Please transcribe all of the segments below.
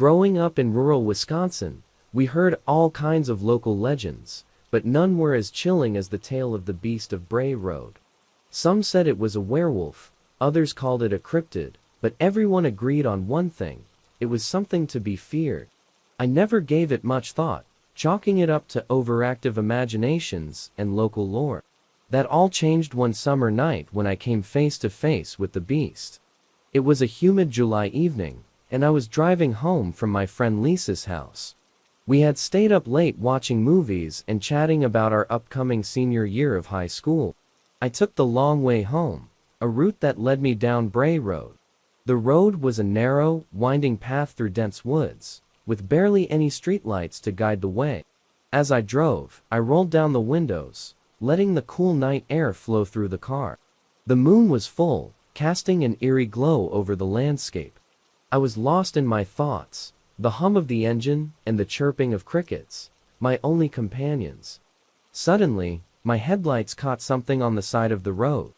Growing up in rural Wisconsin, we heard all kinds of local legends, but none were as chilling as the tale of the beast of Bray Road. Some said it was a werewolf, others called it a cryptid, but everyone agreed on one thing: it was something to be feared. I never gave it much thought, chalking it up to overactive imaginations and local lore. That all changed one summer night when I came face to face with the beast. It was a humid July evening, and I was driving home from my friend Lisa's house. We had stayed up late watching movies and chatting about our upcoming senior year of high school. I took the long way home, a route that led me down Bray Road. The road was a narrow, winding path through dense woods, with barely any streetlights to guide the way. As I drove, I rolled down the windows, letting the cool night air flow through the car. The moon was full, casting an eerie glow over the landscape. I was lost in my thoughts, the hum of the engine and the chirping of crickets, my only companions. Suddenly, my headlights caught something on the side of the road.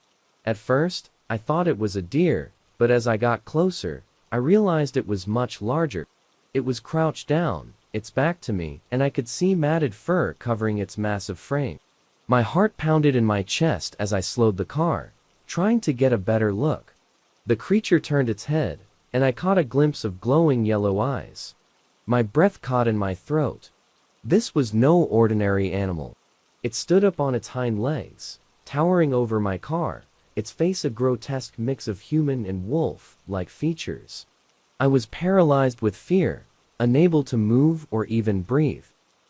At first, I thought it was a deer, but as I got closer, I realized it was much larger. It was crouched down, its back to me, and I could see matted fur covering its massive frame. My heart pounded in my chest as I slowed the car, trying to get a better look. The creature turned its head, and I caught a glimpse of glowing yellow eyes. My breath caught in my throat. This was no ordinary animal. It stood up on its hind legs, towering over my car, its face a grotesque mix of human and wolf-like features. I was paralyzed with fear, unable to move or even breathe.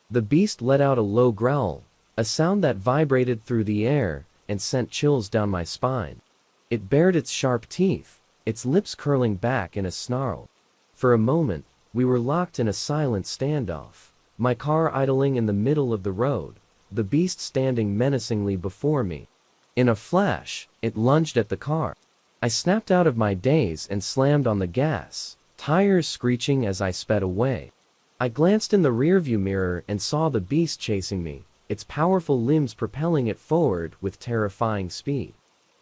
The beast let out a low growl, a sound that vibrated through the air and sent chills down my spine. It bared its sharp teeth, its lips curling back in a snarl. For a moment, we were locked in a silent standoff, my car idling in the middle of the road, the beast standing menacingly before me. In a flash, it lunged at the car. I snapped out of my daze and slammed on the gas, tires screeching as I sped away. I glanced in the rearview mirror and saw the beast chasing me, its powerful limbs propelling it forward with terrifying speed.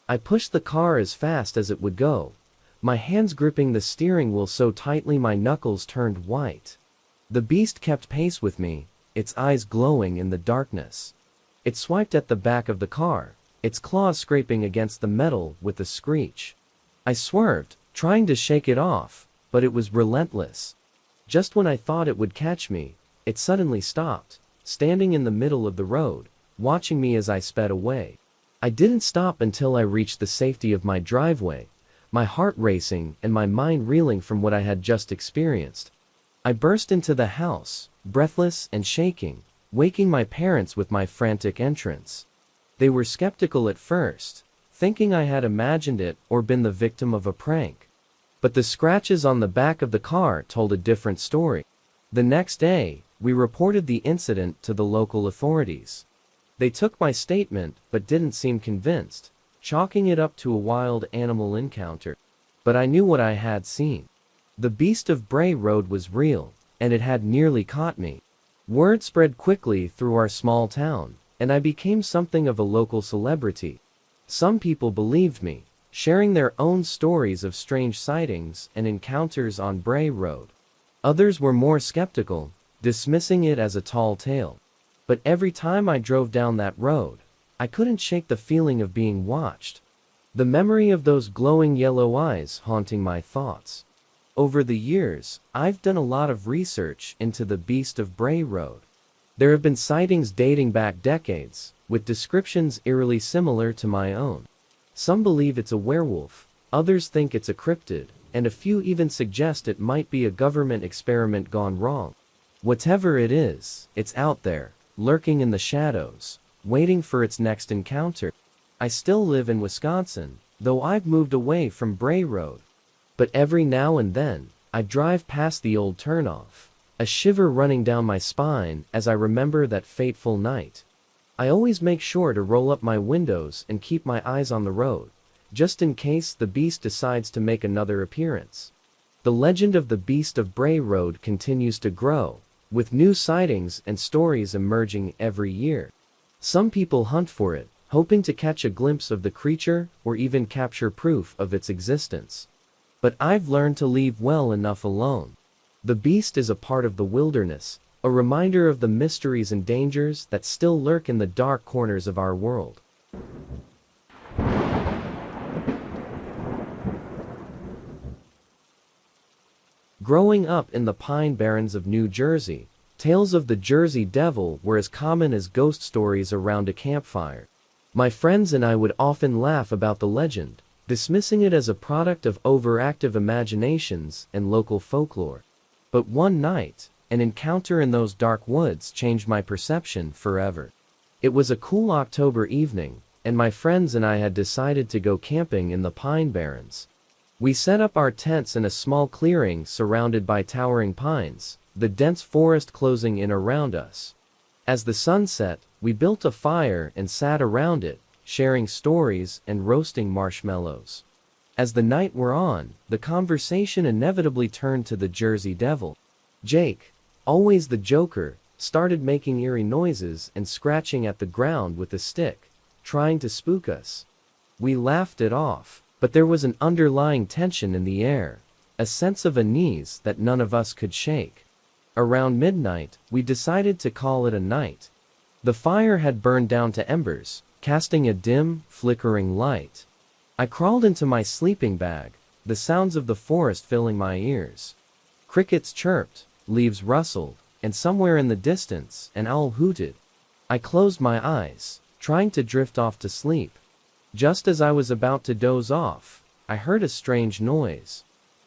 I pushed the car as fast as it would go, my hands gripping the steering wheel so tightly my knuckles turned white. The beast kept pace with me, its eyes glowing in the darkness. It swiped at the back of the car, its claws scraping against the metal with a screech. I swerved, trying to shake it off, but it was relentless. Just when I thought it would catch me, it suddenly stopped, standing in the middle of the road, watching me as I sped away. I didn't stop until I reached the safety of my driveway, my heart racing and my mind reeling from what I had just experienced. I burst into the house, breathless and shaking, waking my parents with my frantic entrance. They were skeptical at first, thinking I had imagined it or been the victim of a prank. But the scratches on the back of the car told a different story. The next day, we reported the incident to the local authorities. They took my statement but didn't seem convinced, chalking it up to a wild animal encounter. But I knew what I had seen. The beast of Bray Road was real, and it had nearly caught me. Word spread quickly through our small town, and I became something of a local celebrity. Some people believed me, sharing their own stories of strange sightings and encounters on Bray Road. Others were more skeptical, dismissing it as a tall tale. But every time I drove down that road, I couldn't shake the feeling of being watched. The memory of those glowing yellow eyes haunting my thoughts. Over the years, I've done a lot of research into the beast of Bray Road. There have been sightings dating back decades, with descriptions eerily similar to my own. Some believe it's a werewolf, others think it's a cryptid, and a few even suggest it might be a government experiment gone wrong. Whatever it is, it's out there, lurking in the shadows, waiting for its next encounter. I still live in Wisconsin, though I've moved away from Bray Road. But every now and then, I drive past the old turnoff, a shiver running down my spine as I remember that fateful night. I always make sure to roll up my windows and keep my eyes on the road, just in case the beast decides to make another appearance. The legend of the beast of Bray Road continues to grow, with new sightings and stories emerging every year. Some people hunt for it, hoping to catch a glimpse of the creature or even capture proof of its existence. But I've learned to leave well enough alone. The beast is a part of the wilderness, a reminder of the mysteries and dangers that still lurk in the dark corners of our world. Growing up in the Pine Barrens of New Jersey, tales of the Jersey Devil were as common as ghost stories around a campfire. My friends and I would often laugh about the legend, dismissing it as a product of overactive imaginations and local folklore. But one night, an encounter in those dark woods changed my perception forever. It was a cool October evening, and my friends and I had decided to go camping in the Pine Barrens. We set up our tents in a small clearing surrounded by towering pines, the dense forest closing in around us. As the sun set, we built a fire and sat around it, sharing stories and roasting marshmallows. As the night wore on, the conversation inevitably turned to the Jersey Devil. Jake, always the joker, started making eerie noises and scratching at the ground with a stick, trying to spook us. We laughed it off, but there was an underlying tension in the air, a sense of unease that none of us could shake. Around midnight, we decided to call it a night. The fire had burned down to embers, casting a dim, flickering light. I crawled into my sleeping bag, the sounds of the forest filling my ears. Crickets chirped, leaves rustled, and somewhere in the distance, an owl hooted. I closed my eyes, trying to drift off to sleep. Just as I was about to doze off, I heard a strange noise.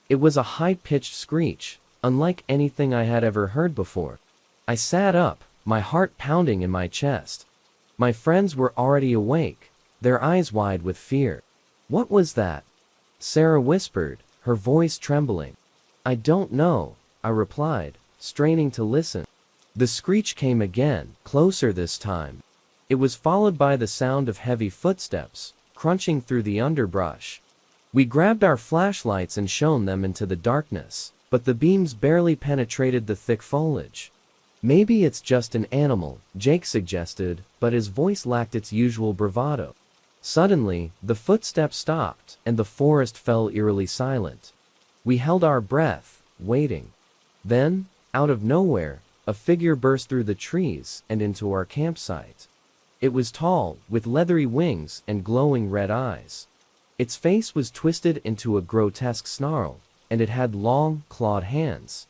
It was a high-pitched screech, unlike anything I had ever heard before. I sat up, my heart pounding in my chest. My friends were already awake, their eyes wide with fear. "What was that?" Sarah whispered, her voice trembling. "I don't know," I replied, straining to listen. The screech came again, closer this time. It was followed by the sound of heavy footsteps, crunching through the underbrush. We grabbed our flashlights and shone them into the darkness, but the beams barely penetrated the thick foliage. "Maybe it's just an animal," Jake suggested, but his voice lacked its usual bravado. Suddenly, the footsteps stopped, and the forest fell eerily silent. We held our breath, waiting. Then, out of nowhere, a figure burst through the trees and into our campsite. It was tall, with leathery wings and glowing red eyes. Its face was twisted into a grotesque snarl, and it had long, clawed hands.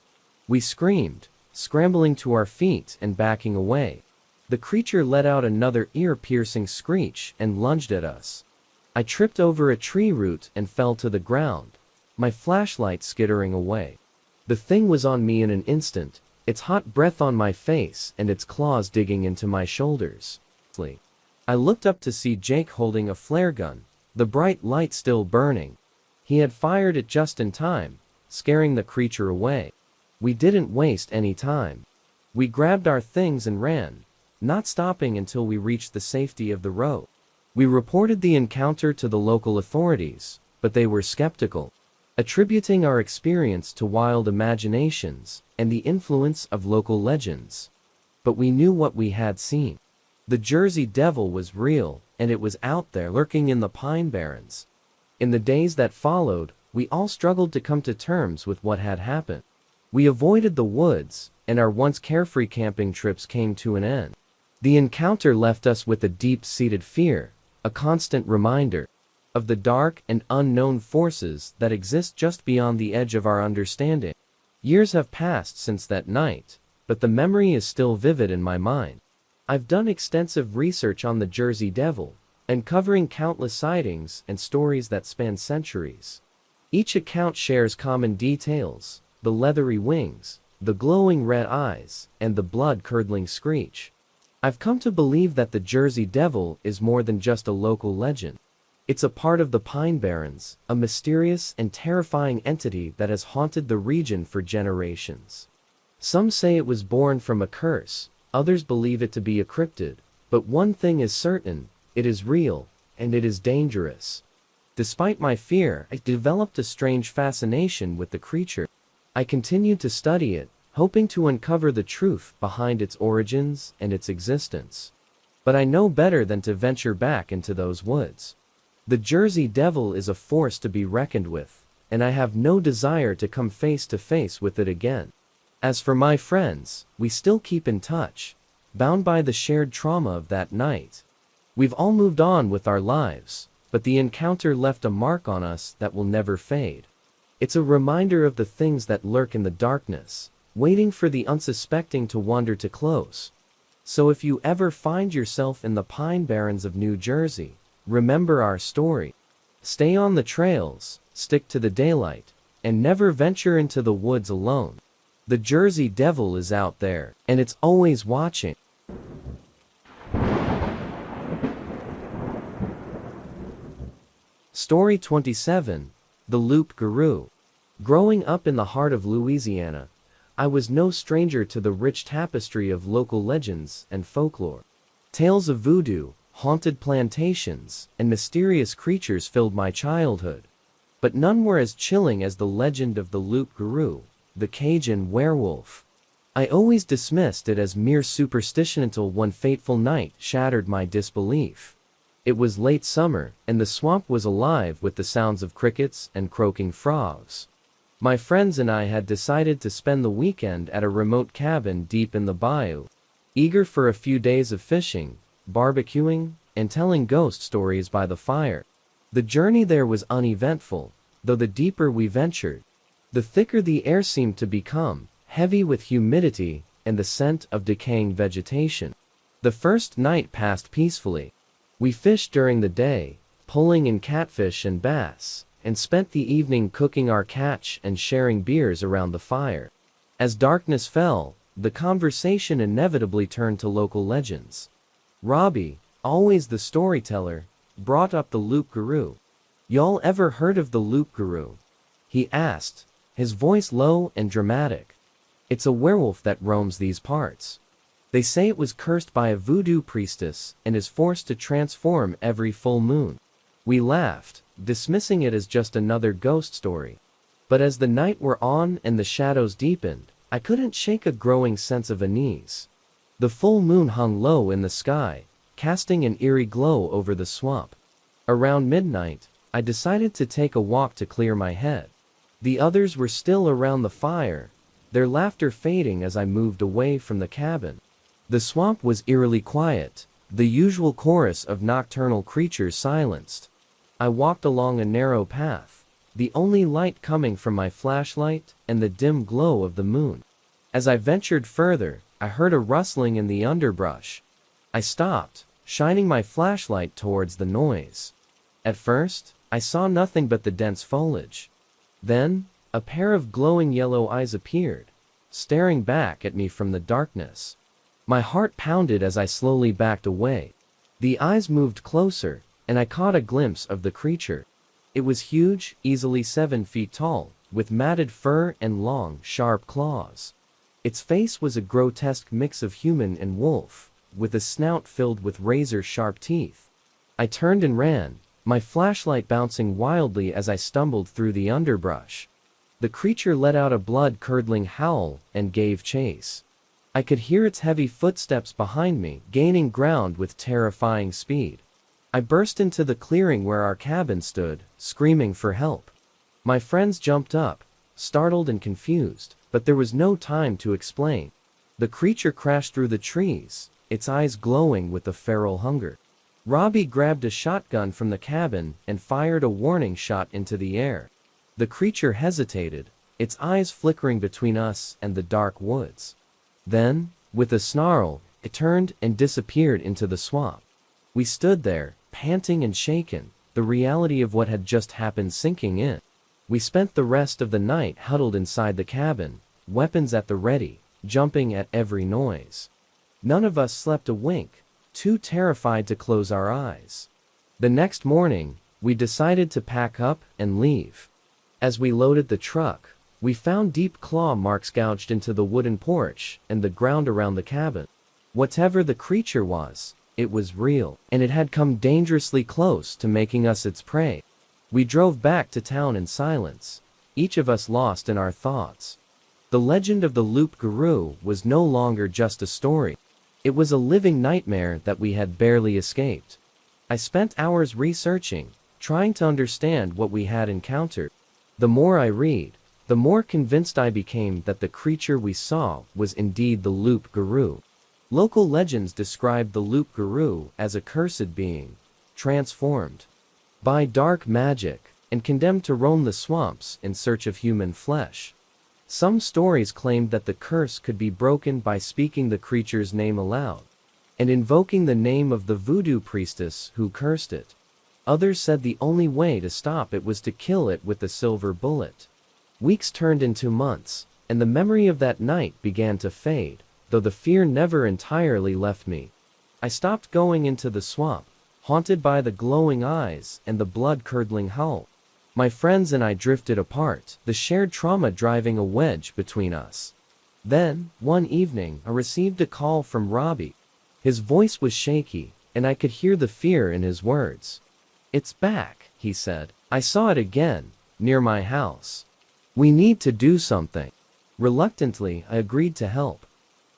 We screamed, scrambling to our feet and backing away. The creature let out another ear-piercing screech and lunged at us. I tripped over a tree root and fell to the ground, my flashlight skittering away. The thing was on me in an instant, its hot breath on my face and its claws digging into my shoulders. I looked up to see Jake holding a flare gun, the bright light still burning. He had fired it just in time, scaring the creature away. We didn't waste any time. We grabbed our things and ran, not stopping until we reached the safety of the road. We reported the encounter to the local authorities, but they were skeptical, attributing our experience to wild imaginations and the influence of local legends. But we knew what we had seen. The Jersey Devil was real, and it was out there lurking in the Pine Barrens. In the days that followed, we all struggled to come to terms with what had happened. We avoided the woods, and our once carefree camping trips came to an end. The encounter left us with a deep-seated fear, a constant reminder of the dark and unknown forces that exist just beyond the edge of our understanding. Years have passed since that night, but the memory is still vivid in my mind. I've done extensive research on the Jersey Devil, uncovering countless sightings and stories that span centuries. Each account shares common details: the leathery wings, the glowing red eyes, and the blood-curdling screech. I've come to believe that the Jersey Devil is more than just a local legend. It's a part of the Pine Barrens, a mysterious and terrifying entity that has haunted the region for generations. Some say it was born from a curse, others believe it to be a cryptid, but one thing is certain: it is real, and it is dangerous. Despite my fear, I developed a strange fascination with the creature. I continued to study it, hoping to uncover the truth behind its origins and its existence. But I know better than to venture back into those woods. The Jersey Devil is a force to be reckoned with, and I have no desire to come face to face with it again. As for my friends, we still keep in touch, bound by the shared trauma of that night. We've all moved on with our lives, but the encounter left a mark on us that will never fade. It's a reminder of the things that lurk in the darkness, waiting for the unsuspecting to wander too close. So if you ever find yourself in the Pine Barrens of New Jersey, remember our story. Stay on the trails, stick to the daylight, and never venture into the woods alone. The Jersey Devil is out there, and it's always watching. Story 27, The Loup-Garou. Growing up in the heart of Louisiana, I was no stranger to the rich tapestry of local legends and folklore. Tales of voodoo, haunted plantations, and mysterious creatures filled my childhood. But none were as chilling as the legend of the Loup-Garou, the Cajun werewolf. I always dismissed it as mere superstition until one fateful night shattered my disbelief. It was late summer, and the swamp was alive with the sounds of crickets and croaking frogs. My friends and I had decided to spend the weekend at a remote cabin deep in the bayou, eager for a few days of fishing, barbecuing, and telling ghost stories by the fire. The journey there was uneventful, though the deeper we ventured, the thicker the air seemed to become, heavy with humidity and the scent of decaying vegetation. The first night passed peacefully. We fished during the day, pulling in catfish and bass, and spent the evening cooking our catch and sharing beers around the fire. As darkness fell, the conversation inevitably turned to local legends. Robbie, always the storyteller, brought up the Loup-Garou. "Y'all ever heard of the Loup-Garou?" he asked, his voice low and dramatic. "It's a werewolf that roams these parts. They say it was cursed by a voodoo priestess and is forced to transform every full moon." We laughed, dismissing it as just another ghost story. But as the night wore on and the shadows deepened, I couldn't shake a growing sense of unease. The full moon hung low in the sky, casting an eerie glow over the swamp. Around midnight, I decided to take a walk to clear my head. The others were still around the fire, their laughter fading as I moved away from the cabin. The swamp was eerily quiet, the usual chorus of nocturnal creatures silenced. I walked along a narrow path, the only light coming from my flashlight and the dim glow of the moon. As I ventured further, I heard a rustling in the underbrush. I stopped, shining my flashlight towards the noise. At first, I saw nothing but the dense foliage. Then, a pair of glowing yellow eyes appeared, staring back at me from the darkness. My heart pounded as I slowly backed away. The eyes moved closer, and I caught a glimpse of the creature. It was huge, easily 7 feet tall, with matted fur and long, sharp claws. Its face was a grotesque mix of human and wolf, with a snout filled with razor-sharp teeth. I turned and ran, my flashlight bouncing wildly as I stumbled through the underbrush. The creature let out a blood-curdling howl and gave chase. I could hear its heavy footsteps behind me, gaining ground with terrifying speed. I burst into the clearing where our cabin stood, screaming for help. My friends jumped up, startled and confused, but there was no time to explain. The creature crashed through the trees, its eyes glowing with a feral hunger. Robbie grabbed a shotgun from the cabin and fired a warning shot into the air. The creature hesitated, its eyes flickering between us and the dark woods. Then, with a snarl, it turned and disappeared into the swamp. We stood there, panting and shaken, the reality of what had just happened sinking in. We spent the rest of the night huddled inside the cabin, weapons at the ready, jumping at every noise. None of us slept a wink, too terrified to close our eyes. The next morning, we decided to pack up and leave. As we loaded the truck, we found deep claw marks gouged into the wooden porch and the ground around the cabin. Whatever the creature was, it was real, and it had come dangerously close to making us its prey. We drove back to town in silence, each of us lost in our thoughts. The legend of the Loup-Garou was no longer just a story. It was a living nightmare that we had barely escaped. I spent hours researching, trying to understand what we had encountered. The more I read, the more convinced I became that the creature we saw was indeed the loup-garou. Local legends describe the loup-garou as a cursed being, transformed by dark magic, and condemned to roam the swamps in search of human flesh. Some stories claimed that the curse could be broken by speaking the creature's name aloud, and invoking the name of the voodoo priestess who cursed it. Others said the only way to stop it was to kill it with a silver bullet. Weeks turned into months, and the memory of that night began to fade, though the fear never entirely left me. I stopped going into the swamp, haunted by the glowing eyes and the blood-curdling howl. My friends and I drifted apart, the shared trauma driving a wedge between us. Then, one evening, I received a call from Robbie. His voice was shaky, and I could hear the fear in his words. "It's back," he said. "I saw it again, near my house. We need to do something." Reluctantly, I agreed to help.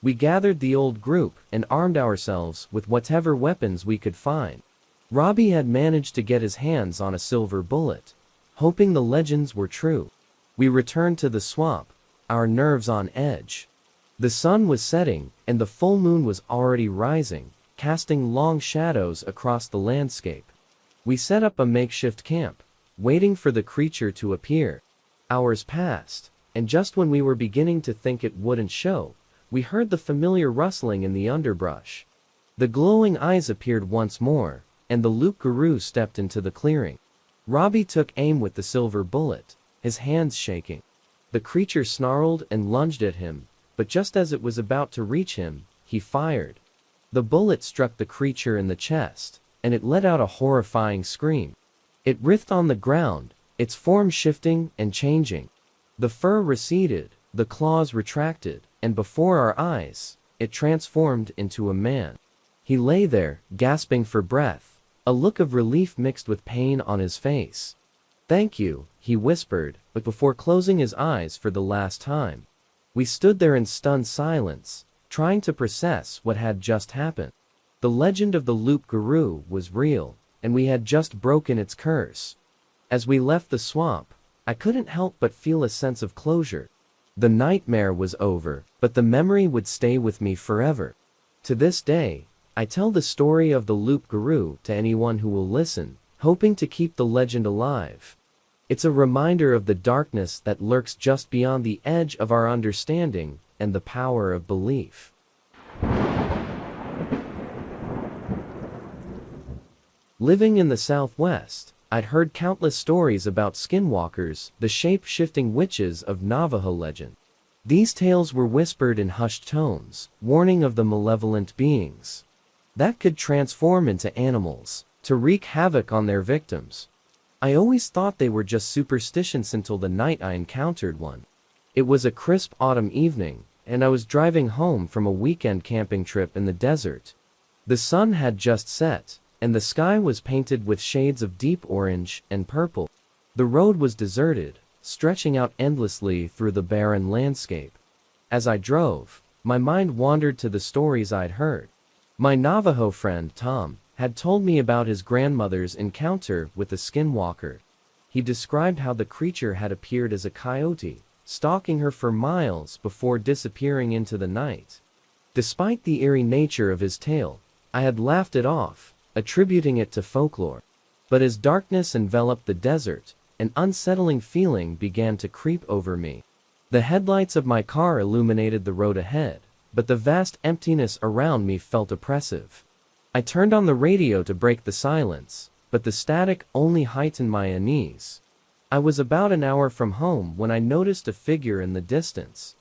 We gathered the old group and armed ourselves with whatever weapons we could find. Robbie had managed to get his hands on a silver bullet, hoping the legends were true. We returned to the swamp, our nerves on edge. The sun was setting, and the full moon was already rising, casting long shadows across the landscape. We set up a makeshift camp, waiting for the creature to appear. Hours passed, and just when we were beginning to think it wouldn't show, we heard the familiar rustling in the underbrush. The glowing eyes appeared once more, and the loup-garou stepped into the clearing. Robbie took aim with the silver bullet, his hands shaking. The creature snarled and lunged at him, but just as it was about to reach him, he fired. The bullet struck the creature in the chest, and it let out a horrifying scream. It writhed on the ground, its form shifting and changing. The fur receded, the claws retracted, and before our eyes, it transformed into a man. He lay there, gasping for breath, a look of relief mixed with pain on his face. "Thank you," he whispered, but before closing his eyes for the last time. We stood there in stunned silence, trying to process what had just happened. The legend of the loup-garou was real, and we had just broken its curse. As we left the swamp, I couldn't help but feel a sense of closure. The nightmare was over, but the memory would stay with me forever. To this day, I tell the story of the loup-garou to anyone who will listen, hoping to keep the legend alive. It's a reminder of the darkness that lurks just beyond the edge of our understanding and the power of belief. Living in the Southwest, I'd heard countless stories about skinwalkers, the shape-shifting witches of Navajo legend. These tales were whispered in hushed tones, warning of the malevolent beings that could transform into animals, to wreak havoc on their victims. I always thought they were just superstitions until the night I encountered one. It was a crisp autumn evening, and I was driving home from a weekend camping trip in the desert. The sun had just set, and the sky was painted with shades of deep orange and purple. The road was deserted, stretching out endlessly through the barren landscape. As I drove, my mind wandered to the stories I'd heard. My Navajo friend, Tom, had told me about his grandmother's encounter with the skinwalker. He described how the creature had appeared as a coyote, stalking her for miles before disappearing into the night. Despite the eerie nature of his tale, I had laughed it off, attributing it to folklore. But as darkness enveloped the desert, an unsettling feeling began to creep over me. The headlights of my car illuminated the road ahead, but the vast emptiness around me felt oppressive. I turned on the radio to break the silence, but the static only heightened my unease. I was about an hour from home when I noticed a figure in the distance.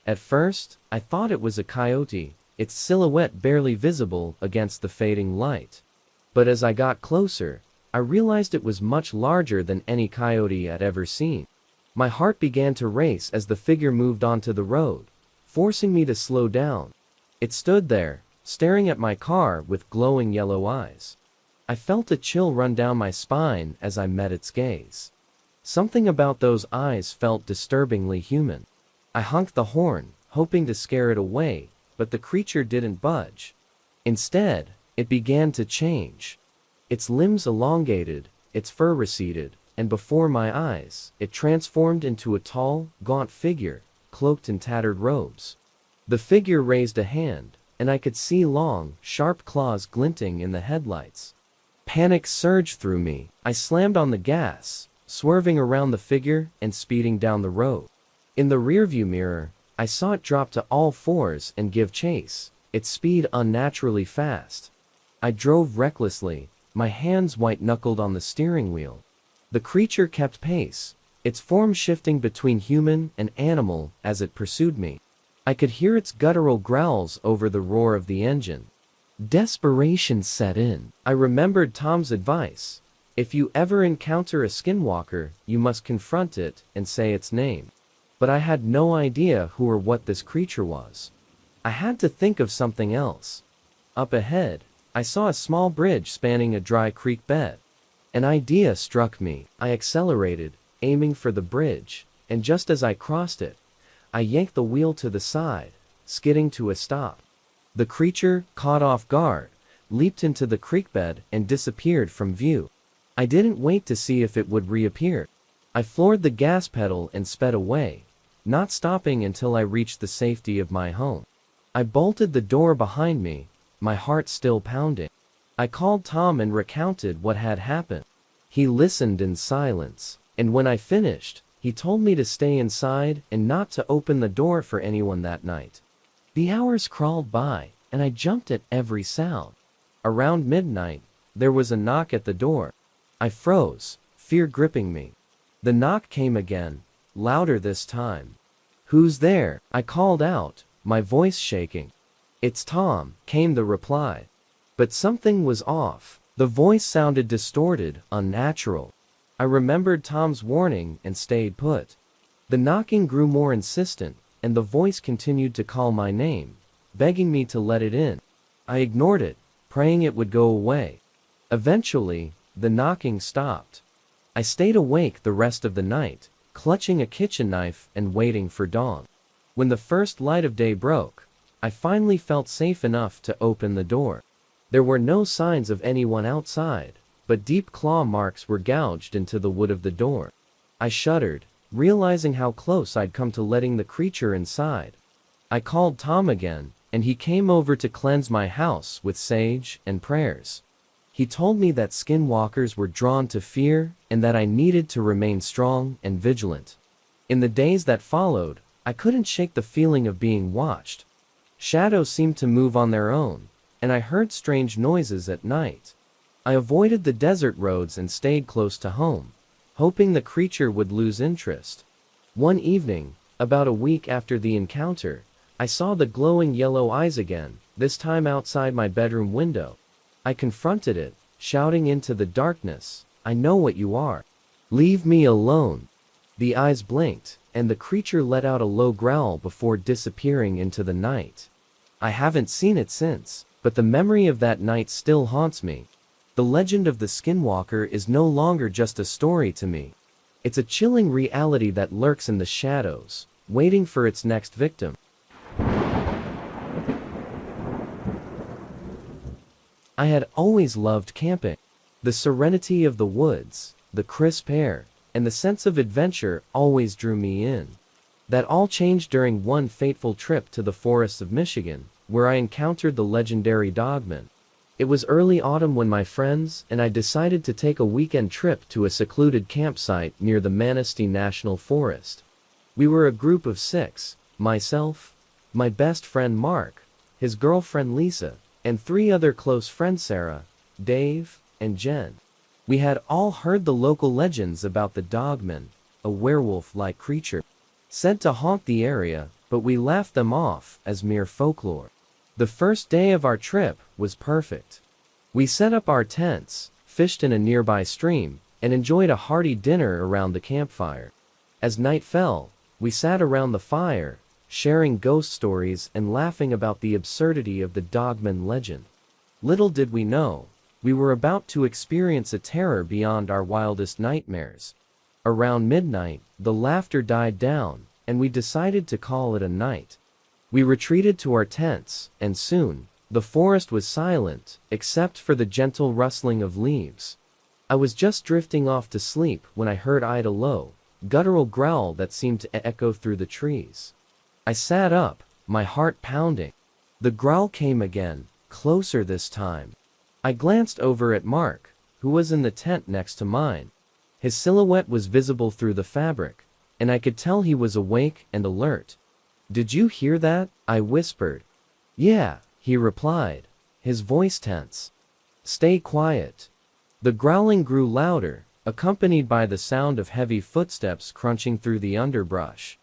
At first, I thought it was a coyote, its silhouette barely visible against the fading light. But as I got closer, I realized it was much larger than any coyote I'd ever seen. My heart began to race as the figure moved onto the road, forcing me to slow down. It stood there, staring at my car with glowing yellow eyes. I felt a chill run down my spine as I met its gaze. Something about those eyes felt disturbingly human. I honked the horn, hoping to scare it away, but the creature didn't budge. Instead, it began to change. Its limbs elongated, its fur receded, and before my eyes, it transformed into a tall, gaunt figure, cloaked in tattered robes. The figure raised a hand, and I could see long, sharp claws glinting in the headlights. Panic surged through me. I slammed on the gas, swerving around the figure and speeding down the road. In the rearview mirror, I saw it drop to all fours and give chase, its speed unnaturally fast. I drove recklessly, my hands white-knuckled on the steering wheel. The creature kept pace, its form shifting between human and animal as it pursued me. I could hear its guttural growls over the roar of the engine. Desperation set in. I remembered Tom's advice. If you ever encounter a skinwalker, you must confront it and say its name. But I had no idea who or what this creature was. I had to think of something else. Up ahead, I saw a small bridge spanning a dry creek bed. An idea struck me. I accelerated, aiming for the bridge, and just as I crossed it, I yanked the wheel to the side, skidding to a stop. The creature, caught off guard, leaped into the creek bed and disappeared from view. I didn't wait to see if it would reappear. I floored the gas pedal and sped away, not stopping until I reached the safety of my home. I bolted the door behind me, my heart still pounding. I called Tom and recounted what had happened. He listened in silence, and when I finished, he told me to stay inside and not to open the door for anyone that night. The hours crawled by, and I jumped at every sound. Around midnight, there was a knock at the door. I froze, fear gripping me. The knock came again, louder this time. "Who's there?" I called out, my voice shaking. "It's Tom," came the reply. But something was off. The voice sounded distorted, unnatural. I remembered Tom's warning and stayed put. The knocking grew more insistent, and the voice continued to call my name, begging me to let it in. I ignored it, praying it would go away. Eventually, the knocking stopped. I stayed awake the rest of the night, clutching a kitchen knife and waiting for dawn. When the first light of day broke, I finally felt safe enough to open the door. There were no signs of anyone outside, but deep claw marks were gouged into the wood of the door. I shuddered, realizing how close I'd come to letting the creature inside. I called Tom again, and he came over to cleanse my house with sage and prayers. He told me that skinwalkers were drawn to fear and that I needed to remain strong and vigilant. In the days that followed, I couldn't shake the feeling of being watched. Shadows seemed to move on their own, and I heard strange noises at night. I avoided the desert roads and stayed close to home, hoping the creature would lose interest. One evening, about a week after the encounter, I saw the glowing yellow eyes again, this time outside my bedroom window. I confronted it, shouting into the darkness, "I know what you are. Leave me alone." The eyes blinked, and the creature let out a low growl before disappearing into the night. I haven't seen it since, but the memory of that night still haunts me. The legend of the Skinwalker is no longer just a story to me. It's a chilling reality that lurks in the shadows, waiting for its next victim. I had always loved camping. The serenity of the woods, the crisp air, and the sense of adventure always drew me in. That all changed during one fateful trip to the forests of Michigan, where I encountered the legendary Dogman. It was early autumn when my friends and I decided to take a weekend trip to a secluded campsite near the Manistee National Forest. We were a group of 6, myself, my best friend Mark, his girlfriend Lisa, and 3 other close friends Sarah, Dave, and Jen. We had all heard the local legends about the Dogman, a werewolf-like creature, said to haunt the area, but we laughed them off as mere folklore. The first day of our trip was perfect. We set up our tents, fished in a nearby stream, and enjoyed a hearty dinner around the campfire. As night fell, we sat around the fire, sharing ghost stories and laughing about the absurdity of the Dogman legend. Little did we know, we were about to experience a terror beyond our wildest nightmares. Around midnight, the laughter died down, and we decided to call it a night. We retreated to our tents, and soon, the forest was silent, except for the gentle rustling of leaves. I was just drifting off to sleep when I heard a low, guttural growl that seemed to echo through the trees. I sat up, my heart pounding. The growl came again, closer this time. I glanced over at Mark, who was in the tent next to mine. His silhouette was visible through the fabric, and I could tell he was awake and alert. "Did you hear that?" I whispered. "Yeah," he replied, his voice tense. "Stay quiet." The growling grew louder, accompanied by the sound of heavy footsteps crunching through the underbrush.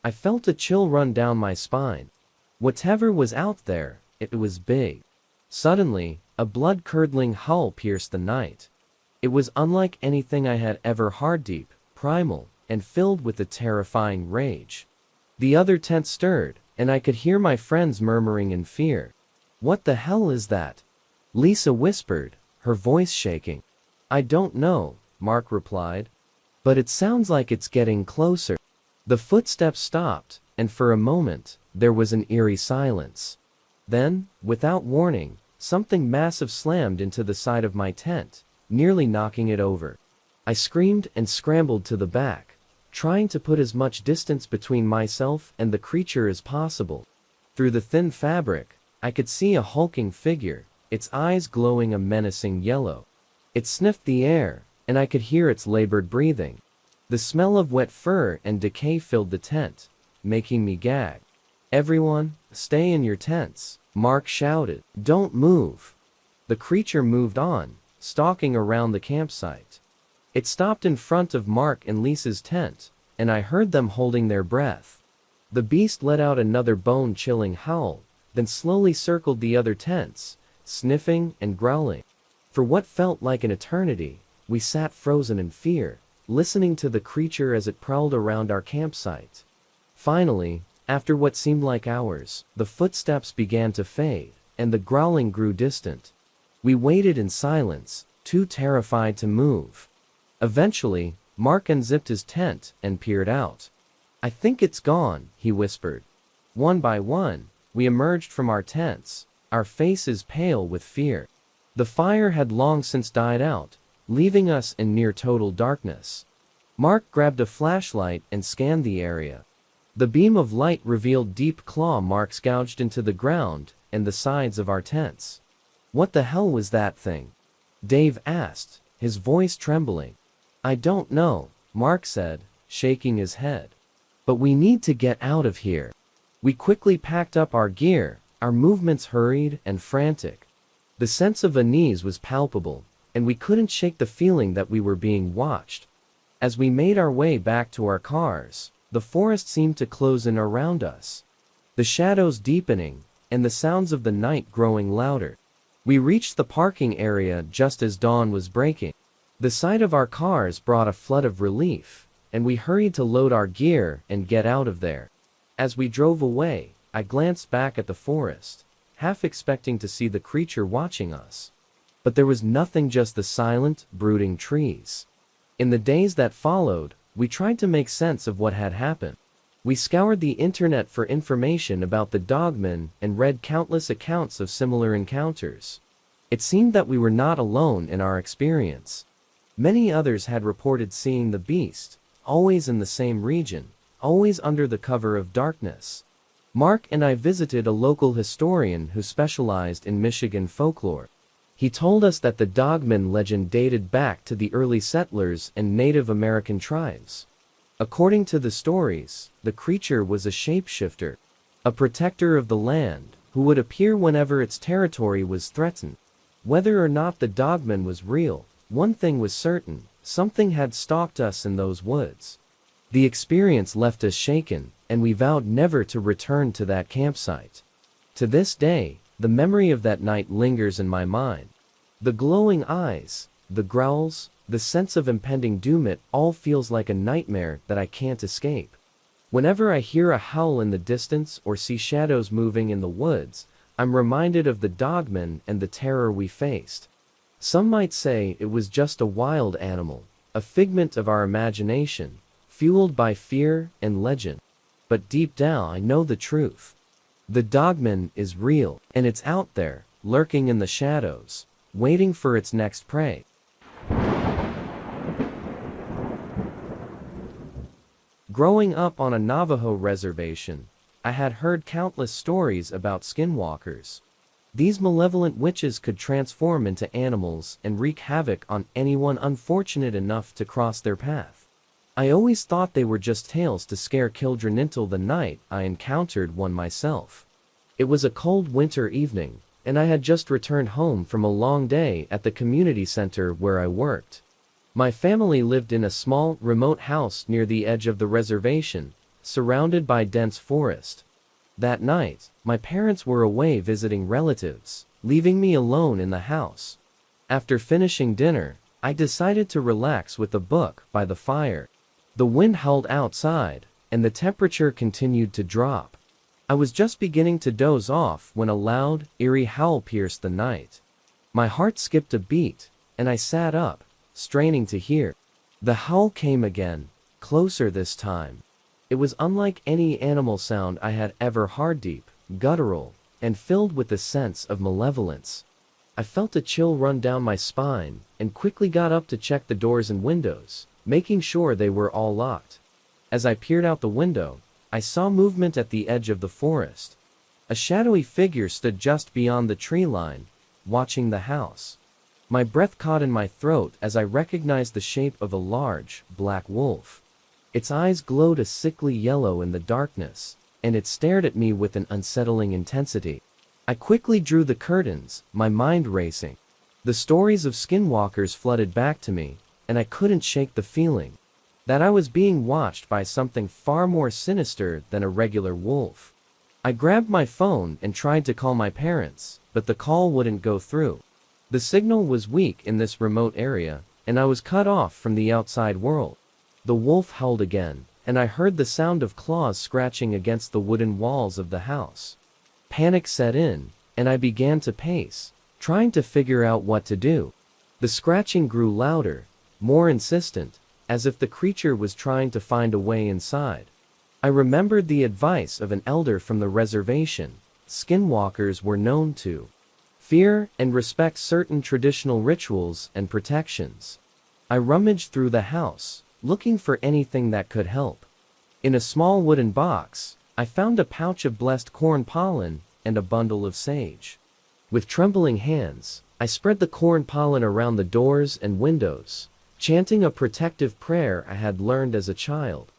I felt a chill run down my spine. Whatever was out there, it was big. Suddenly, a blood-curdling howl pierced the night. It was unlike anything I had ever heard, deep, primal, and filled with a terrifying rage. The other tent stirred, and I could hear my friends murmuring in fear. "What the hell is that?" Lisa whispered, her voice shaking. "I don't know," Mark replied. "But it sounds like it's getting closer." The footsteps stopped, and for a moment, there was an eerie silence. Then, without warning, something massive slammed into the side of my tent, nearly knocking it over. I screamed and scrambled to the back, trying to put as much distance between myself and the creature as possible. Through the thin fabric, I could see a hulking figure, its eyes glowing a menacing yellow. It sniffed the air, and I could hear its labored breathing. The smell of wet fur and decay filled the tent, making me gag. "Everyone, stay in your tents," Mark shouted. "Don't move." The creature moved on, stalking around the campsite. It stopped in front of Mark and Lisa's tent, and I heard them holding their breath. The beast let out another bone-chilling howl, then slowly circled the other tents, sniffing and growling. For what felt like an eternity, we sat frozen in fear, listening to the creature as it prowled around our campsite. Finally, after what seemed like hours, the footsteps began to fade, and the growling grew distant. We waited in silence, too terrified to move. Eventually, Mark unzipped his tent and peered out. "I think it's gone," he whispered. One by one, we emerged from our tents, our faces pale with fear. The fire had long since died out, leaving us in near total darkness. Mark grabbed a flashlight and scanned the area. The beam of light revealed deep claw marks gouged into the ground and the sides of our tents. "What the hell was that thing?" Dave asked, his voice trembling. "I don't know," Mark said, shaking his head. "But we need to get out of here." We quickly packed up our gear, our movements hurried and frantic. The sense of unease was palpable, and we couldn't shake the feeling that we were being watched. As we made our way back to our cars, the forest seemed to close in around us, the shadows deepening, and the sounds of the night growing louder. We reached the parking area just as dawn was breaking. The sight of our cars brought a flood of relief, and we hurried to load our gear and get out of there. As we drove away, I glanced back at the forest, half expecting to see the creature watching us. But there was nothing, just the silent, brooding trees. In the days that followed, we tried to make sense of what had happened. We scoured the internet for information about the Dogman and read countless accounts of similar encounters. It seemed that we were not alone in our experience. Many others had reported seeing the beast, always in the same region, always under the cover of darkness. Mark and I visited a local historian who specialized in Michigan folklore. He told us that the Dogman legend dated back to the early settlers and Native American tribes. According to the stories, the creature was a shapeshifter, a protector of the land, who would appear whenever its territory was threatened. Whether or not the Dogman was real, one thing was certain: something had stalked us in those woods. The experience left us shaken, and we vowed never to return to that campsite. To this day, the memory of that night lingers in my mind. The glowing eyes, the growls, the sense of impending doom, it all feels like a nightmare that I can't escape. Whenever I hear a howl in the distance or see shadows moving in the woods, I'm reminded of the Dogman and the terror we faced. Some might say it was just a wild animal, a figment of our imagination, fueled by fear and legend. But deep down I know the truth. The Dogman is real, and it's out there, lurking in the shadows, waiting for its next prey. Growing up on a Navajo reservation, I had heard countless stories about skinwalkers. These malevolent witches could transform into animals and wreak havoc on anyone unfortunate enough to cross their path. I always thought they were just tales to scare children until the night I encountered one myself. It was a cold winter evening, and I had just returned home from a long day at the community center where I worked. My family lived in a small, remote house near the edge of the reservation, surrounded by dense forest. That night, my parents were away visiting relatives, leaving me alone in the house. After finishing dinner, I decided to relax with a book by the fire. The wind howled outside, and the temperature continued to drop. I was just beginning to doze off when a loud, eerie howl pierced the night. My heart skipped a beat, and I sat up, straining to hear. The howl came again, closer this time. It was unlike any animal sound I had ever heard, deep, guttural, and filled with a sense of malevolence. I felt a chill run down my spine, and quickly got up to check the doors and windows, making sure they were all locked. As I peered out the window, I saw movement at the edge of the forest. A shadowy figure stood just beyond the tree line, watching the house. My breath caught in my throat as I recognized the shape of a large, black wolf. Its eyes glowed a sickly yellow in the darkness, and it stared at me with an unsettling intensity. I quickly drew the curtains, my mind racing. The stories of skinwalkers flooded back to me, and I couldn't shake the feeling that I was being watched by something far more sinister than a regular wolf. I grabbed my phone and tried to call my parents, but the call wouldn't go through. The signal was weak in this remote area, and I was cut off from the outside world. The wolf howled again, and I heard the sound of claws scratching against the wooden walls of the house. Panic set in, and I began to pace, trying to figure out what to do. The scratching grew louder, more insistent, as if the creature was trying to find a way inside. I remembered the advice of an elder from the reservation. Skinwalkers were known to fear and respect certain traditional rituals and protections. I rummaged through the house, looking for anything that could help. In a small wooden box, I found a pouch of blessed corn pollen and a bundle of sage. With trembling hands, I spread the corn pollen around the doors and windows, chanting a protective prayer I had learned as a child.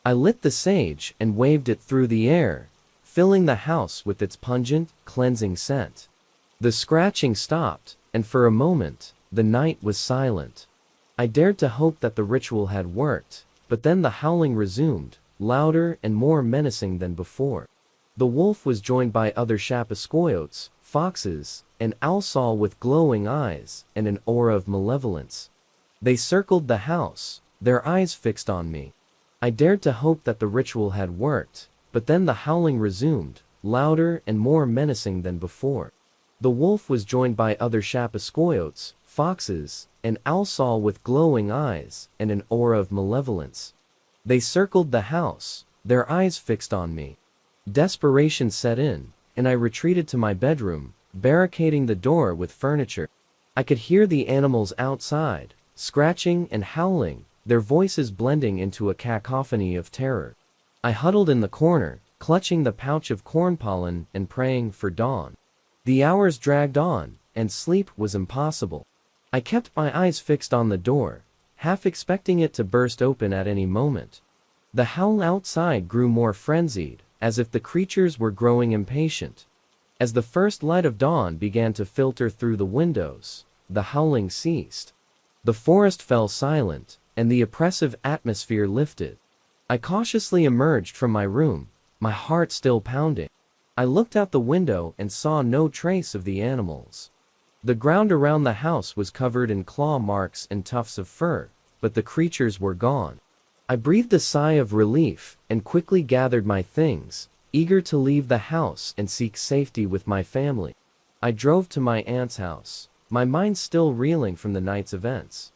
I lit the sage and waved it through the air, filling the house with its pungent, cleansing scent. The scratching stopped, and for a moment, the night was silent. I dared to hope that the ritual had worked, but then the howling resumed, louder and more menacing than before. The wolf was joined by other Sasquatch, foxes, and owls with glowing eyes and an aura of malevolence. They circled the house, their eyes fixed on me. I dared to hope that the ritual had worked, but then the howling resumed, louder and more menacing than before. The wolf was joined by other Sasquatch, foxes, and owls with glowing eyes and an aura of malevolence. They circled the house, their eyes fixed on me. Desperation set in, and I retreated to my bedroom, barricading the door with furniture. I could hear the animals outside, scratching and howling, their voices blending into a cacophony of terror. I huddled in the corner, clutching the pouch of corn pollen and praying for dawn. The hours dragged on, and sleep was impossible. I kept my eyes fixed on the door, half expecting it to burst open at any moment. The howl outside grew more frenzied, as if the creatures were growing impatient. As the first light of dawn began to filter through the windows, the howling ceased. The forest fell silent, and the oppressive atmosphere lifted. I cautiously emerged from my room, my heart still pounding. I looked out the window and saw no trace of the animals. The ground around the house was covered in claw marks and tufts of fur, but the creatures were gone. I breathed a sigh of relief and quickly gathered my things, eager to leave the house and seek safety with my family. I drove to my aunt's house, my mind still reeling from the night's events.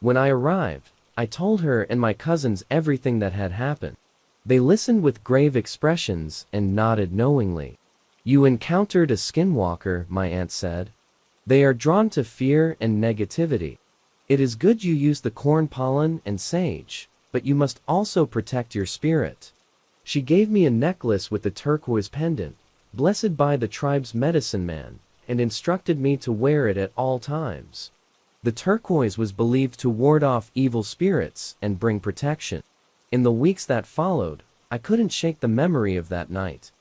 When I arrived, I told her and my cousins everything that had happened. They listened with grave expressions and nodded knowingly. "You encountered a skinwalker," my aunt said. "They are drawn to fear and negativity. It is good you use the corn pollen and sage, but you must also protect your spirit. She gave me a necklace with a turquoise pendant, blessed by the tribe's medicine man, and instructed me to wear it at all times. The turquoise was believed to ward off evil spirits and bring protection. In the weeks that followed, I couldn't shake the memory of that night.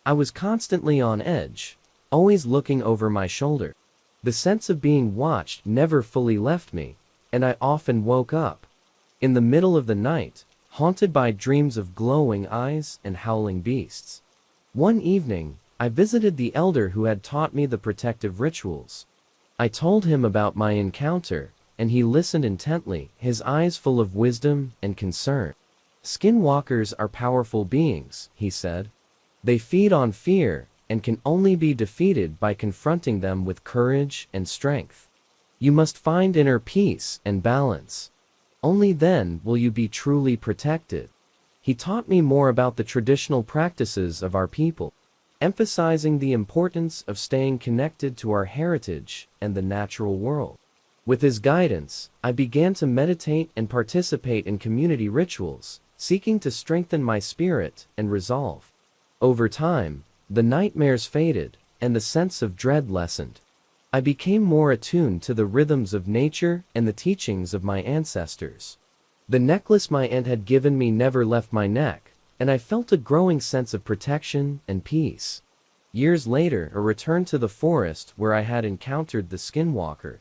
I was constantly on edge, always looking over my shoulder. The sense of being watched never fully left me, and I often woke up in the middle of the night, haunted by dreams of glowing eyes and howling beasts. One evening, I visited the elder who had taught me the protective rituals. I told him about my encounter, and he listened intently, his eyes full of wisdom and concern. Skinwalkers are powerful beings, he said. They feed on fear, and can only be defeated by confronting them with courage and strength. You must find inner peace and balance. Only then will you be truly protected. He taught me more about the traditional practices of our people, emphasizing the importance of staying connected to our heritage and the natural world. With his guidance, I began to meditate and participate in community rituals, seeking to strengthen my spirit and resolve. Over time, the nightmares faded, and the sense of dread lessened. I became more attuned to the rhythms of nature and the teachings of my ancestors. The necklace my aunt had given me never left my neck, and I felt a growing sense of protection and peace. Years later, I returned to the forest where I had encountered the Skinwalker.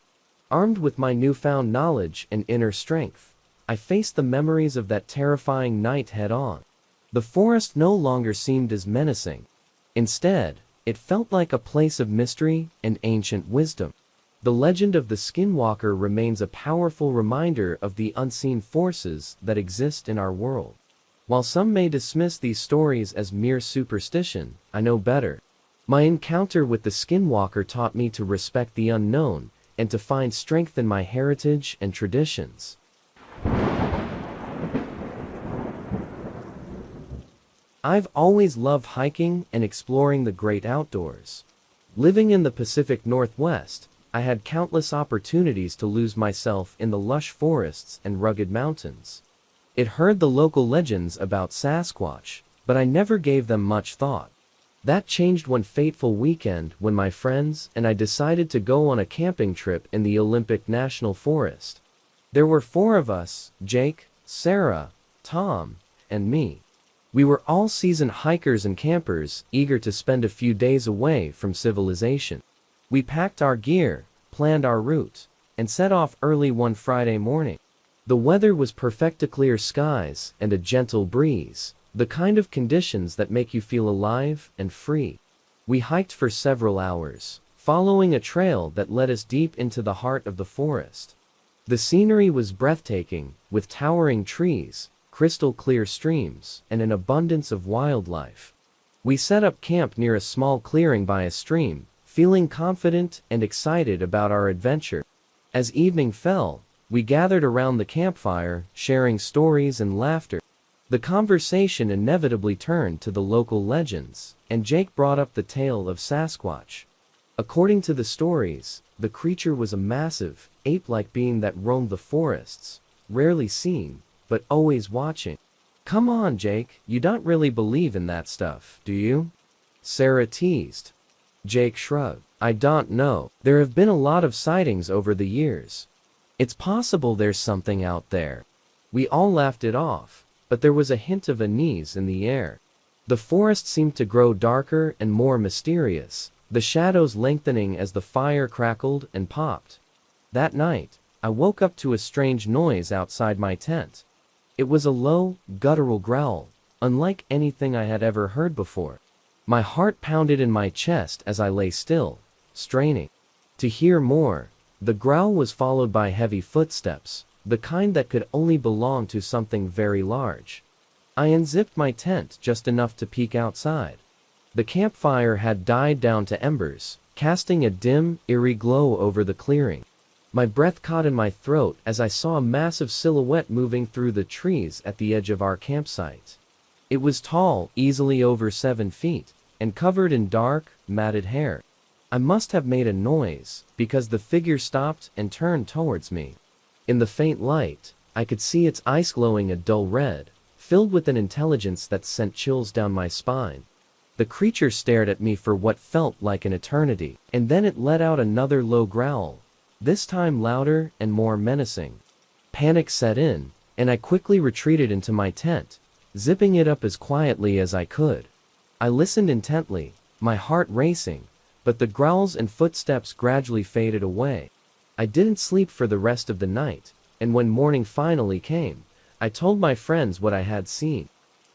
Armed with my newfound knowledge and inner strength, I faced the memories of that terrifying night head-on. The forest no longer seemed as menacing. Instead, it felt like a place of mystery and ancient wisdom. The legend of the Skinwalker remains a powerful reminder of the unseen forces that exist in our world. While some may dismiss these stories as mere superstition, I know better. My encounter with the Skinwalker taught me to respect the unknown and to find strength in my heritage and traditions. I've always loved hiking and exploring the great outdoors. Living in the Pacific Northwest, I had countless opportunities to lose myself in the lush forests and rugged mountains. It heard the local legends about Sasquatch, but I never gave them much thought. That changed one fateful weekend when my friends and I decided to go on a camping trip in the Olympic National Forest. There were 4 of us: Jake, Sarah, Tom, and me. We were all seasoned hikers and campers, eager to spend a few days away from civilization. We packed our gear, planned our route, and set off early one Friday morning. The weather was perfect, clear skies and a gentle breeze, the kind of conditions that make you feel alive and free. We hiked for several hours, following a trail that led us deep into the heart of the forest. The scenery was breathtaking, with towering trees, crystal clear streams, and an abundance of wildlife. We set up camp near a small clearing by a stream, feeling confident and excited about our adventure. As evening fell, we gathered around the campfire, sharing stories and laughter. The conversation inevitably turned to the local legends, and Jake brought up the tale of Sasquatch. According to the stories, the creature was a massive, ape-like being that roamed the forests, rarely seen, but always watching. "Come on, Jake, you don't really believe in that stuff, do you?" Sarah teased. Jake shrugged. "I don't know. There have been a lot of sightings over the years. It's possible there's something out there." We all laughed it off, but there was a hint of unease in the air. The forest seemed to grow darker and more mysterious, the shadows lengthening as the fire crackled and popped. That night, I woke up to a strange noise outside my tent. It was a low, guttural growl, unlike anything I had ever heard before. My heart pounded in my chest as I lay still, straining to hear more. The growl was followed by heavy footsteps, the kind that could only belong to something very large. I unzipped my tent just enough to peek outside. The campfire had died down to embers, casting a dim, eerie glow over the clearing. My breath caught in my throat as I saw a massive silhouette moving through the trees at the edge of our campsite. It was tall, easily over 7 feet, and covered in dark, matted hair. I must have made a noise, because the figure stopped and turned towards me. In the faint light, I could see its eyes glowing a dull red, filled with an intelligence that sent chills down my spine. The creature stared at me for what felt like an eternity, and then it let out another low growl, this time louder and more menacing. Panic set in, and I quickly retreated into my tent, zipping it up as quietly as I could. I listened intently, my heart racing, but the growls and footsteps gradually faded away. I didn't sleep for the rest of the night, and when morning finally came, I told my friends what I had seen.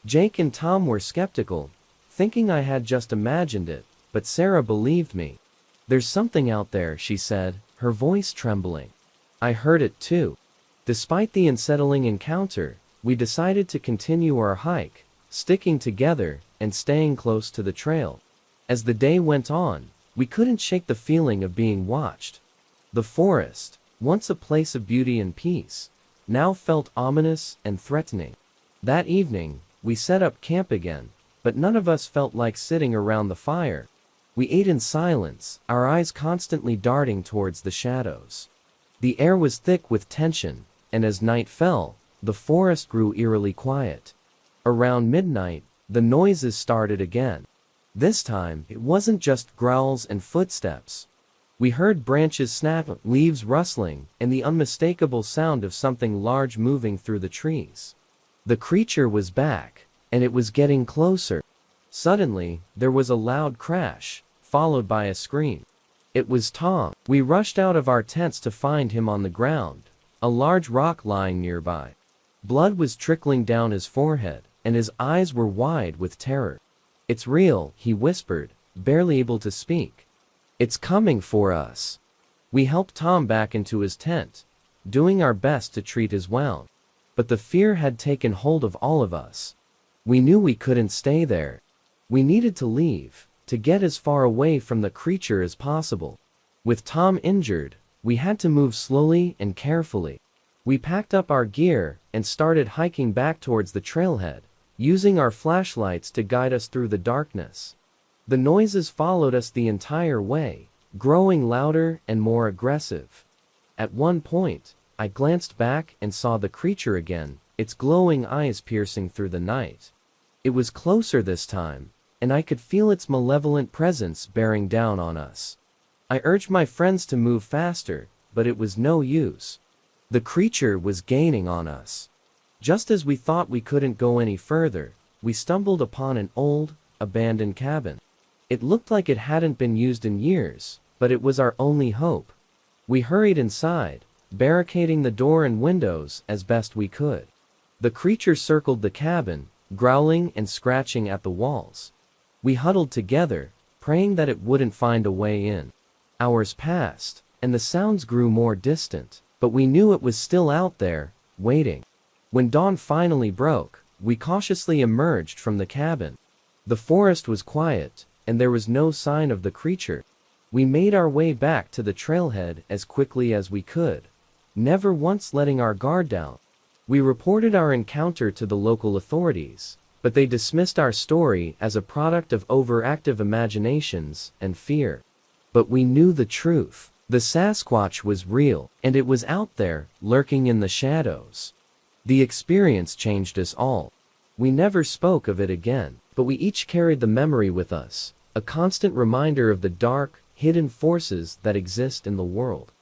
Jake and Tom were skeptical, thinking I had just imagined it, but Sarah believed me. "There's something out there," she said, her voice trembling. I heard it too. Despite the unsettling encounter, we decided to continue our hike, sticking together and staying close to the trail. As the day went on, we couldn't shake the feeling of being watched. The forest, once a place of beauty and peace, now felt ominous and threatening. That evening, we set up camp again, but none of us felt like sitting around the fire. We ate in silence, our eyes constantly darting towards the shadows. The air was thick with tension, and as night fell, the forest grew eerily quiet. Around midnight, the noises started again. This time, it wasn't just growls and footsteps. We heard branches snap, leaves rustling, and the unmistakable sound of something large moving through the trees. The creature was back, and it was getting closer. Suddenly, there was a loud crash, followed by a scream. It was Tom. We rushed out of our tents to find him on the ground, a large rock lying nearby. Blood was trickling down his forehead, and his eyes were wide with terror. "It's real," he whispered, barely able to speak. "It's coming for us." We helped Tom back into his tent, doing our best to treat his wound. But the fear had taken hold of all of us. We knew we couldn't stay there. We needed to leave, to get as far away from the creature as possible. With Tom injured, we had to move slowly and carefully. We packed up our gear and started hiking back towards the trailhead, using our flashlights to guide us through the darkness. The noises followed us the entire way, growing louder and more aggressive. At one point, I glanced back and saw the creature again, its glowing eyes piercing through the night. It was closer this time, and I could feel its malevolent presence bearing down on us. I urged my friends to move faster, but it was no use. The creature was gaining on us. Just as we thought we couldn't go any further, we stumbled upon an old, abandoned cabin. It looked like it hadn't been used in years, but it was our only hope. We hurried inside, barricading the door and windows as best we could. The creature circled the cabin, growling and scratching at the walls. We huddled together, praying that it wouldn't find a way in. Hours passed, and the sounds grew more distant, but we knew it was still out there, waiting. When dawn finally broke, we cautiously emerged from the cabin. The forest was quiet, and there was no sign of the creature. We made our way back to the trailhead as quickly as we could, never once letting our guard down. We reported our encounter to the local authorities, but they dismissed our story as a product of overactive imaginations and fear. But we knew the truth. The Sasquatch was real, and it was out there, lurking in the shadows. The experience changed us all. We never spoke of it again, but we each carried the memory with us, a constant reminder of the dark, hidden forces that exist in the world.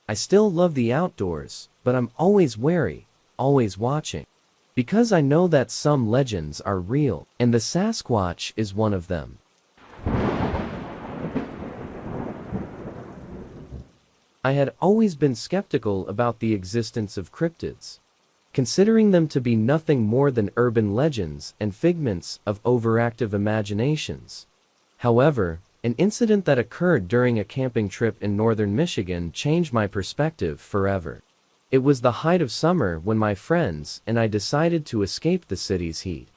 I still love the outdoors, but I'm always wary, always watching. Because I know that some legends are real, and the Sasquatch is one of them. I had always been skeptical about the existence of cryptids, considering them to be nothing more than urban legends and figments of overactive imaginations. However, an incident that occurred during a camping trip in northern Michigan changed my perspective forever. It was the height of summer when my friends and I decided to escape the city's heat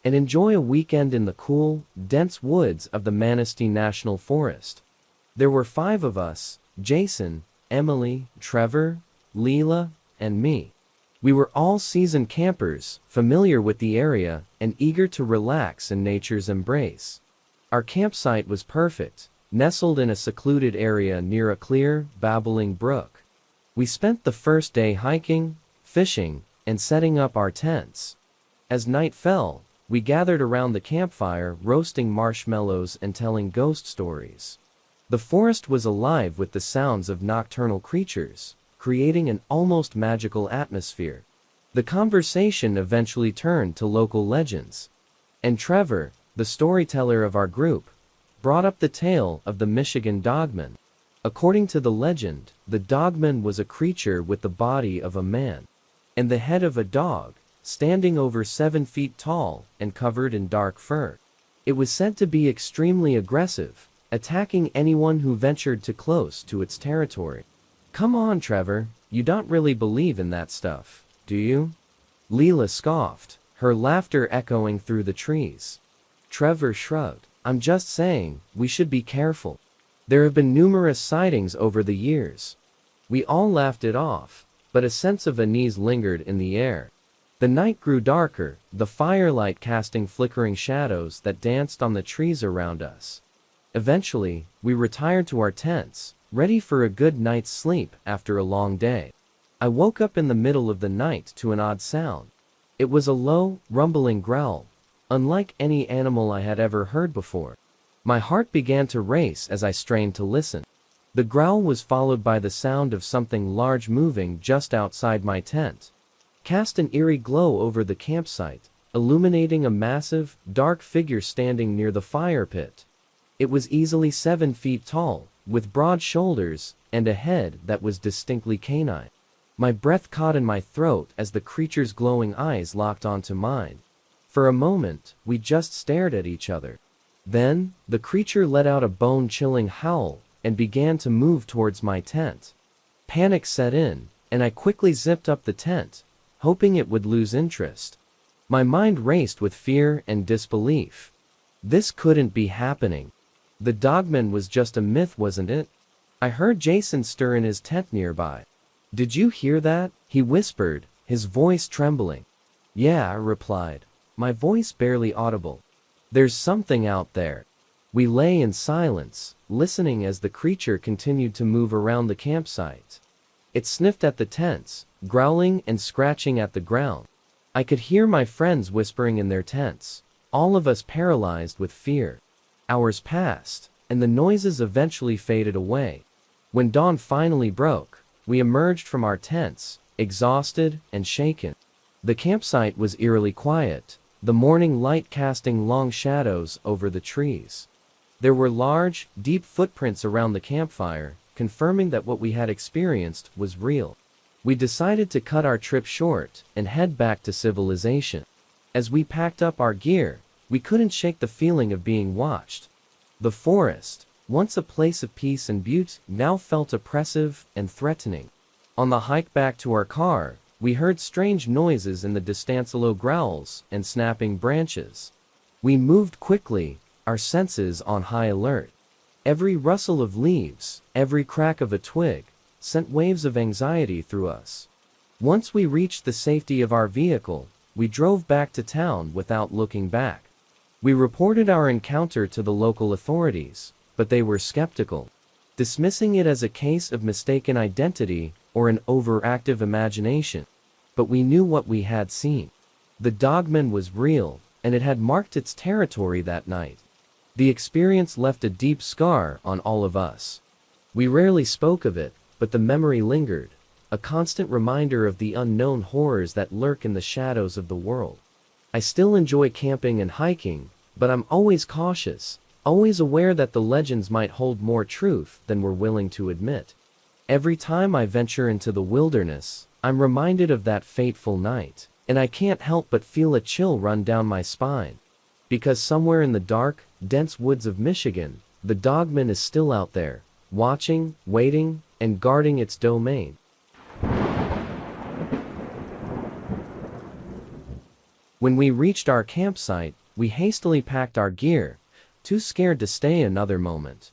and enjoy a weekend in the cool, dense woods of the Manistee National Forest. There were 5 of us: Jason, Emily, Trevor, Leela, and me. We were all seasoned campers, familiar with the area, and eager to relax in nature's embrace. Our campsite was perfect, nestled in a secluded area near a clear, babbling brook. We spent the first day hiking, fishing, and setting up our tents. As night fell, we gathered around the campfire, roasting marshmallows and telling ghost stories. The forest was alive with the sounds of nocturnal creatures, creating an almost magical atmosphere. The conversation eventually turned to local legends, and Trevor, the storyteller of our group, brought up the tale of the Michigan Dogman. According to the legend, the Dogman was a creature with the body of a man and the head of a dog, standing over 7 feet tall and covered in dark fur. It was said to be extremely aggressive, attacking anyone who ventured too close to its territory. Come on, Trevor, you don't really believe in that stuff, do you? Leela scoffed, her laughter echoing through the trees. Trevor shrugged. I'm just saying, we should be careful. There have been numerous sightings over the years. We all laughed it off, but a sense of unease lingered in the air. The night grew darker, the firelight casting flickering shadows that danced on the trees around us. Eventually, we retired to our tents, ready for a good night's sleep after a long day. I woke up in the middle of the night to an odd sound. It was a low, rumbling growl, unlike any animal I had ever heard before. My heart began to race as I strained to listen. The growl was followed by the sound of something large moving just outside my tent. Cast an eerie glow over the campsite, illuminating a massive, dark figure standing near the fire pit. It was easily 7 feet tall, with broad shoulders and a head that was distinctly canine. My breath caught in my throat as the creature's glowing eyes locked onto mine. For a moment, we just stared at each other. Then, the creature let out a bone-chilling howl and began to move towards my tent. Panic set in, and I quickly zipped up the tent, hoping it would lose interest. My mind raced with fear and disbelief. This couldn't be happening. The Dogman was just a myth, wasn't it? I heard Jason stir in his tent nearby. Did you hear that? He whispered, his voice trembling. Yeah, I replied, my voice barely audible. There's something out there. We lay in silence, listening as the creature continued to move around the campsite. It sniffed at the tents, growling and scratching at the ground. I could hear my friends whispering in their tents, all of us paralyzed with fear. Hours passed, and the noises eventually faded away. When dawn finally broke, we emerged from our tents, exhausted and shaken. The campsite was eerily quiet, the morning light casting long shadows over the trees. There were large, deep footprints around the campfire, confirming that what we had experienced was real. We decided to cut our trip short and head back to civilization. As we packed up our gear, we couldn't shake the feeling of being watched. The forest, once a place of peace and beauty, now felt oppressive and threatening. On the hike back to our car, we heard strange noises in the distance, low growls and snapping branches. We moved quickly, our senses on high alert. Every rustle of leaves, every crack of a twig, sent waves of anxiety through us. Once we reached the safety of our vehicle, we drove back to town without looking back. We reported our encounter to the local authorities, but they were skeptical, dismissing it as a case of mistaken identity or an overactive imagination. But we knew what we had seen. The Dogman was real, and it had marked its territory that night. The experience left a deep scar on all of us. We rarely spoke of it, but the memory lingered, a constant reminder of the unknown horrors that lurk in the shadows of the world. I still enjoy camping and hiking, but I'm always cautious, always aware that the legends might hold more truth than we're willing to admit. Every time I venture into the wilderness, I'm reminded of that fateful night, and I can't help but feel a chill run down my spine. Because somewhere in the dark, dense woods of Michigan, the Dogman is still out there, watching, waiting, and guarding its domain. When we reached our campsite, we hastily packed our gear, too scared to stay another moment.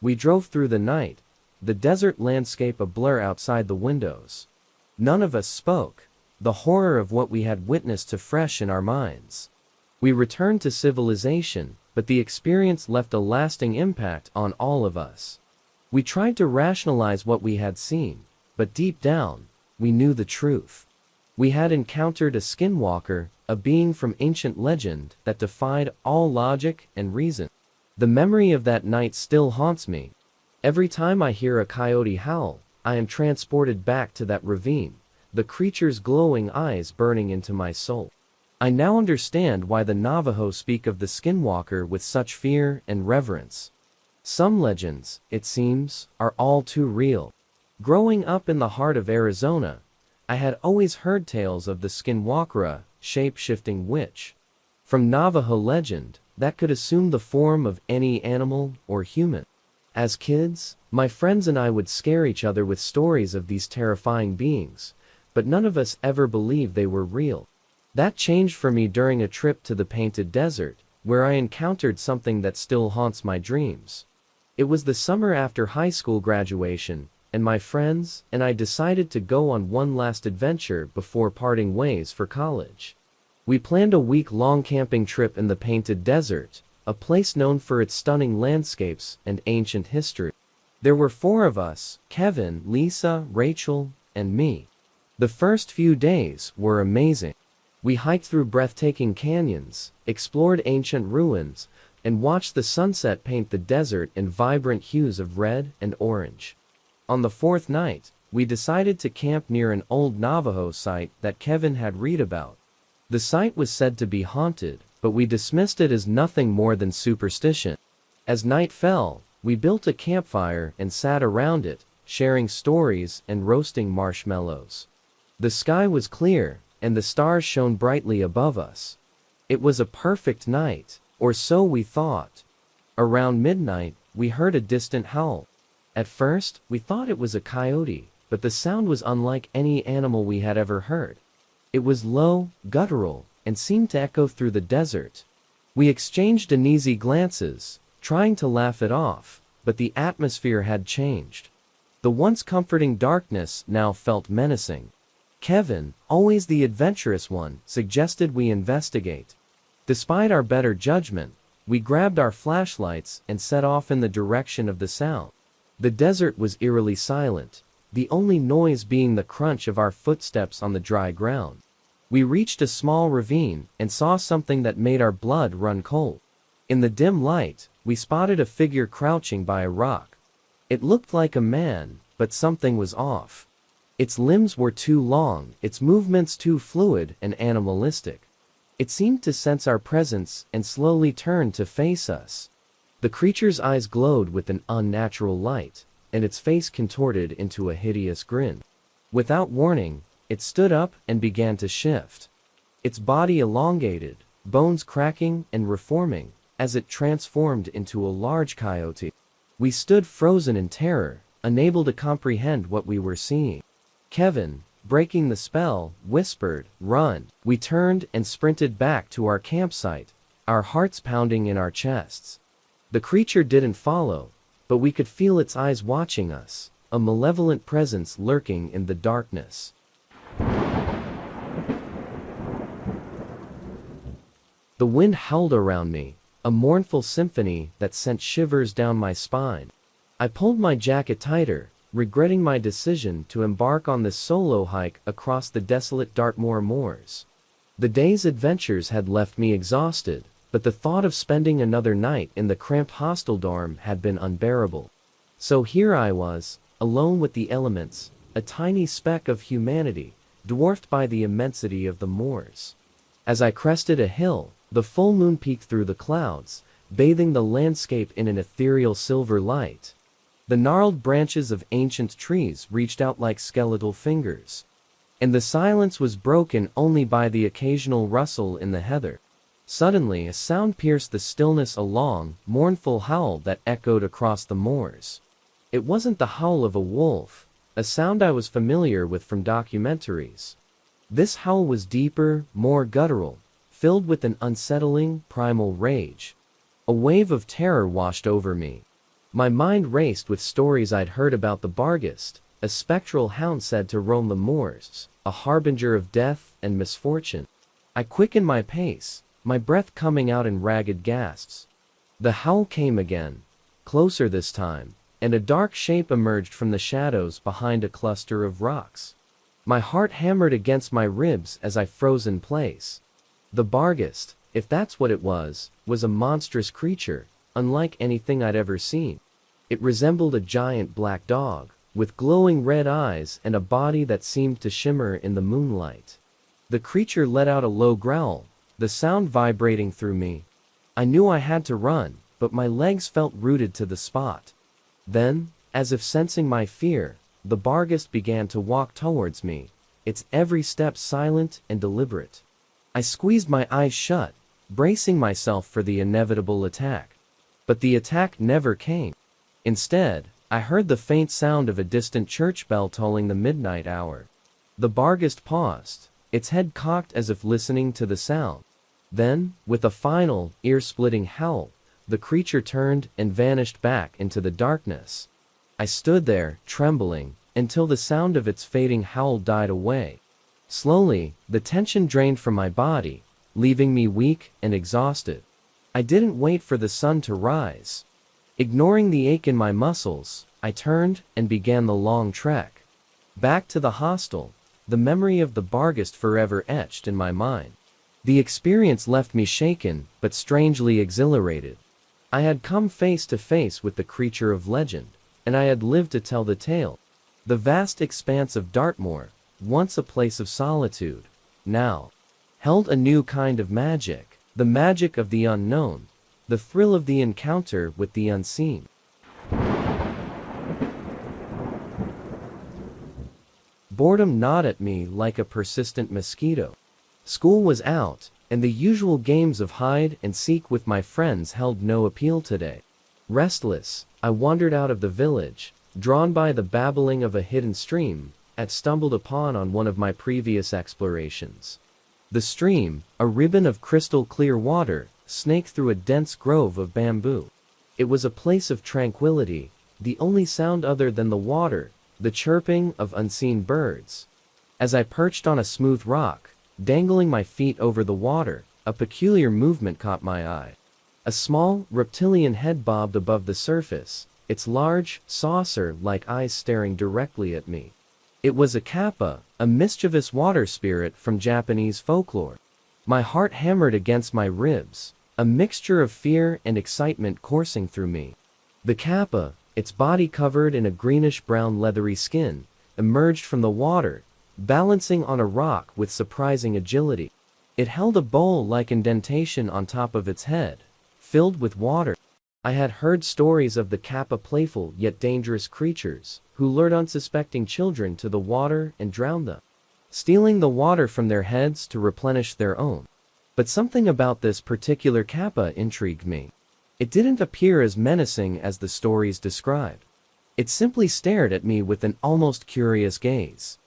We drove through the night, the desert landscape a blur outside the windows. None of us spoke, the horror of what we had witnessed fresh in our minds. We returned to civilization, but the experience left a lasting impact on all of us. We tried to rationalize what we had seen, but deep down, we knew the truth. We had encountered a skinwalker, a being from ancient legend that defied all logic and reason. The memory of that night still haunts me. Every time I hear a coyote howl, I am transported back to that ravine, the creature's glowing eyes burning into my soul. I now understand why the Navajo speak of the skinwalker with such fear and reverence. Some legends, it seems, are all too real. Growing up in the heart of Arizona, I had always heard tales of the skinwalker, shape-shifting witch. From Navajo legend, that could assume the form of any animal or human. As kids, my friends and I would scare each other with stories of these terrifying beings, but none of us ever believed they were real. That changed for me during a trip to the Painted Desert, where I encountered something that still haunts my dreams. It was the summer after high school graduation, and my friends and I decided to go on one last adventure before parting ways for college. We planned a week-long camping trip in the Painted Desert, a place known for its stunning landscapes and ancient history. There were 4 of us: Kevin, Lisa, Rachel, and me. The first few days were amazing. We hiked through breathtaking canyons, explored ancient ruins, and watched the sunset paint the desert in vibrant hues of red and orange. On the 4th night, we decided to camp near an old Navajo site that Kevin had read about. The site was said to be haunted, but we dismissed it as nothing more than superstition. As night fell, we built a campfire and sat around it, sharing stories and roasting marshmallows. The sky was clear, and the stars shone brightly above us. It was a perfect night, or so we thought. Around midnight, we heard a distant howl. At first, we thought it was a coyote, but the sound was unlike any animal we had ever heard. It was low, guttural, and seemed to echo through the desert. We exchanged uneasy glances, trying to laugh it off, but the atmosphere had changed. The once comforting darkness now felt menacing. Kevin, always the adventurous one, suggested we investigate. Despite our better judgment, we grabbed our flashlights and set off in the direction of the sound. The desert was eerily silent, the only noise being the crunch of our footsteps on the dry ground. We reached a small ravine and saw something that made our blood run cold. In the dim light, we spotted a figure crouching by a rock. It looked like a man, but something was off. Its limbs were too long, its movements too fluid and animalistic. It seemed to sense our presence and slowly turned to face us. The creature's eyes glowed with an unnatural light, and its face contorted into a hideous grin. Without warning, it stood up and began to shift. Its body elongated, bones cracking and reforming, as it transformed into a large coyote. We stood frozen in terror, unable to comprehend what we were seeing. Kevin, breaking the spell, whispered, "Run." We turned and sprinted back to our campsite, our hearts pounding in our chests. The creature didn't follow, but we could feel its eyes watching us, a malevolent presence lurking in the darkness. The wind howled around me, a mournful symphony that sent shivers down my spine. I pulled my jacket tighter, regretting my decision to embark on this solo hike across the desolate Dartmore moors. The day's adventures had left me exhausted, but the thought of spending another night in the cramped hostel dorm had been unbearable. So here I was, alone with the elements, a tiny speck of humanity, dwarfed by the immensity of the moors. As I crested a hill, the full moon peeked through the clouds, bathing the landscape in an ethereal silver light. The gnarled branches of ancient trees reached out like skeletal fingers, and the silence was broken only by the occasional rustle in the heather. Suddenly a sound pierced the stillness, a long, mournful howl that echoed across the moors. It wasn't the howl of a wolf, a sound I was familiar with from documentaries. This howl was deeper, more guttural, filled with an unsettling, primal rage. A wave of terror washed over me. My mind raced with stories I'd heard about the Barghest, a spectral hound said to roam the moors, a harbinger of death and misfortune. I quickened my pace, my breath coming out in ragged gasps. The howl came again, closer this time, and a dark shape emerged from the shadows behind a cluster of rocks. My heart hammered against my ribs as I froze in place. The Barghest, if that's what it was a monstrous creature, unlike anything I'd ever seen. It resembled a giant black dog, with glowing red eyes and a body that seemed to shimmer in the moonlight. The creature let out a low growl, the sound vibrating through me. I knew I had to run, but my legs felt rooted to the spot. Then, as if sensing my fear, the Barghest began to walk towards me, its every step silent and deliberate. I squeezed my eyes shut, bracing myself for the inevitable attack. But the attack never came. Instead, I heard the faint sound of a distant church bell tolling the midnight hour. The Barghest paused, its head cocked as if listening to the sound. Then, with a final, ear-splitting howl, the creature turned and vanished back into the darkness. I stood there, trembling, until the sound of its fading howl died away. Slowly, the tension drained from my body, leaving me weak and exhausted. I didn't wait for the sun to rise. Ignoring the ache in my muscles, I turned and began the long trek. Back to the hostel, the memory of the Barghest forever etched in my mind. The experience left me shaken, but strangely exhilarated. I had come face to face with the creature of legend, and I had lived to tell the tale. The vast expanse of Dartmoor, once a place of solitude, now held a new kind of magic, the magic of the unknown, the thrill of the encounter with the unseen. Boredom gnawed at me like a persistent mosquito. School was out, and the usual games of hide and seek with my friends held no appeal today. Restless, I wandered out of the village, drawn by the babbling of a hidden stream I'd stumbled upon on one of my previous explorations. The stream, a ribbon of crystal clear water, snaked through a dense grove of bamboo. It was a place of tranquility, the only sound other than the water, the chirping of unseen birds. As I perched on a smooth rock, dangling my feet over the water, a peculiar movement caught my eye. A small, reptilian head bobbed above the surface, its large, saucer-like eyes staring directly at me. It was a Kappa, a mischievous water spirit from Japanese folklore. My heart hammered against my ribs, a mixture of fear and excitement coursing through me. The Kappa, its body covered in a greenish-brown leathery skin, emerged from the water, balancing on a rock with surprising agility. It held a bowl-like indentation on top of its head, filled with water. I had heard stories of the Kappa, playful yet dangerous creatures, who lured unsuspecting children to the water and drowned them, stealing the water from their heads to replenish their own. But something about this particular Kappa intrigued me. It didn't appear as menacing as the stories described. It simply stared at me with an almost curious gaze.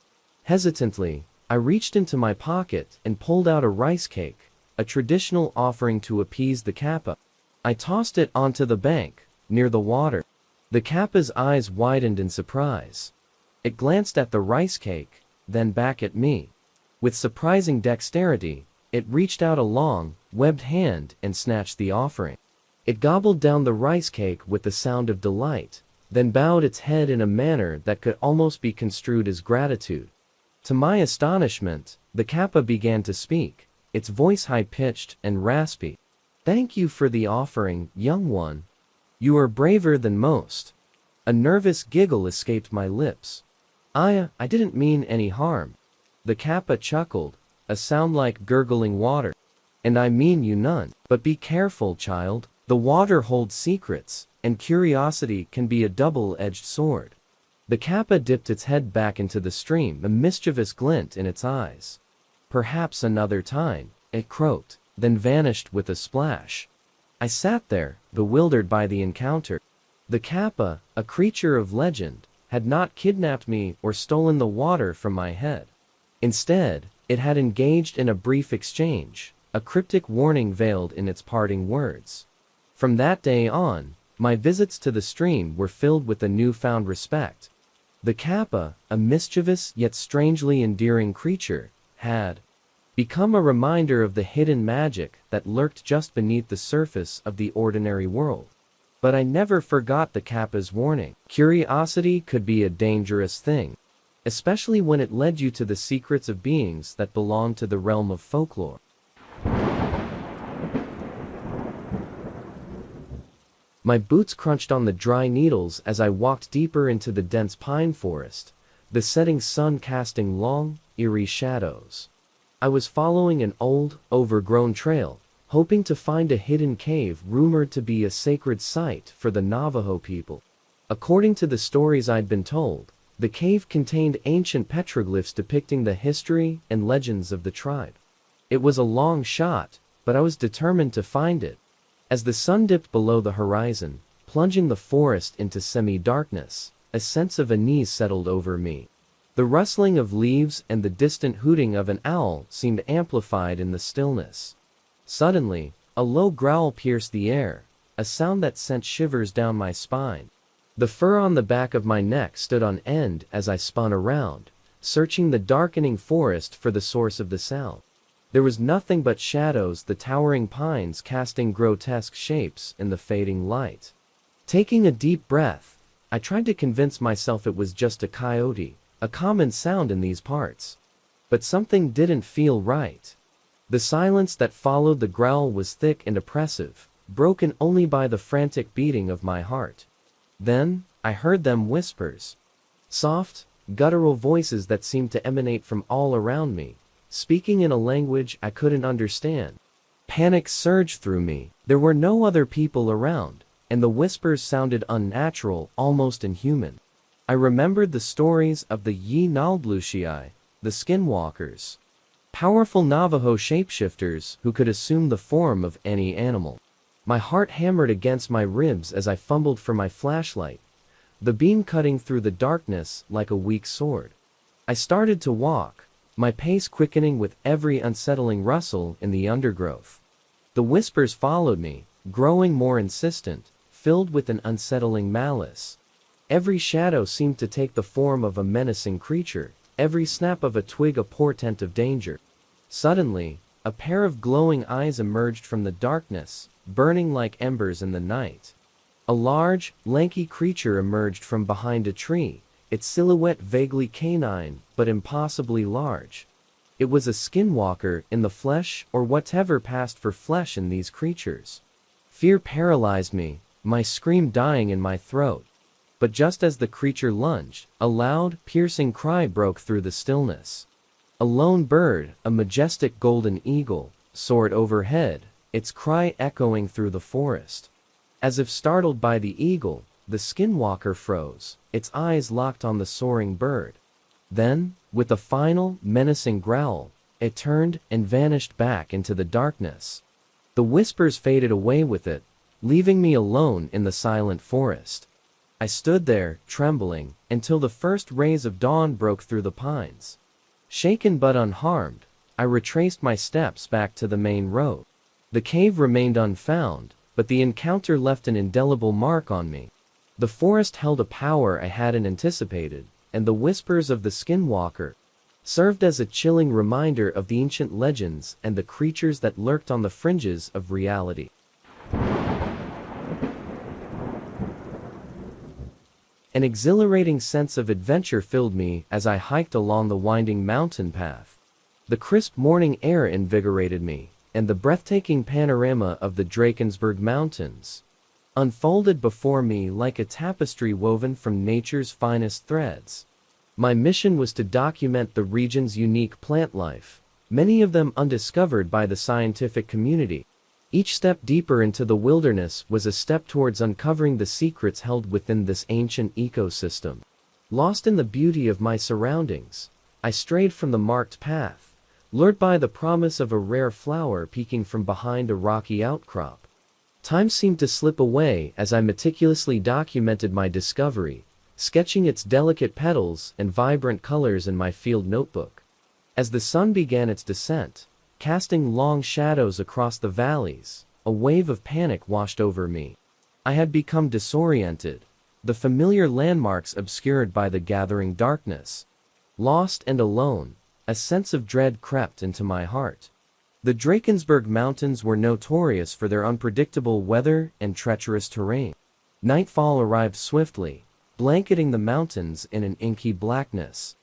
Hesitantly, I reached into my pocket and pulled out a rice cake, a traditional offering to appease the Kappa. I tossed it onto the bank, near the water. The Kappa's eyes widened in surprise. It glanced at the rice cake, then back at me. With surprising dexterity, it reached out a long, webbed hand and snatched the offering. It gobbled down the rice cake with the sound of delight, then bowed its head in a manner that could almost be construed as gratitude. To my astonishment, the Kappa began to speak, its voice high-pitched and raspy. "Thank you for the offering, young one. You are braver than most." A nervous giggle escaped my lips. I didn't mean any harm." The Kappa chuckled, a sound like gurgling water. "And I mean you none. But be careful, child. The water holds secrets, and curiosity can be a double-edged sword." The Kappa dipped its head back into the stream, a mischievous glint in its eyes. "Perhaps another time," it croaked, then vanished with a splash. I sat there, bewildered by the encounter. The Kappa, a creature of legend, had not kidnapped me or stolen the water from my head. Instead, it had engaged in a brief exchange, a cryptic warning veiled in its parting words. From that day on, my visits to the stream were filled with a newfound respect. The Kappa, a mischievous yet strangely endearing creature, had become a reminder of the hidden magic that lurked just beneath the surface of the ordinary world. But I never forgot the Kappa's warning. Curiosity could be a dangerous thing. especially when it led you to the secrets of beings that belong to the realm of folklore. My boots crunched on the dry needles as I walked deeper into the dense pine forest, the setting sun casting long, eerie shadows. I was following an old, overgrown trail, hoping to find a hidden cave rumored to be a sacred site for the Navajo people. According to the stories I'd been told, the cave contained ancient petroglyphs depicting the history and legends of the tribe. It was a long shot, but I was determined to find it. As the sun dipped below the horizon, plunging the forest into semi-darkness, a sense of unease settled over me. The rustling of leaves and the distant hooting of an owl seemed amplified in the stillness. Suddenly, a low growl pierced the air, a sound that sent shivers down my spine. The fur on the back of my neck stood on end as I spun around, searching the darkening forest for the source of the sound. There was nothing but shadows, the towering pines casting grotesque shapes in the fading light. Taking a deep breath, I tried to convince myself it was just a coyote, a common sound in these parts. But something didn't feel right. The silence that followed the growl was thick and oppressive, broken only by the frantic beating of my heart. Then, I heard them whispers. Soft, guttural voices that seemed to emanate from all around me, speaking in a language I couldn't understand. Panic surged through me. There were no other people around, and the whispers sounded unnatural, almost inhuman. I remembered the stories of the Yi-Naldlushii, the Skinwalkers. Powerful Navajo shapeshifters who could assume the form of any animal. My heart hammered against my ribs as I fumbled for my flashlight, the beam cutting through the darkness like a weak sword. I started to walk, my pace quickening with every unsettling rustle in the undergrowth. The whispers followed me, growing more insistent, filled with an unsettling malice. Every shadow seemed to take the form of a menacing creature, every snap of a twig a portent of danger. Suddenly, a pair of glowing eyes emerged from the darkness, burning like embers in the night. A large, lanky creature emerged from behind a tree, its silhouette vaguely canine, but impossibly large. It was a skinwalker in the flesh, or whatever passed for flesh in these creatures. Fear paralyzed me, my scream dying in my throat. But just as the creature lunged, a loud, piercing cry broke through the stillness. A lone bird, a majestic golden eagle, soared overhead, its cry echoing through the forest. As if startled by the eagle, the skinwalker froze, its eyes locked on the soaring bird. Then, with a final, menacing growl, it turned and vanished back into the darkness. The whispers faded away with it, leaving me alone in the silent forest. I stood there, trembling, until the first rays of dawn broke through the pines. Shaken but unharmed, I retraced my steps back to the main road. The cave remained unfound, but the encounter left an indelible mark on me. The forest held a power I hadn't anticipated, and the whispers of the Skinwalker served as a chilling reminder of the ancient legends and the creatures that lurked on the fringes of reality. An exhilarating sense of adventure filled me as I hiked along the winding mountain path. The crisp morning air invigorated me, and the breathtaking panorama of the Drakensberg Mountains unfolded before me like a tapestry woven from nature's finest threads. My mission was to document the region's unique plant life, many of them undiscovered by the scientific community. Each step deeper into the wilderness was a step towards uncovering the secrets held within this ancient ecosystem. Lost in the beauty of my surroundings, I strayed from the marked path, lured by the promise of a rare flower peeking from behind a rocky outcrop. Time seemed to slip away as I meticulously documented my discovery, sketching its delicate petals and vibrant colors in my field notebook. As the sun began its descent, casting long shadows across the valleys, a wave of panic washed over me. I had become disoriented, the familiar landmarks obscured by the gathering darkness. Lost and alone, a sense of dread crept into my heart. The Drakensberg Mountains were notorious for their unpredictable weather and treacherous terrain. Nightfall arrived swiftly, blanketing the mountains in an inky blackness.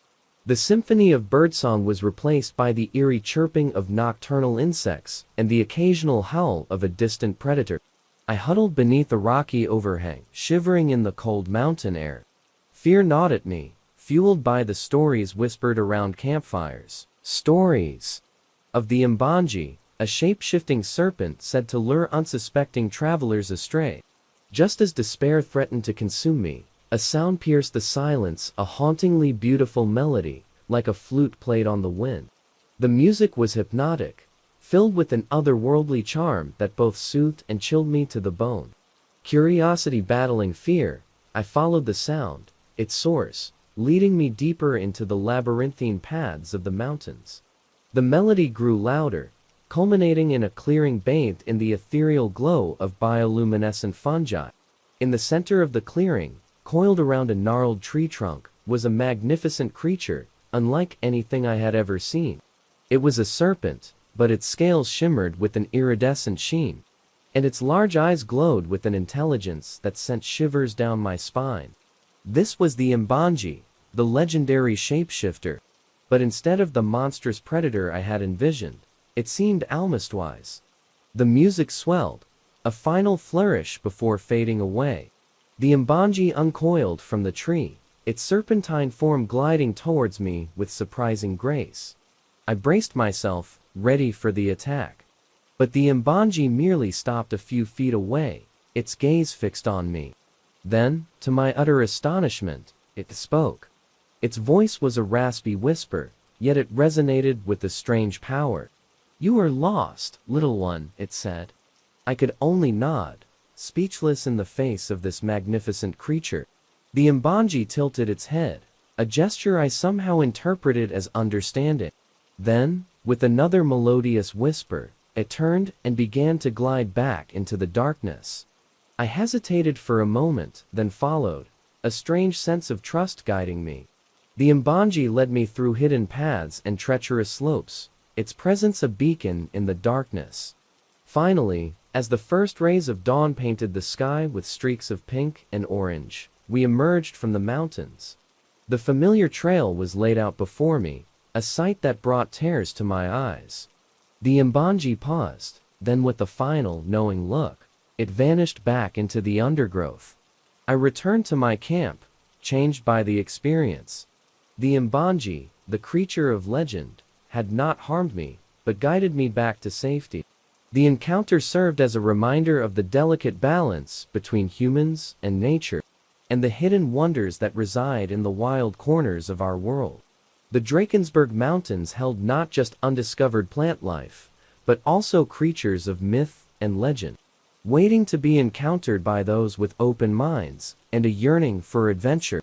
The symphony of birdsong was replaced by the eerie chirping of nocturnal insects and the occasional howl of a distant predator. I huddled beneath a rocky overhang, shivering in the cold mountain air. Fear gnawed at me, fueled by the stories whispered around campfires. Stories of the Mbanji, a shape-shifting serpent said to lure unsuspecting travelers astray. Just as despair threatened to consume me, a sound pierced the silence, a hauntingly beautiful melody, like a flute played on the wind. The music was hypnotic, filled with an otherworldly charm that both soothed and chilled me to the bone. Curiosity battling fear, I followed the sound, its source, leading me deeper into the labyrinthine paths of the mountains. The melody grew louder, culminating in a clearing bathed in the ethereal glow of bioluminescent fungi. In the center of the clearing, coiled around a gnarled tree trunk, was a magnificent creature, unlike anything I had ever seen. It was a serpent, but its scales shimmered with an iridescent sheen, and its large eyes glowed with an intelligence that sent shivers down my spine. This was the Mbanji, the legendary shapeshifter. But instead of the monstrous predator I had envisioned, it seemed almostwise. The music swelled, a final flourish before fading away. The Mbanji uncoiled from the tree, its serpentine form gliding towards me with surprising grace. I braced myself, ready for the attack. But the Mbanji merely stopped a few feet away, its gaze fixed on me. Then, to my utter astonishment, it spoke. Its voice was a raspy whisper, yet it resonated with a strange power. "You are lost, little one," it said. I could only nod, speechless in the face of this magnificent creature. The Mbanji tilted its head, a gesture I somehow interpreted as understanding. Then, with another melodious whisper, it turned and began to glide back into the darkness. I hesitated for a moment, then followed, a strange sense of trust guiding me. The Mbanji led me through hidden paths and treacherous slopes, its presence a beacon in the darkness. Finally, as the first rays of dawn painted the sky with streaks of pink and orange, we emerged from the mountains. The familiar trail was laid out before me, a sight that brought tears to my eyes. The Mbanji paused, then with a final, knowing look, it vanished back into the undergrowth. I returned to my camp, changed by the experience. The Mbanji, the creature of legend, had not harmed me, but guided me back to safety. The encounter served as a reminder of the delicate balance between humans and nature, and the hidden wonders that reside in the wild corners of our world. The Drakensberg Mountains held not just undiscovered plant life, but also creatures of myth and legend, waiting to be encountered by those with open minds and a yearning for adventure.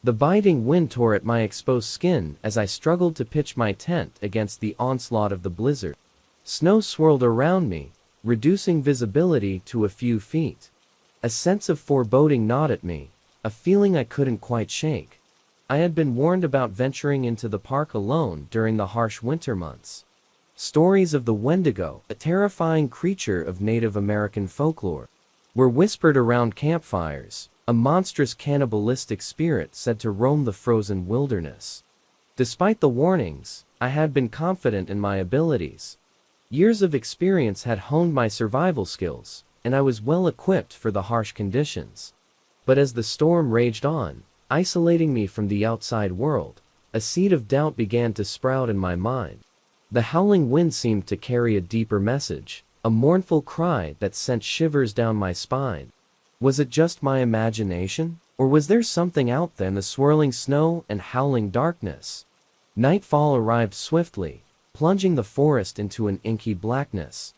The biting wind tore at my exposed skin as I struggled to pitch my tent against the onslaught of the blizzard. Snow swirled around me, reducing visibility to a few feet. A sense of foreboding gnawed at me, a feeling I couldn't quite shake. I had been warned about venturing into the park alone during the harsh winter months. Stories of the Wendigo, a terrifying creature of Native American folklore, were whispered around campfires, a monstrous cannibalistic spirit said to roam the frozen wilderness. Despite the warnings, I had been confident in my abilities. Years of experience had honed my survival skills, and I was well equipped for the harsh conditions. But as the storm raged on, isolating me from the outside world, a seed of doubt began to sprout in my mind. The howling wind seemed to carry a deeper message, a mournful cry that sent shivers down my spine. Was it just my imagination, or was there something out there in the swirling snow and howling darkness? Nightfall arrived swiftly, plunging the forest into an inky blackness.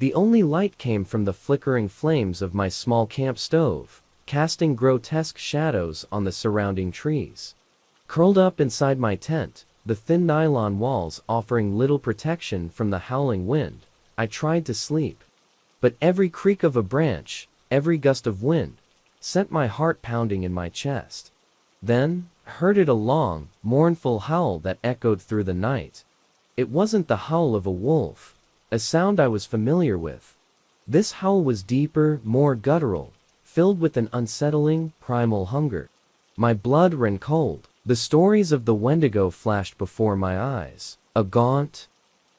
The only light came from the flickering flames of my small camp stove, casting grotesque shadows on the surrounding trees. Curled up inside my tent, the thin nylon walls offering little protection from the howling wind, I tried to sleep. But every creak of a branch, every gust of wind, sent my heart pounding in my chest. Then, I heard a long, mournful howl that echoed through the night. It wasn't the howl of a wolf, a sound I was familiar with. This howl was deeper, more guttural, filled with an unsettling, primal hunger. My blood ran cold. The stories of the Wendigo flashed before my eyes. A gaunt,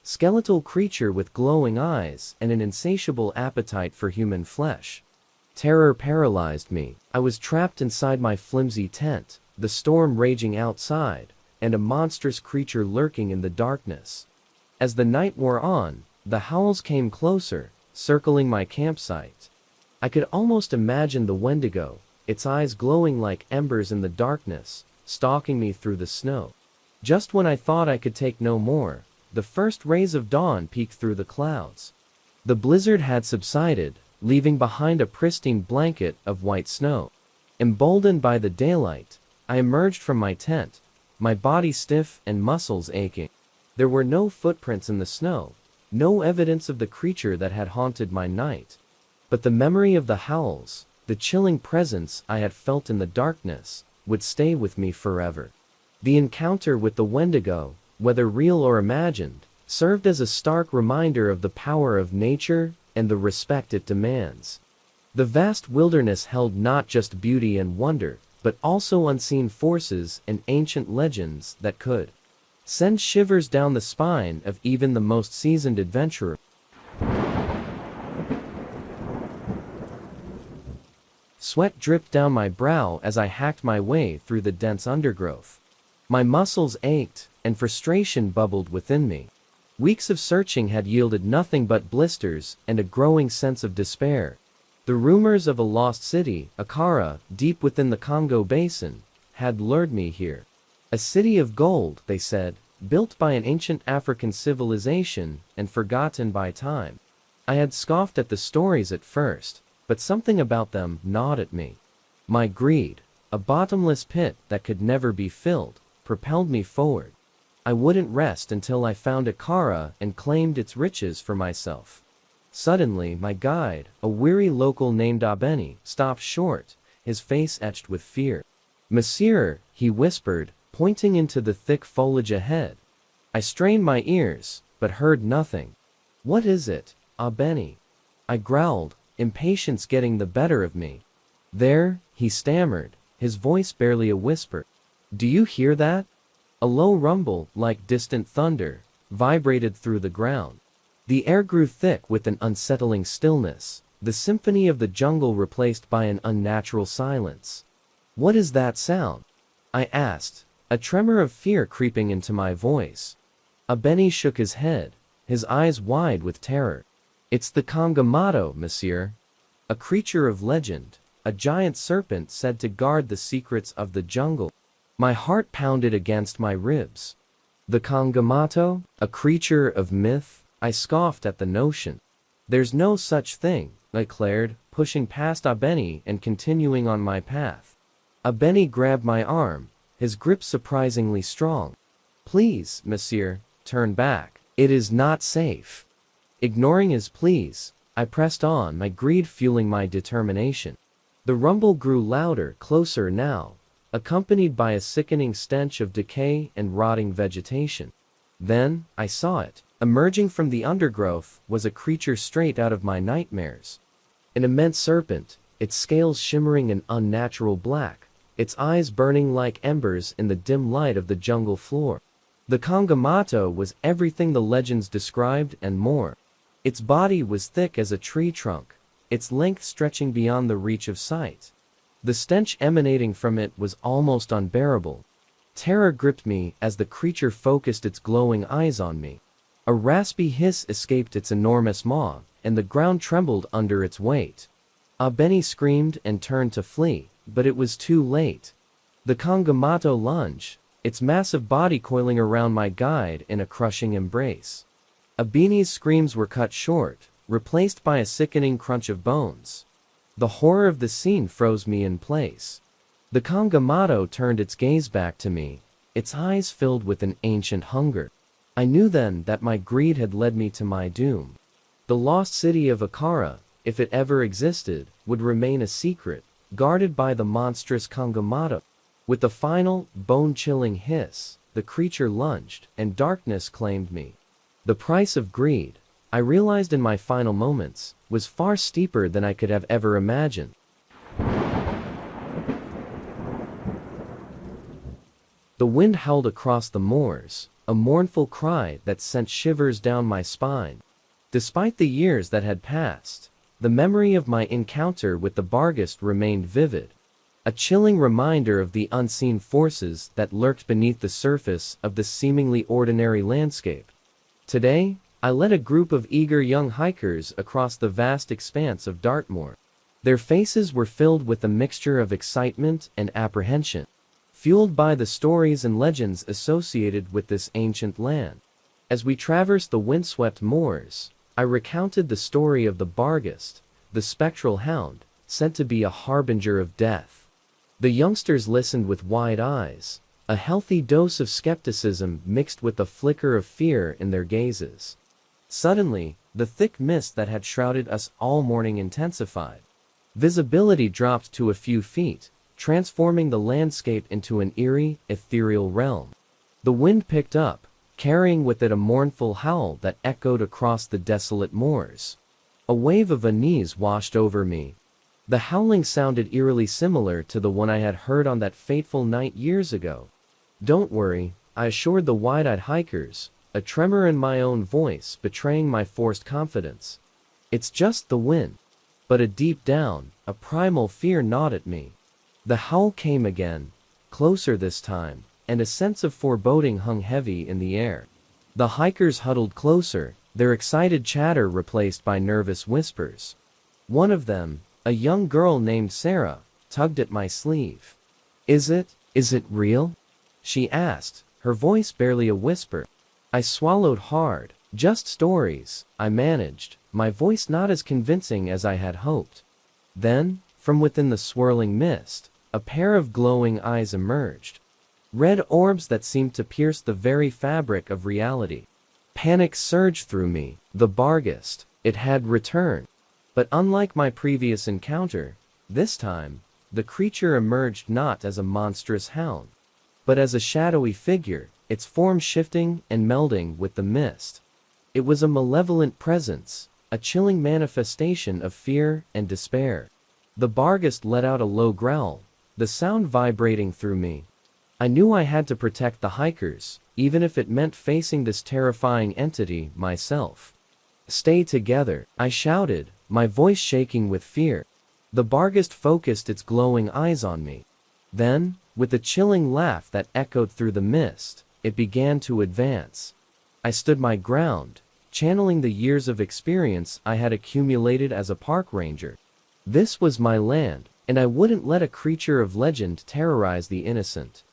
skeletal creature with glowing eyes and an insatiable appetite for human flesh. Terror paralyzed me. I was trapped inside my flimsy tent, the storm raging outside, and a monstrous creature lurking in the darkness. As the night wore on, the howls came closer, circling my campsite. I could almost imagine the Wendigo, its eyes glowing like embers in the darkness, stalking me through the snow. Just when I thought I could take no more, the first rays of dawn peeked through the clouds. The blizzard had subsided, leaving behind a pristine blanket of white snow. Emboldened by the daylight, I emerged from my tent, my body stiff and muscles aching. There were no footprints in the snow, no evidence of the creature that had haunted my night. But the memory of the howls, the chilling presence I had felt in the darkness, would stay with me forever. The encounter with the Wendigo, whether real or imagined, served as a stark reminder of the power of nature and the respect it demands. The vast wilderness held not just beauty and wonder, but also unseen forces and ancient legends that could send shivers down the spine of even the most seasoned adventurer. Sweat dripped down my brow as I hacked my way through the dense undergrowth. My muscles ached, and frustration bubbled within me. Weeks of searching had yielded nothing but blisters and a growing sense of despair. The rumors of a lost city, Akara, deep within the Congo Basin, had lured me here. A city of gold, they said, built by an ancient African civilization and forgotten by time. I had scoffed at the stories at first, but something about them gnawed at me. My greed, a bottomless pit that could never be filled, propelled me forward. I wouldn't rest until I found Akara and claimed its riches for myself. Suddenly, my guide, a weary local named Abeni, stopped short, his face etched with fear. "Monsieur," he whispered, pointing into the thick foliage ahead. I strained my ears, but heard nothing. "What is it, Abeni?" I growled, impatience getting the better of me. "There," he stammered, his voice barely a whisper. "Do you hear that?" A low rumble, like distant thunder, vibrated through the ground. The air grew thick with an unsettling stillness, the symphony of the jungle replaced by an unnatural silence. "What is that sound?" I asked, a tremor of fear creeping into my voice. Abeni shook his head, his eyes wide with terror. "It's the Kangamato, monsieur. A creature of legend, a giant serpent said to guard the secrets of the jungle." My heart pounded against my ribs. The Kangamato, a creature of myth? I scoffed at the notion. "There's no such thing," I declared, pushing past Abeni and continuing on my path. Abeni grabbed my arm, his grip surprisingly strong. "Please, monsieur, turn back. It is not safe." Ignoring his pleas, I pressed on, my greed fueling my determination. The rumble grew louder, closer now, accompanied by a sickening stench of decay and rotting vegetation. Then, I saw it. Emerging from the undergrowth was a creature straight out of my nightmares. An immense serpent, its scales shimmering in unnatural black, its eyes burning like embers in the dim light of the jungle floor. The Kangamato was everything the legends described and more. Its body was thick as a tree trunk, its length stretching beyond the reach of sight. The stench emanating from it was almost unbearable. Terror gripped me as the creature focused its glowing eyes on me. A raspy hiss escaped its enormous maw, and the ground trembled under its weight. Abeni screamed and turned to flee, but it was too late. The Kangamato lunged, its massive body coiling around my guide in a crushing embrace. Abeni's screams were cut short, replaced by a sickening crunch of bones. The horror of the scene froze me in place. The Kangamato turned its gaze back to me, its eyes filled with an ancient hunger. I knew then that my greed had led me to my doom. The lost city of Akara, if it ever existed, would remain a secret, guarded by the monstrous Kangamato. With a final, bone-chilling hiss, the creature lunged, and darkness claimed me. The price of greed, I realized in my final moments, was far steeper than I could have ever imagined. The wind howled across the moors, a mournful cry that sent shivers down my spine. Despite the years that had passed, the memory of my encounter with the Barghest remained vivid, a chilling reminder of the unseen forces that lurked beneath the surface of this seemingly ordinary landscape. Today, I led a group of eager young hikers across the vast expanse of Dartmoor. Their faces were filled with a mixture of excitement and apprehension, fueled by the stories and legends associated with this ancient land. As we traversed the windswept moors, I recounted the story of the Barghest, the spectral hound, said to be a harbinger of death. The youngsters listened with wide eyes, a healthy dose of skepticism mixed with a flicker of fear in their gazes. Suddenly, the thick mist that had shrouded us all morning intensified. Visibility dropped to a few feet, transforming the landscape into an eerie, ethereal realm. The wind picked up, carrying with it a mournful howl that echoed across the desolate moors. A wave of unease washed over me. The howling sounded eerily similar to the one I had heard on that fateful night years ago. "Don't worry," I assured the wide-eyed hikers, a tremor in my own voice betraying my forced confidence. "It's just the wind." But deep down, a primal fear gnawed at me. The howl came again, closer this time, and a sense of foreboding hung heavy in the air. The hikers huddled closer, their excited chatter replaced by nervous whispers. One of them, a young girl named Sarah, tugged at my sleeve. Is it real?" she asked, her voice barely a whisper. I swallowed hard. "Just stories," I managed, my voice not as convincing as I had hoped. Then, from within the swirling mist, a pair of glowing eyes emerged. Red orbs that seemed to pierce the very fabric of reality. Panic surged through me. The Barghest, it had returned. But unlike my previous encounter, this time, the creature emerged not as a monstrous hound, but as a shadowy figure, its form shifting and melding with the mist. It was a malevolent presence, a chilling manifestation of fear and despair. The Barghest let out a low growl, the sound vibrating through me. I knew I had to protect the hikers, even if it meant facing this terrifying entity myself. "Stay together," I shouted, my voice shaking with fear. The Barghest focused its glowing eyes on me. Then, with a chilling laugh that echoed through the mist, it began to advance. I stood my ground, channeling the years of experience I had accumulated as a park ranger. This was my land, and I wouldn't let a creature of legend terrorize the innocent.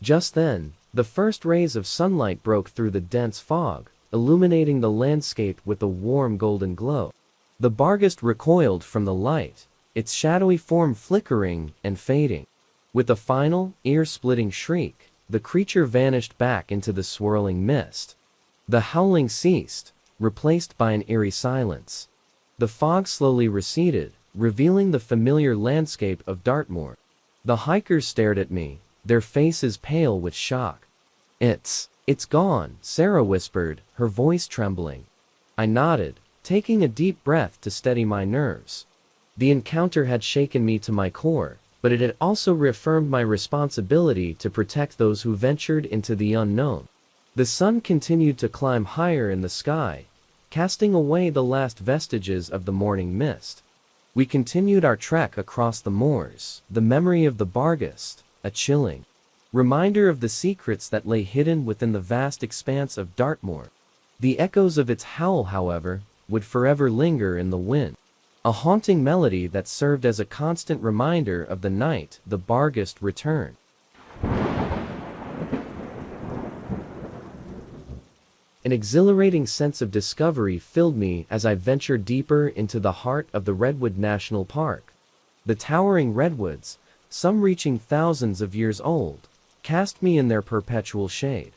Just then, the first rays of sunlight broke through the dense fog, illuminating the landscape with a warm golden glow. The Barghest recoiled from the light, its shadowy form flickering and fading. With a final, ear-splitting shriek, the creature vanished back into the swirling mist. The howling ceased, replaced by an eerie silence. The fog slowly receded, revealing the familiar landscape of Dartmoor. The hikers stared at me, their faces pale with shock. It's gone," Sarah whispered, her voice trembling. I nodded, taking a deep breath to steady my nerves. The encounter had shaken me to my core, but it had also reaffirmed my responsibility to protect those who ventured into the unknown. The sun continued to climb higher in the sky, casting away the last vestiges of the morning mist. We continued our trek across the moors, the memory of the Barghest, a chilling reminder of the secrets that lay hidden within the vast expanse of Dartmoor. The echoes of its howl, however, would forever linger in the wind, a haunting melody that served as a constant reminder of the night the Barghest returned. An exhilarating sense of discovery filled me as I ventured deeper into the heart of the Redwood National Park. The towering redwoods, some reaching thousands of years old, cast me in their perpetual shade.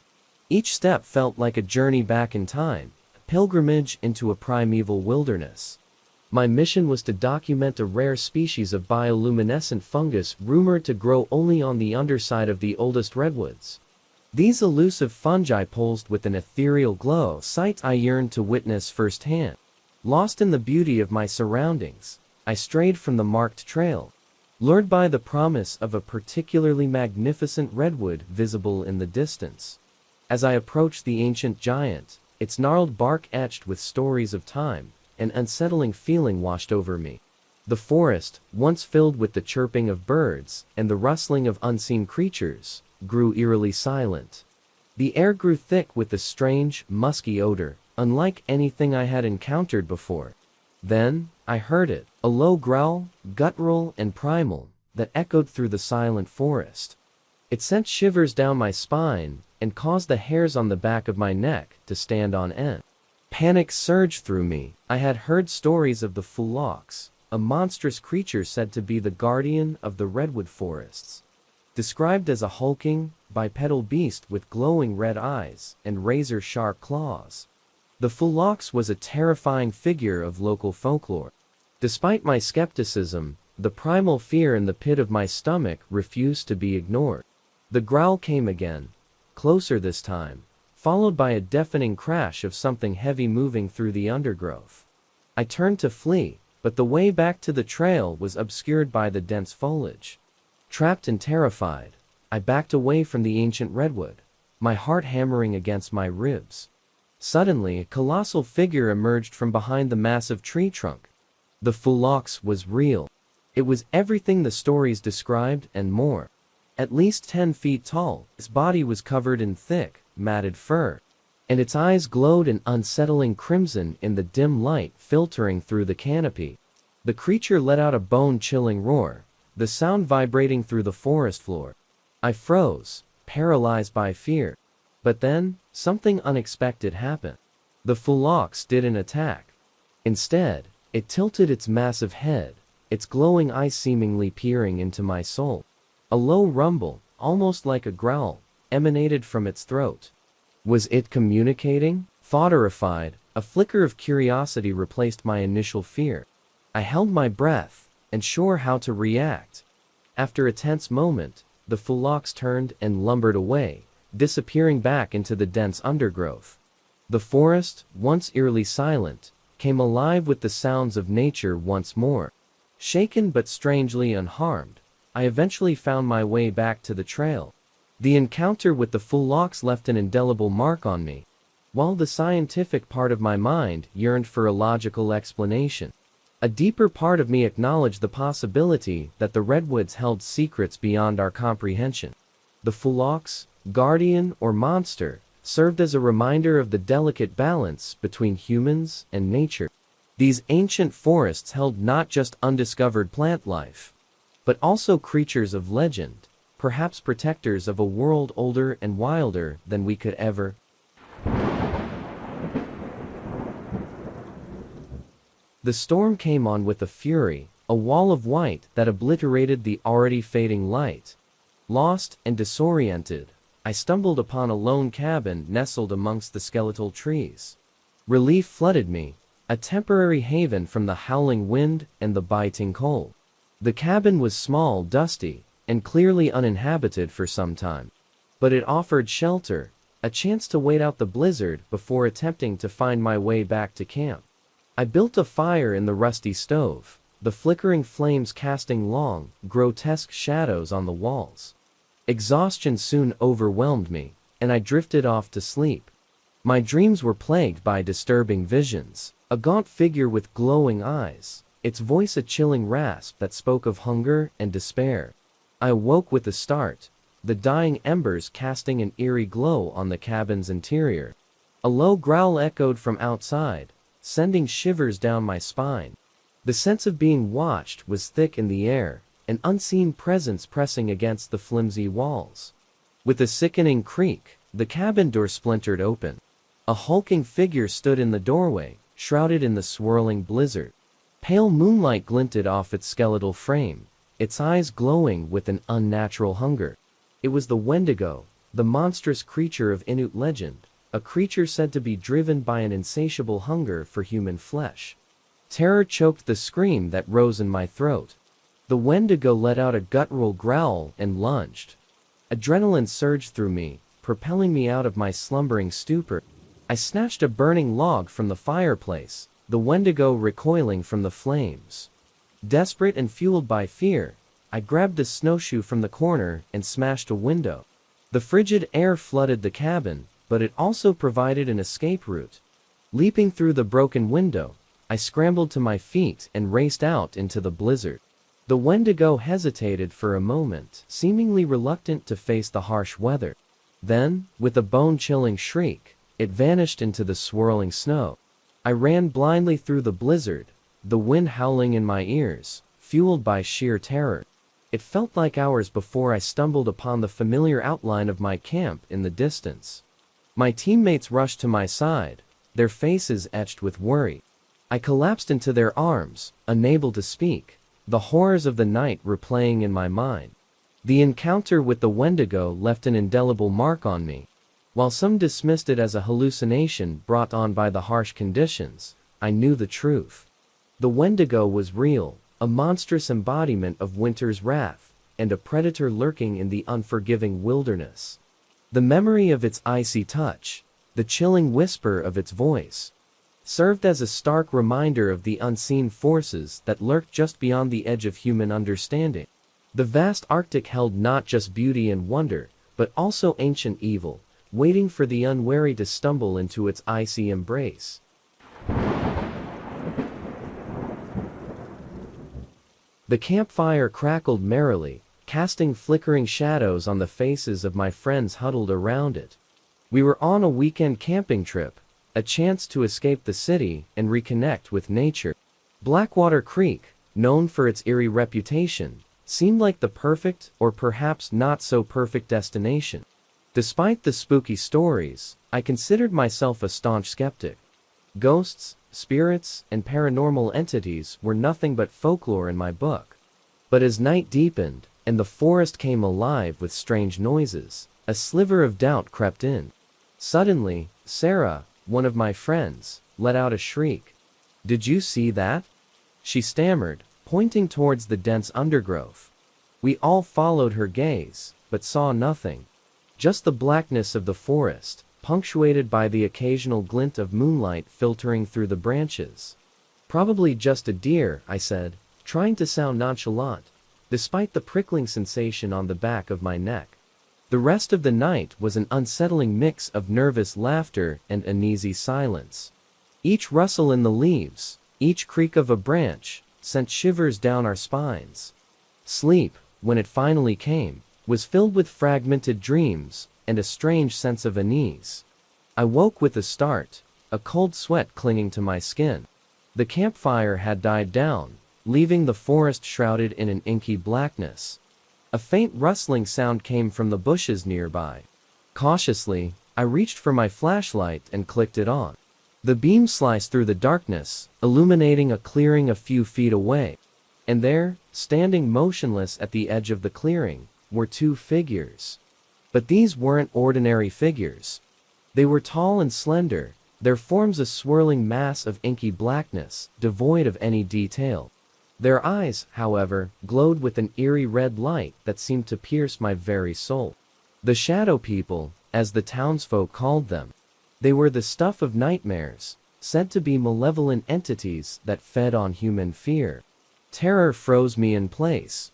Each step felt like a journey back in time, a pilgrimage into a primeval wilderness. My mission was to document a rare species of bioluminescent fungus rumored to grow only on the underside of the oldest redwoods. These elusive fungi pulsed with an ethereal glow, sight I yearned to witness firsthand. Lost in the beauty of my surroundings, I strayed from the marked trail. lured by the promise of a particularly magnificent redwood visible in the distance. As I approached the ancient giant, its gnarled bark etched with stories of time, an unsettling feeling washed over me. The forest, once filled with the chirping of birds and the rustling of unseen creatures, grew eerily silent. The air grew thick with a strange, musky odor, unlike anything I had encountered before. Then, I heard it, a low growl, guttural and primal, that echoed through the silent forest. It sent shivers down my spine and caused the hairs on the back of my neck to stand on end. Panic surged through me. I had heard stories of the Fulox, a monstrous creature said to be the guardian of the redwood forests. Described as a hulking, bipedal beast with glowing red eyes and razor-sharp claws. The Fulox was a terrifying figure of local folklore. Despite my skepticism, the primal fear in the pit of my stomach refused to be ignored. The growl came again, closer this time, followed by a deafening crash of something heavy moving through the undergrowth. I turned to flee, but the way back to the trail was obscured by the dense foliage. Trapped and terrified, I backed away from the ancient redwood, my heart hammering against my ribs. Suddenly, a colossal figure emerged from behind the massive tree trunk. The Fulox was real. It was everything the stories described and more. At least 10 feet tall, its body was covered in thick, matted fur, and its eyes glowed an unsettling crimson in the dim light filtering through the canopy. The creature let out a bone-chilling roar, the sound vibrating through the forest floor. I froze, paralyzed by fear. But then, something unexpected happened. The Fulox didn't attack. Instead, it tilted its massive head, its glowing eyes seemingly peering into my soul. A low rumble, almost like a growl, emanated from its throat. Was it communicating? Terrified, a flicker of curiosity replaced my initial fear. I held my breath, unsure how to react. After a tense moment, the Fulox turned and lumbered away, disappearing back into the dense undergrowth. The forest, once eerily silent, came alive with the sounds of nature once more. Shaken but strangely unharmed, I eventually found my way back to the trail. The encounter with the Fulox left an indelible mark on me, while the scientific part of my mind yearned for a logical explanation. A deeper part of me acknowledged the possibility that the redwoods held secrets beyond our comprehension. The Fulox, guardian or monster, served as a reminder of the delicate balance between humans and nature. These ancient forests held not just undiscovered plant life, but also creatures of legend, perhaps protectors of a world older and wilder than we could ever. The storm came on with a fury, a wall of white that obliterated the already fading light. Lost and disoriented, I stumbled upon a lone cabin nestled amongst the skeletal trees. Relief flooded me, a temporary haven from the howling wind and the biting cold. The cabin was small, dusty, and clearly uninhabited for some time. But it offered shelter, a chance to wait out the blizzard before attempting to find my way back to camp. I built a fire in the rusty stove, the flickering flames casting long, grotesque shadows on the walls. Exhaustion soon overwhelmed me, and I drifted off to sleep. My dreams were plagued by disturbing visions. A gaunt figure with glowing eyes, its voice a chilling rasp that spoke of hunger and despair. I awoke with a start, the dying embers casting an eerie glow on the cabin's interior. A low growl echoed from outside, sending shivers down my spine. The sense of being watched was thick in the air, an unseen presence pressing against the flimsy walls. With a sickening creak, the cabin door splintered open. A hulking figure stood in the doorway, shrouded in the swirling blizzard. Pale moonlight glinted off its skeletal frame, its eyes glowing with an unnatural hunger. It was the Wendigo, the monstrous creature of Inuit legend, a creature said to be driven by an insatiable hunger for human flesh. Terror choked the scream that rose in my throat. The Wendigo let out a guttural growl and lunged. Adrenaline surged through me, propelling me out of my slumbering stupor. I snatched a burning log from the fireplace, the Wendigo recoiling from the flames. Desperate and fueled by fear, I grabbed a snowshoe from the corner and smashed a window. The frigid air flooded the cabin, but it also provided an escape route. Leaping through the broken window, I scrambled to my feet and raced out into the blizzard. The Wendigo hesitated for a moment, seemingly reluctant to face the harsh weather. Then, with a bone-chilling shriek, it vanished into the swirling snow. I ran blindly through the blizzard, the wind howling in my ears, fueled by sheer terror. It felt like hours before I stumbled upon the familiar outline of my camp in the distance. My teammates rushed to my side, their faces etched with worry. I collapsed into their arms, unable to speak, the horrors of the night replaying in my mind. The encounter with the Wendigo left an indelible mark on me. While some dismissed it as a hallucination brought on by the harsh conditions, I knew the truth. The Wendigo was real, a monstrous embodiment of winter's wrath, and a predator lurking in the unforgiving wilderness. The memory of its icy touch, the chilling whisper of its voice, served as a stark reminder of the unseen forces that lurked just beyond the edge of human understanding. The vast Arctic held not just beauty and wonder, but also ancient evil, waiting for the unwary to stumble into its icy embrace. The campfire crackled merrily, casting flickering shadows on the faces of my friends huddled around it. We were on a weekend camping trip, a chance to escape the city and reconnect with nature. Blackwater Creek, known for its eerie reputation, seemed like the perfect, or perhaps not so perfect destination. Despite the spooky stories, I considered myself a staunch skeptic. Ghosts, spirits, and paranormal entities were nothing but folklore in my book. But as night deepened, and the forest came alive with strange noises, a sliver of doubt crept in. Suddenly, Sarah, one of my friends, let out a shriek. "Did you see that?" she stammered, pointing towards the dense undergrowth. We all followed her gaze, but saw nothing. Just the blackness of the forest, punctuated by the occasional glint of moonlight filtering through the branches. "Probably just a deer," I said, trying to sound nonchalant, despite the prickling sensation on the back of my neck. The rest of the night was an unsettling mix of nervous laughter and uneasy silence. Each rustle in the leaves, each creak of a branch, sent shivers down our spines. Sleep, when it finally came, was filled with fragmented dreams and a strange sense of unease. I woke with a start, a cold sweat clinging to my skin. The campfire had died down, leaving the forest shrouded in an inky blackness. A faint rustling sound came from the bushes nearby. Cautiously, I reached for my flashlight and clicked it on. The beam sliced through the darkness, illuminating a clearing a few feet away. And there, standing motionless at the edge of the clearing, were two figures. But these weren't ordinary figures. They were tall and slender, their forms a swirling mass of inky blackness, devoid of any detail. Their eyes, however, glowed with an eerie red light that seemed to pierce my very soul. The Shadow People, as the townsfolk called them. They were the stuff of nightmares, said to be malevolent entities that fed on human fear. Terror froze me in place.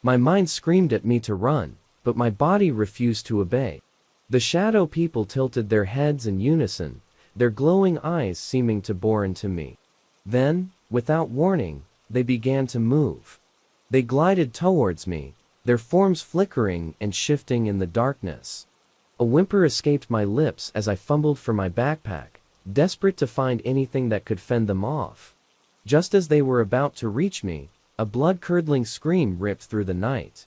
My mind screamed at me to run, but my body refused to obey. The Shadow People tilted their heads in unison, their glowing eyes seeming to bore into me. Then, without warning, they began to move. They glided towards me, their forms flickering and shifting in the darkness. A whimper escaped my lips as I fumbled for my backpack, desperate to find anything that could fend them off. Just as they were about to reach me, a blood-curdling scream ripped through the night.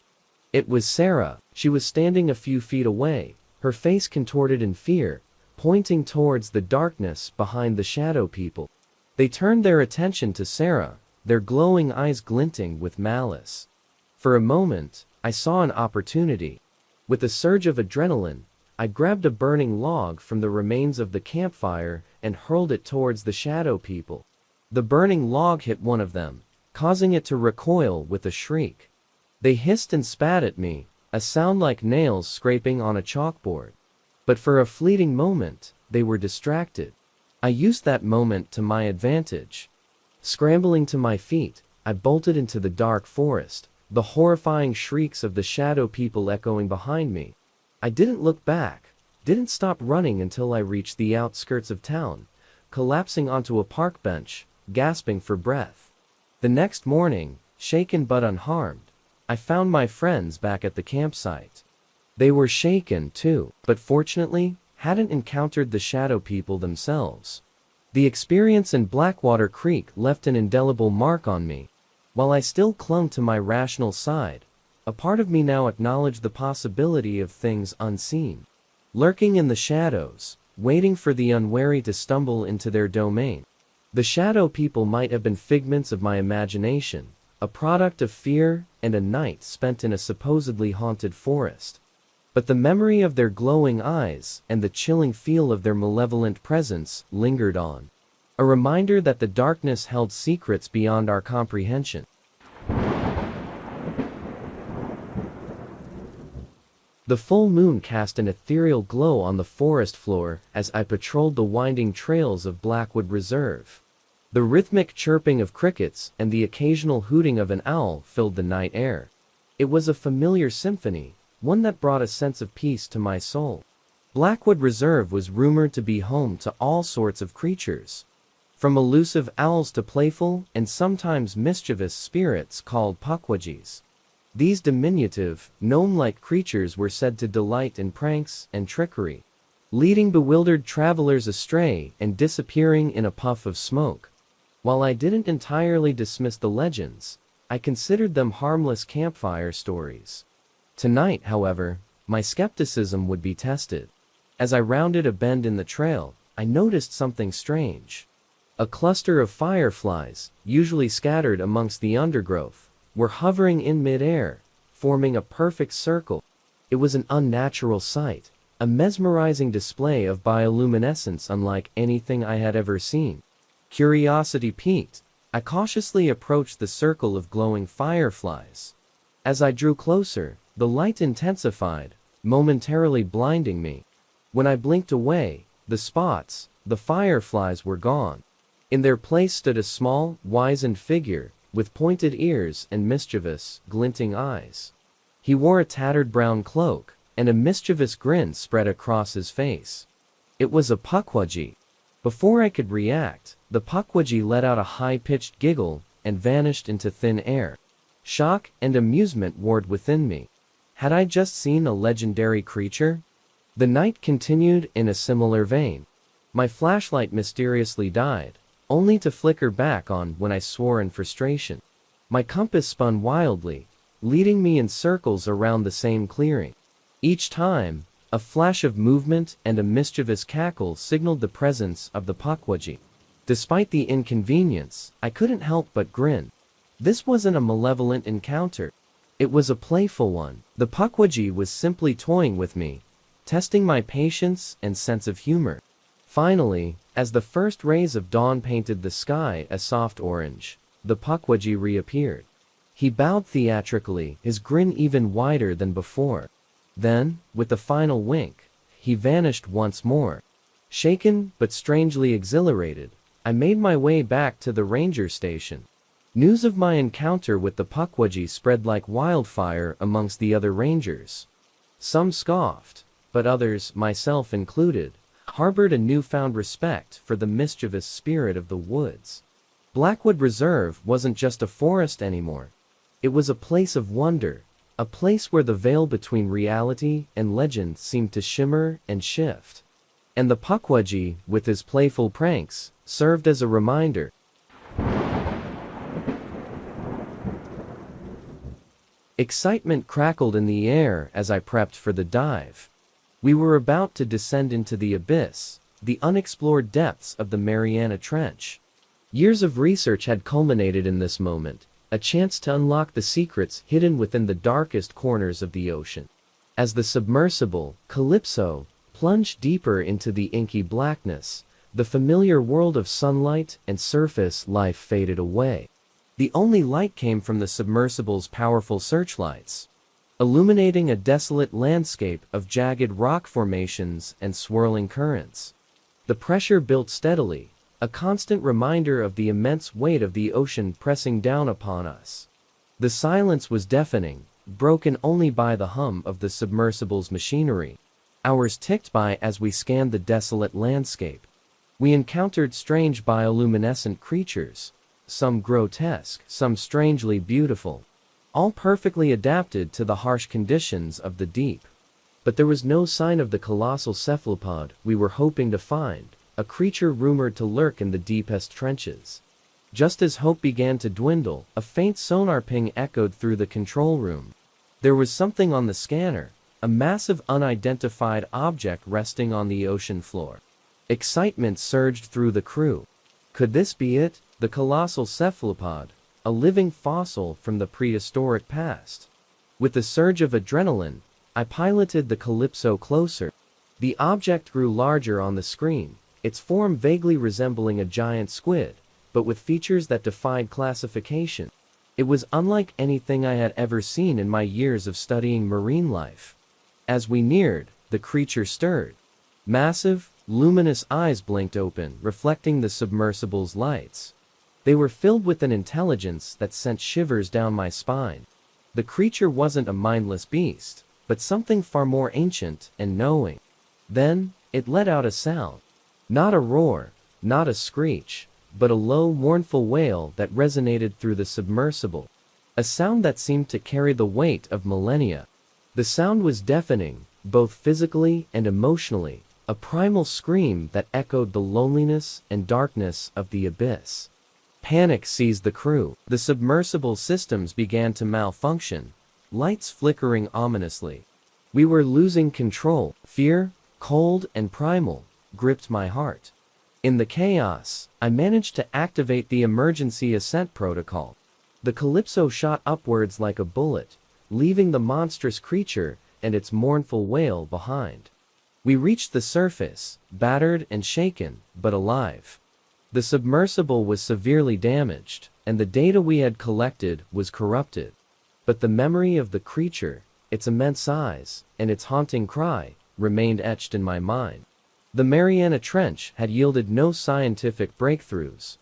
It was Sarah. She was standing a few feet away, her face contorted in fear, pointing towards the darkness behind the Shadow People. They turned their attention to Sarah, their glowing eyes glinting with malice. For a moment, I saw an opportunity. With a surge of adrenaline, I grabbed a burning log from the remains of the campfire and hurled it towards the Shadow People. The burning log hit one of them, causing it to recoil with a shriek. They hissed and spat at me, a sound like nails scraping on a chalkboard. But for a fleeting moment, they were distracted. I used that moment to my advantage. Scrambling to my feet, I bolted into the dark forest, the horrifying shrieks of the shadow people echoing behind me. I didn't look back, didn't stop running until I reached the outskirts of town, collapsing onto a park bench, gasping for breath. The next morning, shaken but unharmed, I found my friends back at the campsite. They were shaken too, but fortunately, hadn't encountered the shadow people themselves. The experience in Blackwater Creek left an indelible mark on me. While I still clung to my rational side, a part of me now acknowledged the possibility of things unseen, lurking in the shadows, waiting for the unwary to stumble into their domain. The shadow people might have been figments of my imagination, a product of fear and a night spent in a supposedly haunted forest. But the memory of their glowing eyes and the chilling feel of their malevolent presence lingered on. A reminder that the darkness held secrets beyond our comprehension. The full moon cast an ethereal glow on the forest floor as I patrolled the winding trails of Blackwood Reserve. The rhythmic chirping of crickets and the occasional hooting of an owl filled the night air. It was a familiar symphony, one that brought a sense of peace to my soul. Blackwood Reserve was rumored to be home to all sorts of creatures, from elusive owls to playful and sometimes mischievous spirits called pukwudgies. These diminutive, gnome-like creatures were said to delight in pranks and trickery, leading bewildered travelers astray and disappearing in a puff of smoke. While I didn't entirely dismiss the legends, I considered them harmless campfire stories. Tonight, however, my skepticism would be tested. As I rounded a bend in the trail, I noticed something strange. A cluster of fireflies, usually scattered amongst the undergrowth, were hovering in mid-air, forming a perfect circle. It was an unnatural sight, a mesmerizing display of bioluminescence unlike anything I had ever seen. Curiosity piqued, I cautiously approached the circle of glowing fireflies. As I drew closer, the light intensified, momentarily blinding me. When I blinked away, the fireflies were gone. In their place stood a small, wizened figure, with pointed ears and mischievous, glinting eyes. He wore a tattered brown cloak, and a mischievous grin spread across his face. It was a pukwudgie. Before I could react, the pukwudgie let out a high-pitched giggle and vanished into thin air. Shock and amusement warred within me. Had I just seen a legendary creature? The night continued in a similar vein. My flashlight mysteriously died, only to flicker back on when I swore in frustration. My compass spun wildly, leading me in circles around the same clearing. Each time, a flash of movement and a mischievous cackle signaled the presence of the pukwudgie. Despite the inconvenience, I couldn't help but grin. This wasn't a malevolent encounter. It was a playful one. The pukwudgie was simply toying with me, testing my patience and sense of humor. Finally, as the first rays of dawn painted the sky a soft orange, the pukwudgie reappeared. He bowed theatrically, his grin even wider than before. Then, with a final wink, he vanished once more. Shaken but strangely exhilarated, I made my way back to the ranger station. News of my encounter with the pukwudgie spread like wildfire amongst the other rangers. Some scoffed, but others, myself included, harbored a newfound respect for the mischievous spirit of the woods. Blackwood Reserve wasn't just a forest anymore. It was a place of wonder, a place where the veil between reality and legend seemed to shimmer and shift. And the pukwudgie, with his playful pranks, served as a reminder. Excitement crackled in the air as I prepped for the dive. We were about to descend into the abyss, the unexplored depths of the Mariana Trench. Years of research had culminated in this moment, a chance to unlock the secrets hidden within the darkest corners of the ocean. As the submersible, Calypso, plunged deeper into the inky blackness, the familiar world of sunlight and surface life faded away. The only light came from the submersible's powerful searchlights, illuminating a desolate landscape of jagged rock formations and swirling currents. The pressure built steadily, a constant reminder of the immense weight of the ocean pressing down upon us. The silence was deafening, broken only by the hum of the submersible's machinery. Hours ticked by as we scanned the desolate landscape. We encountered strange bioluminescent creatures, some grotesque, some strangely beautiful, all perfectly adapted to the harsh conditions of the deep. But there was no sign of the colossal cephalopod we were hoping to find, a creature rumored to lurk in the deepest trenches. Just as hope began to dwindle, a faint sonar ping echoed through the control room. There was something on the scanner, a massive unidentified object resting on the ocean floor. Excitement surged through the crew. Could this be it, the colossal cephalopod, a living fossil from the prehistoric past? With a surge of adrenaline, I piloted the Calypso closer. The object grew larger on the screen, its form vaguely resembling a giant squid, but with features that defied classification. It was unlike anything I had ever seen in my years of studying marine life. As we neared, the creature stirred. Massive, luminous eyes blinked open, reflecting the submersible's lights. They were filled with an intelligence that sent shivers down my spine. The creature wasn't a mindless beast, but something far more ancient and knowing. Then, it let out a sound. Not a roar, not a screech, but a low, mournful wail that resonated through the submersible. A sound that seemed to carry the weight of millennia. The sound was deafening, both physically and emotionally, a primal scream that echoed the loneliness and darkness of the abyss. Panic seized the crew. The submersible systems began to malfunction, lights flickering ominously. We were losing control. Fear, cold and primal, gripped my heart. In the chaos, I managed to activate the emergency ascent protocol. The Calypso shot upwards like a bullet, leaving the monstrous creature and its mournful wail behind. We reached the surface, battered and shaken, but alive. The submersible was severely damaged, and the data we had collected was corrupted. But the memory of the creature, its immense size, and its haunting cry, remained etched in my mind. The Mariana Trench had yielded no scientific breakthroughs,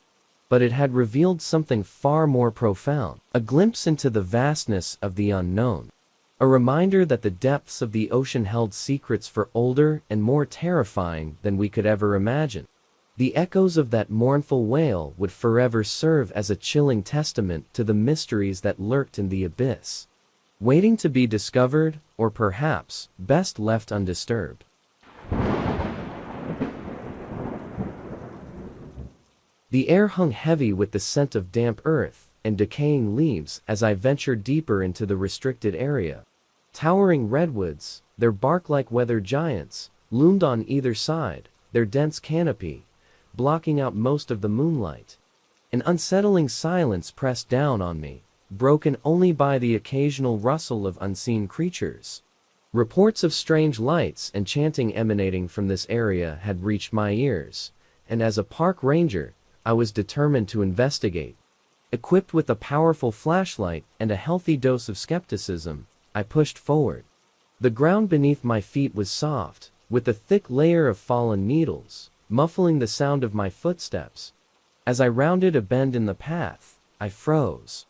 but it had revealed something far more profound, a glimpse into the vastness of the unknown. A reminder that the depths of the ocean held secrets for older and more terrifying than we could ever imagine. The echoes of that mournful wail would forever serve as a chilling testament to the mysteries that lurked in the abyss, waiting to be discovered, or perhaps, best left undisturbed. The air hung heavy with the scent of damp earth and decaying leaves as I ventured deeper into the restricted area. Towering redwoods, their bark-like weathered giants, loomed on either side, their dense canopy blocking out most of the moonlight. An unsettling silence pressed down on me, broken only by the occasional rustle of unseen creatures. Reports of strange lights and chanting emanating from this area had reached my ears, and as a park ranger, I was determined to investigate. Equipped with a powerful flashlight and a healthy dose of skepticism, I pushed forward. The ground beneath my feet was soft, with a thick layer of fallen needles, muffling the sound of my footsteps. As I rounded a bend in the path, I froze.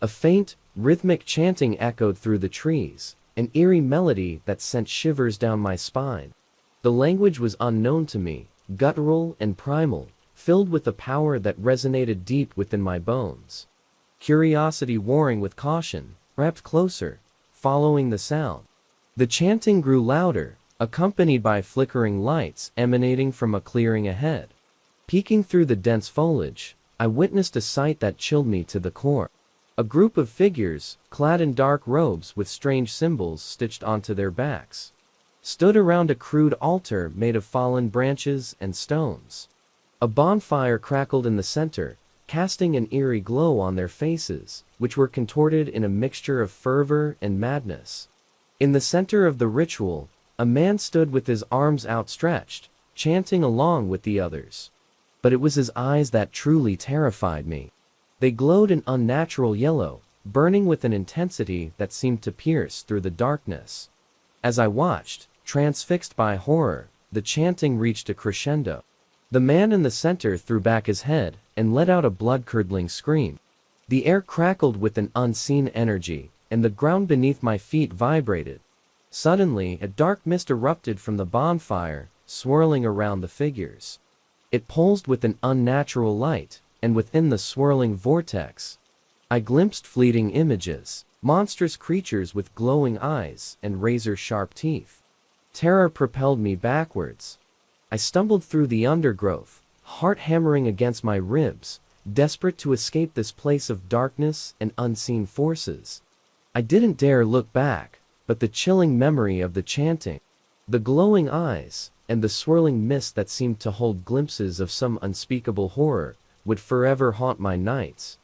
A faint, rhythmic chanting echoed through the trees, an eerie melody that sent shivers down my spine. The language was unknown to me, guttural and primal, filled with a power that resonated deep within my bones. Curiosity warring with caution, crept closer, following the sound. The chanting grew louder, accompanied by flickering lights emanating from a clearing ahead. Peeking through the dense foliage, I witnessed a sight that chilled me to the core. A group of figures, clad in dark robes with strange symbols stitched onto their backs, stood around a crude altar made of fallen branches and stones. A bonfire crackled in the center, casting an eerie glow on their faces, which were contorted in a mixture of fervor and madness. In the center of the ritual, a man stood with his arms outstretched, chanting along with the others. But it was his eyes that truly terrified me. They glowed an unnatural yellow, burning with an intensity that seemed to pierce through the darkness. As I watched, transfixed by horror, the chanting reached a crescendo. The man in the center threw back his head and let out a blood-curdling scream. The air crackled with an unseen energy, and the ground beneath my feet vibrated. Suddenly, a dark mist erupted from the bonfire, swirling around the figures. It pulsed with an unnatural light, and within the swirling vortex, I glimpsed fleeting images, monstrous creatures with glowing eyes and razor-sharp teeth. Terror propelled me backwards. I stumbled through the undergrowth, heart hammering against my ribs, desperate to escape this place of darkness and unseen forces. I didn't dare look back, but the chilling memory of the chanting, the glowing eyes, and the swirling mist that seemed to hold glimpses of some unspeakable horror would forever haunt my nights.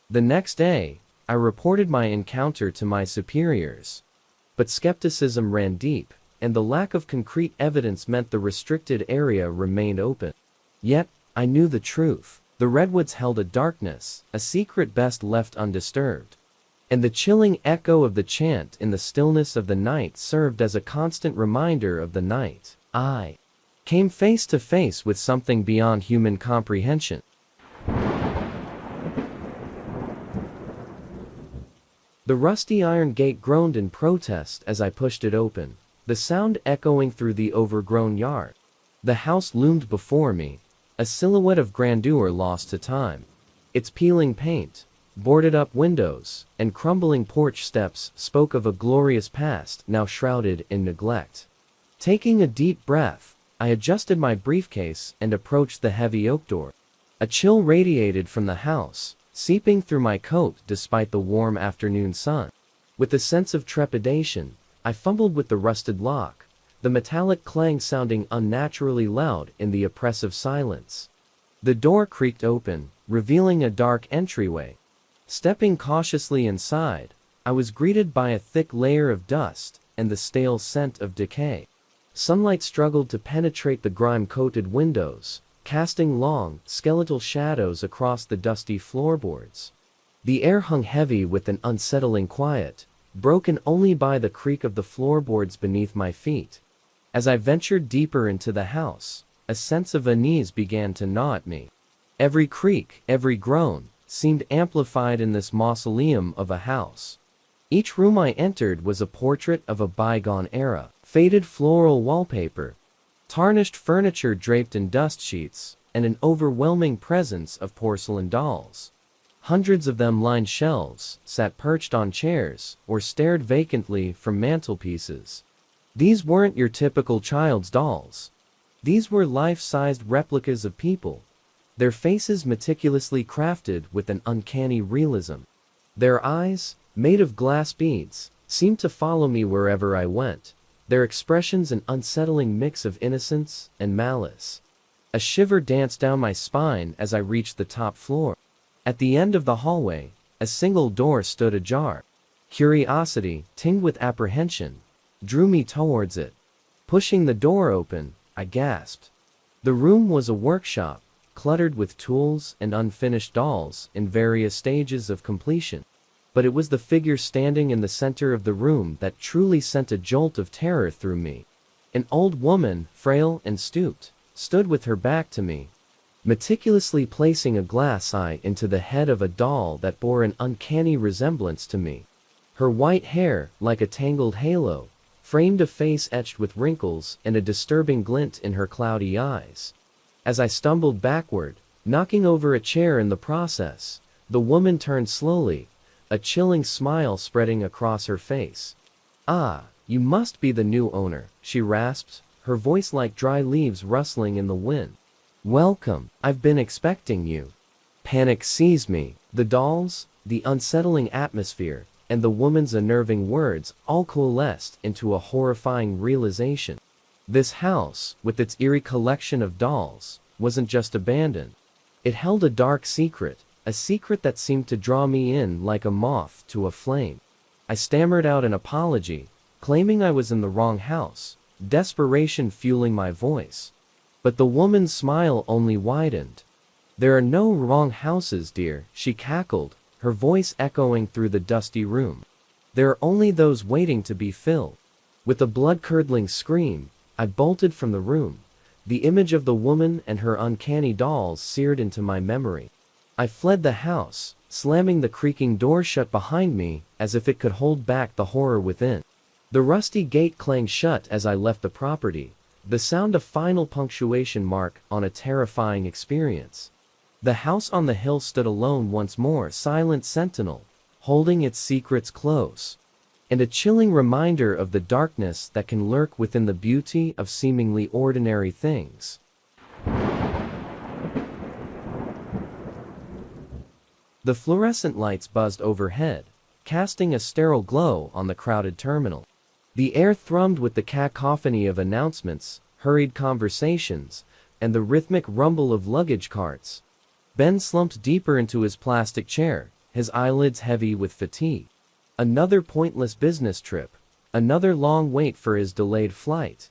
The next day, I reported my encounter to my superiors. But skepticism ran deep, and the lack of concrete evidence meant the restricted area remained open. Yet, I knew the truth. The redwoods held a darkness, a secret best left undisturbed. And the chilling echo of the chant in the stillness of the night served as a constant reminder of the night I came face to face with something beyond human comprehension. The rusty iron gate groaned in protest as I pushed it open, the sound echoing through the overgrown yard. The house loomed before me, a silhouette of grandeur lost to time. Its peeling paint, boarded-up windows, and crumbling porch steps spoke of a glorious past now shrouded in neglect. Taking a deep breath, I adjusted my briefcase and approached the heavy oak door. A chill radiated from the house, seeping through my coat despite the warm afternoon sun. With a sense of trepidation, I fumbled with the rusted lock, the metallic clang sounding unnaturally loud in the oppressive silence. The door creaked open, revealing a dark entryway. Stepping cautiously inside, I was greeted by a thick layer of dust and the stale scent of decay. Sunlight struggled to penetrate the grime-coated windows, casting long, skeletal shadows across the dusty floorboards. The air hung heavy with an unsettling quiet, broken only by the creak of the floorboards beneath my feet. As I ventured deeper into the house, a sense of unease began to gnaw at me. Every creak, every groan, seemed amplified in this mausoleum of a house. Each room I entered was a portrait of a bygone era, faded floral wallpaper, tarnished furniture draped in dust sheets, and an overwhelming presence of porcelain dolls. Hundreds of them lined shelves, sat perched on chairs, or stared vacantly from mantelpieces. These weren't your typical child's dolls. These were life-sized replicas of people, their faces meticulously crafted with an uncanny realism. Their eyes, made of glass beads, seemed to follow me wherever I went, their expressions an unsettling mix of innocence and malice. A shiver danced down my spine as I reached the top floor. At the end of the hallway, a single door stood ajar. Curiosity, tinged with apprehension, drew me towards it. Pushing the door open, I gasped. The room was a workshop, cluttered with tools and unfinished dolls in various stages of completion. But it was the figure standing in the center of the room that truly sent a jolt of terror through me. An old woman, frail and stooped, stood with her back to me, meticulously placing a glass eye into the head of a doll that bore an uncanny resemblance to me. Her white hair, like a tangled halo, framed a face etched with wrinkles and a disturbing glint in her cloudy eyes. As I stumbled backward, knocking over a chair in the process, the woman turned slowly, a chilling smile spreading across her face. "Ah, you must be the new owner," she rasped, her voice like dry leaves rustling in the wind. "Welcome, I've been expecting you." Panic seized me. The dolls, the unsettling atmosphere, and the woman's unnerving words all coalesced into a horrifying realization. This house, with its eerie collection of dolls, wasn't just abandoned. It held a dark secret, a secret that seemed to draw me in like a moth to a flame. I stammered out an apology, claiming I was in the wrong house, desperation fueling my voice. But the woman's smile only widened. "There are no wrong houses, dear," she cackled, her voice echoing through the dusty room. "There are only those waiting to be filled." With a blood-curdling scream, I bolted from the room, the image of the woman and her uncanny dolls seared into my memory. I fled the house, slamming the creaking door shut behind me as if it could hold back the horror within. The rusty gate clanged shut as I left the property, the sound a final punctuation mark on a terrifying experience. The house on the hill stood alone once more, silent sentinel, holding its secrets close, and a chilling reminder of the darkness that can lurk within the beauty of seemingly ordinary things. The fluorescent lights buzzed overhead, casting a sterile glow on the crowded terminal. The air thrummed with the cacophony of announcements, hurried conversations, and the rhythmic rumble of luggage carts. Ben slumped deeper into his plastic chair, his eyelids heavy with fatigue. Another pointless business trip, another long wait for his delayed flight.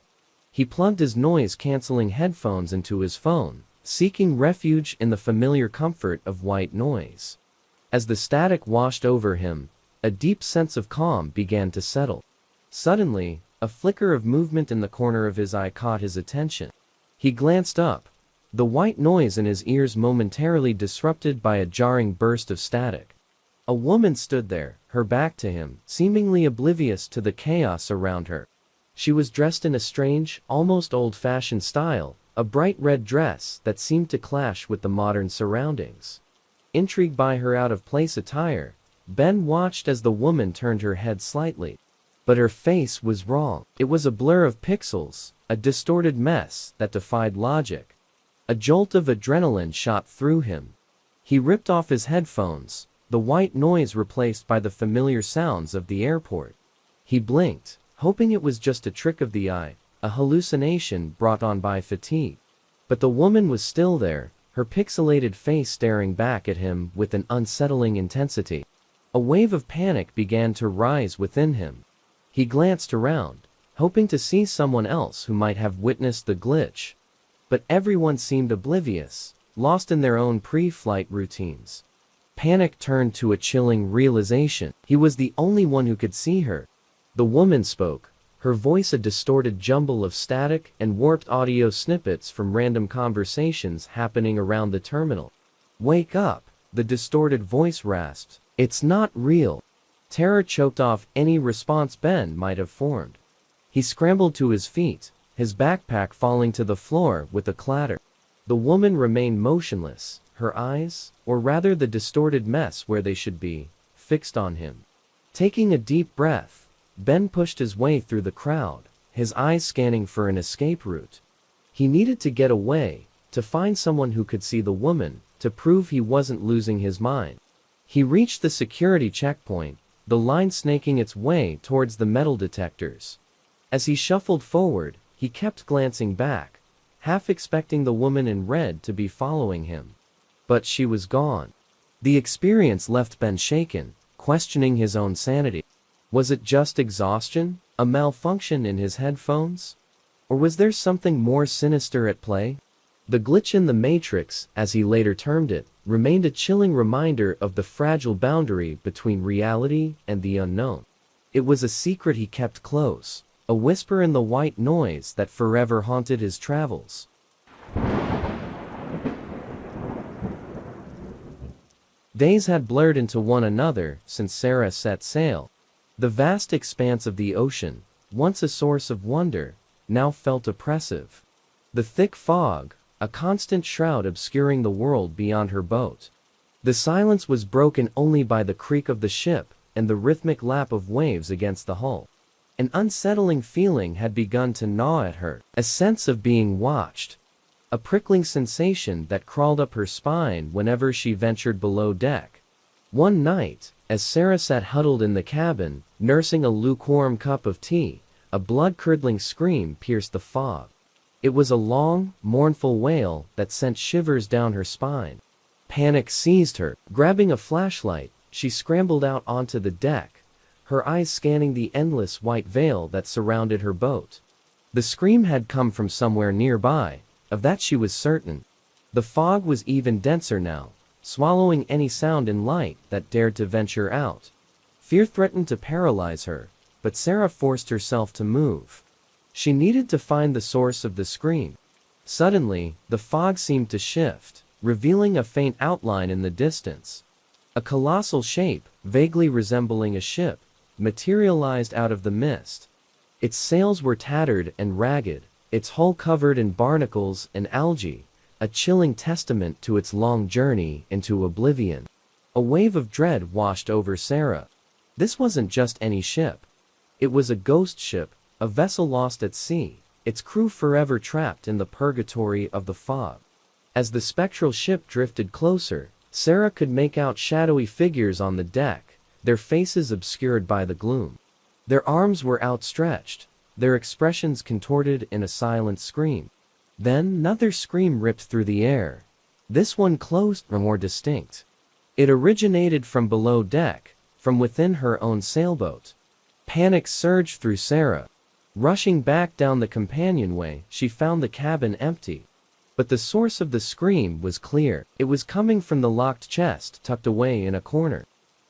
He plugged his noise-canceling headphones into his phone, seeking refuge in the familiar comfort of white noise. As the static washed over him, a deep sense of calm began to settle. Suddenly, a flicker of movement in the corner of his eye caught his attention. He glanced up, the white noise in his ears momentarily disrupted by a jarring burst of static. A woman stood there, her back to him, seemingly oblivious to the chaos around her. She was dressed in a strange, almost old-fashioned style, a bright red dress that seemed to clash with the modern surroundings. Intrigued by her out-of-place attire, Ben watched as the woman turned her head slightly. But her face was wrong. It was a blur of pixels, a distorted mess that defied logic. A jolt of adrenaline shot through him. He ripped off his headphones, the white noise replaced by the familiar sounds of the airport. He blinked, hoping it was just a trick of the eye, a hallucination brought on by fatigue. But the woman was still there, her pixelated face staring back at him with an unsettling intensity. A wave of panic began to rise within him. He glanced around, hoping to see someone else who might have witnessed the glitch. But everyone seemed oblivious, lost in their own pre-flight routines. Panic turned to a chilling realization. He was the only one who could see her. The woman spoke, her voice a distorted jumble of static and warped audio snippets from random conversations happening around the terminal. "Wake up," the distorted voice rasped. "It's not real." Terror choked off any response Ben might have formed. He scrambled to his feet, his backpack falling to the floor with a clatter. The woman remained motionless, her eyes, or rather the distorted mess where they should be, fixed on him. Taking a deep breath, Ben pushed his way through the crowd, his eyes scanning for an escape route. He needed to get away, to find someone who could see the woman, to prove he wasn't losing his mind. He reached the security checkpoint, the line snaking its way towards the metal detectors. As he shuffled forward, he kept glancing back, half expecting the woman in red to be following him. But she was gone. The experience left Ben shaken, questioning his own sanity. Was it just exhaustion, a malfunction in his headphones? Or was there something more sinister at play? The glitch in the matrix, as he later termed it, remained a chilling reminder of the fragile boundary between reality and the unknown. It was a secret he kept close, a whisper in the white noise that forever haunted his travels. Days had blurred into one another since Sarah set sail. The vast expanse of the ocean, once a source of wonder, now felt oppressive. The thick fog, a constant shroud obscuring the world beyond her boat. The silence was broken only by the creak of the ship and the rhythmic lap of waves against the hull. An unsettling feeling had begun to gnaw at her, a sense of being watched. A prickling sensation that crawled up her spine whenever she ventured below deck. One night, as Sarah sat huddled in the cabin, nursing a lukewarm cup of tea, a blood-curdling scream pierced the fog. It was a long, mournful wail that sent shivers down her spine. Panic seized her. Grabbing a flashlight, she scrambled out onto the deck, her eyes scanning the endless white veil that surrounded her boat. The scream had come from somewhere nearby, of that she was certain. The fog was even denser now, swallowing any sound and light that dared to venture out. Fear threatened to paralyze her, but Sarah forced herself to move. She needed to find the source of the scream. Suddenly, the fog seemed to shift, revealing a faint outline in the distance. A colossal shape, vaguely resembling a ship, materialized out of the mist. Its sails were tattered and ragged, its hull covered in barnacles and algae, a chilling testament to its long journey into oblivion. A wave of dread washed over Sarah. This wasn't just any ship. It was a ghost ship, a vessel lost at sea, its crew forever trapped in the purgatory of the fog. As the spectral ship drifted closer, Sarah could make out shadowy figures on the deck, their faces obscured by the gloom. Their arms were outstretched, their expressions contorted in a silent scream. Then another scream ripped through the air. This one close and more distinct. It originated from below deck, from within her own sailboat. Panic surged through Sarah. Rushing back down the companionway, she found the cabin empty. But the source of the scream was clear. It was coming from the locked chest tucked away in a corner.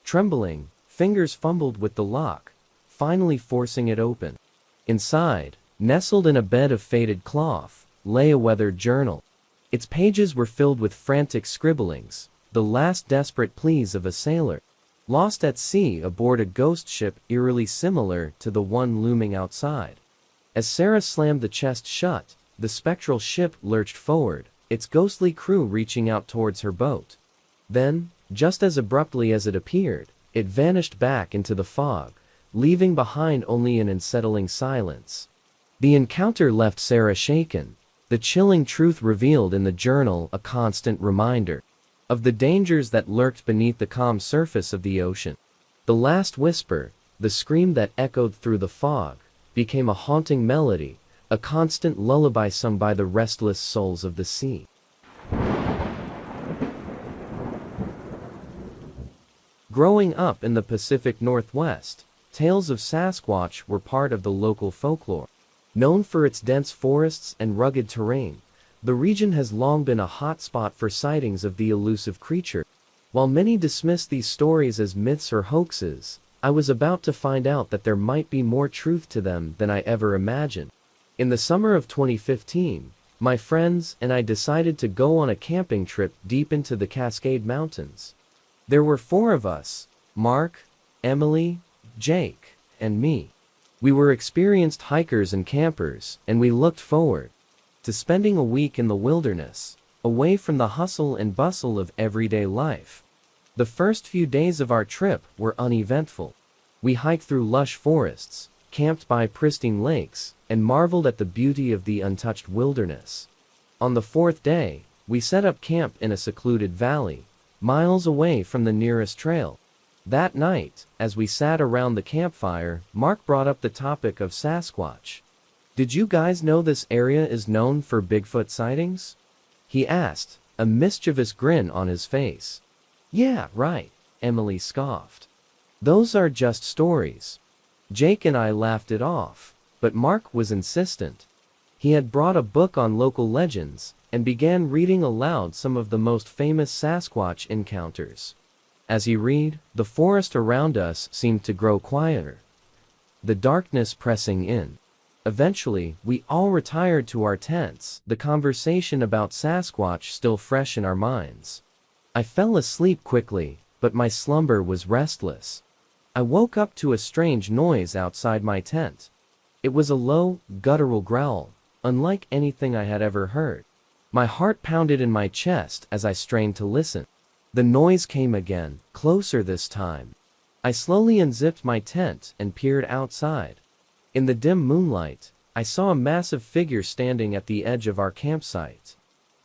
Trembling, fingers fumbled with the lock, finally forcing it open. Inside, nestled in a bed of faded cloth, lay a weathered journal. Its pages were filled with frantic scribblings, the last desperate pleas of a sailor, lost at sea aboard a ghost ship eerily similar to the one looming outside. As Sarah slammed the chest shut, the spectral ship lurched forward, its ghostly crew reaching out towards her boat. Then, just as abruptly as it appeared, it vanished back into the fog, leaving behind only an unsettling silence. The encounter left Sarah shaken, the chilling truth revealed in the journal a constant reminder of the dangers that lurked beneath the calm surface of the ocean. The last whisper, the scream that echoed through the fog, became a haunting melody, a constant lullaby sung by the restless souls of the sea. Growing up in the Pacific Northwest, tales of Sasquatch were part of the local folklore. Known for its dense forests and rugged terrain, the region has long been a hotspot for sightings of the elusive creature. While many dismiss these stories as myths or hoaxes, I was about to find out that there might be more truth to them than I ever imagined. In the summer of 2015, my friends and I decided to go on a camping trip deep into the Cascade Mountains. There were 4 of us: Mark, Emily, Jake, and me. We were experienced hikers and campers, and we looked forward to spending a week in the wilderness, away from the hustle and bustle of everyday life. The first few days of our trip were uneventful. We hiked through lush forests, camped by pristine lakes, and marveled at the beauty of the untouched wilderness. On the 4th day, we set up camp in a secluded valley, miles away from the nearest trail. That night, as we sat around the campfire, Mark brought up the topic of Sasquatch. "Did you guys know this area is known for Bigfoot sightings?" he asked, a mischievous grin on his face. "Yeah, right," Emily scoffed. "Those are just stories." Jake and I laughed it off, but Mark was insistent. He had brought a book on local legends, and began reading aloud some of the most famous Sasquatch encounters. As he read, the forest around us seemed to grow quieter, the darkness pressing in. Eventually, we all retired to our tents, the conversation about Sasquatch still fresh in our minds. I fell asleep quickly, but my slumber was restless. I woke up to a strange noise outside my tent. It was a low, guttural growl, unlike anything I had ever heard. My heart pounded in my chest as I strained to listen. The noise came again, closer this time. I slowly unzipped my tent and peered outside. In the dim moonlight, I saw a massive figure standing at the edge of our campsite.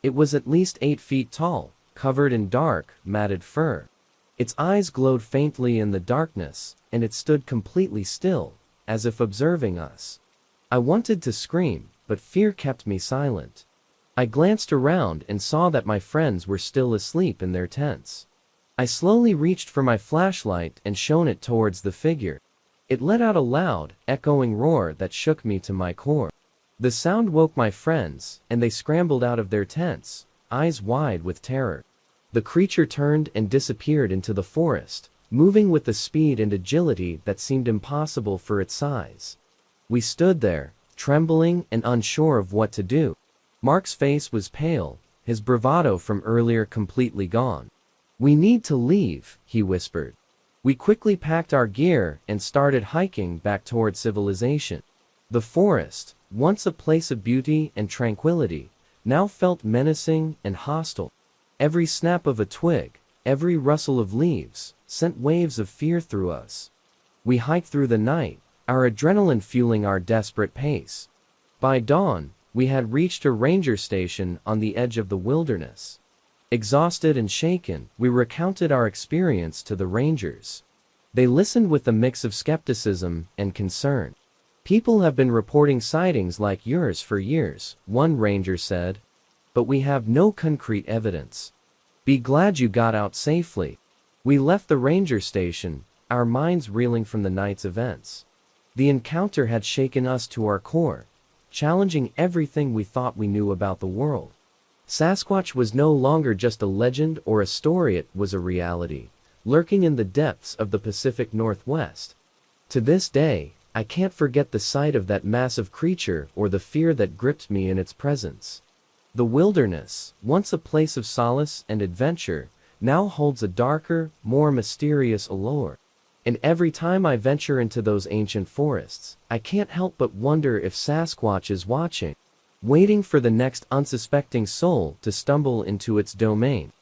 It was at least 8 feet tall, covered in dark, matted fur. Its eyes glowed faintly in the darkness, and it stood completely still, as if observing us. I wanted to scream, but fear kept me silent. I glanced around and saw that my friends were still asleep in their tents. I slowly reached for my flashlight and shone it towards the figure. It let out a loud, echoing roar that shook me to my core. The sound woke my friends, and they scrambled out of their tents, eyes wide with terror. The creature turned and disappeared into the forest, moving with a speed and agility that seemed impossible for its size. We stood there, trembling and unsure of what to do. Mark's face was pale, his bravado from earlier completely gone. "We need to leave," he whispered. We quickly packed our gear and started hiking back toward civilization. The forest, once a place of beauty and tranquility, now felt menacing and hostile. Every snap of a twig, every rustle of leaves, sent waves of fear through us. We hiked through the night, our adrenaline fueling our desperate pace. By dawn, we had reached a ranger station on the edge of the wilderness. Exhausted and shaken, we recounted our experience to the rangers. They listened with a mix of skepticism and concern. "People have been reporting sightings like yours for years," one ranger said. "But we have no concrete evidence. Be glad you got out safely." We left the ranger station, our minds reeling from the night's events. The encounter had shaken us to our core, challenging everything we thought we knew about the world. Sasquatch was no longer just a legend or a story, it was a reality, lurking in the depths of the Pacific Northwest. To this day, I can't forget the sight of that massive creature or the fear that gripped me in its presence. The wilderness, once a place of solace and adventure, now holds a darker, more mysterious allure. And every time I venture into those ancient forests, I can't help but wonder if Sasquatch is watching, waiting for the next unsuspecting soul to stumble into its domain.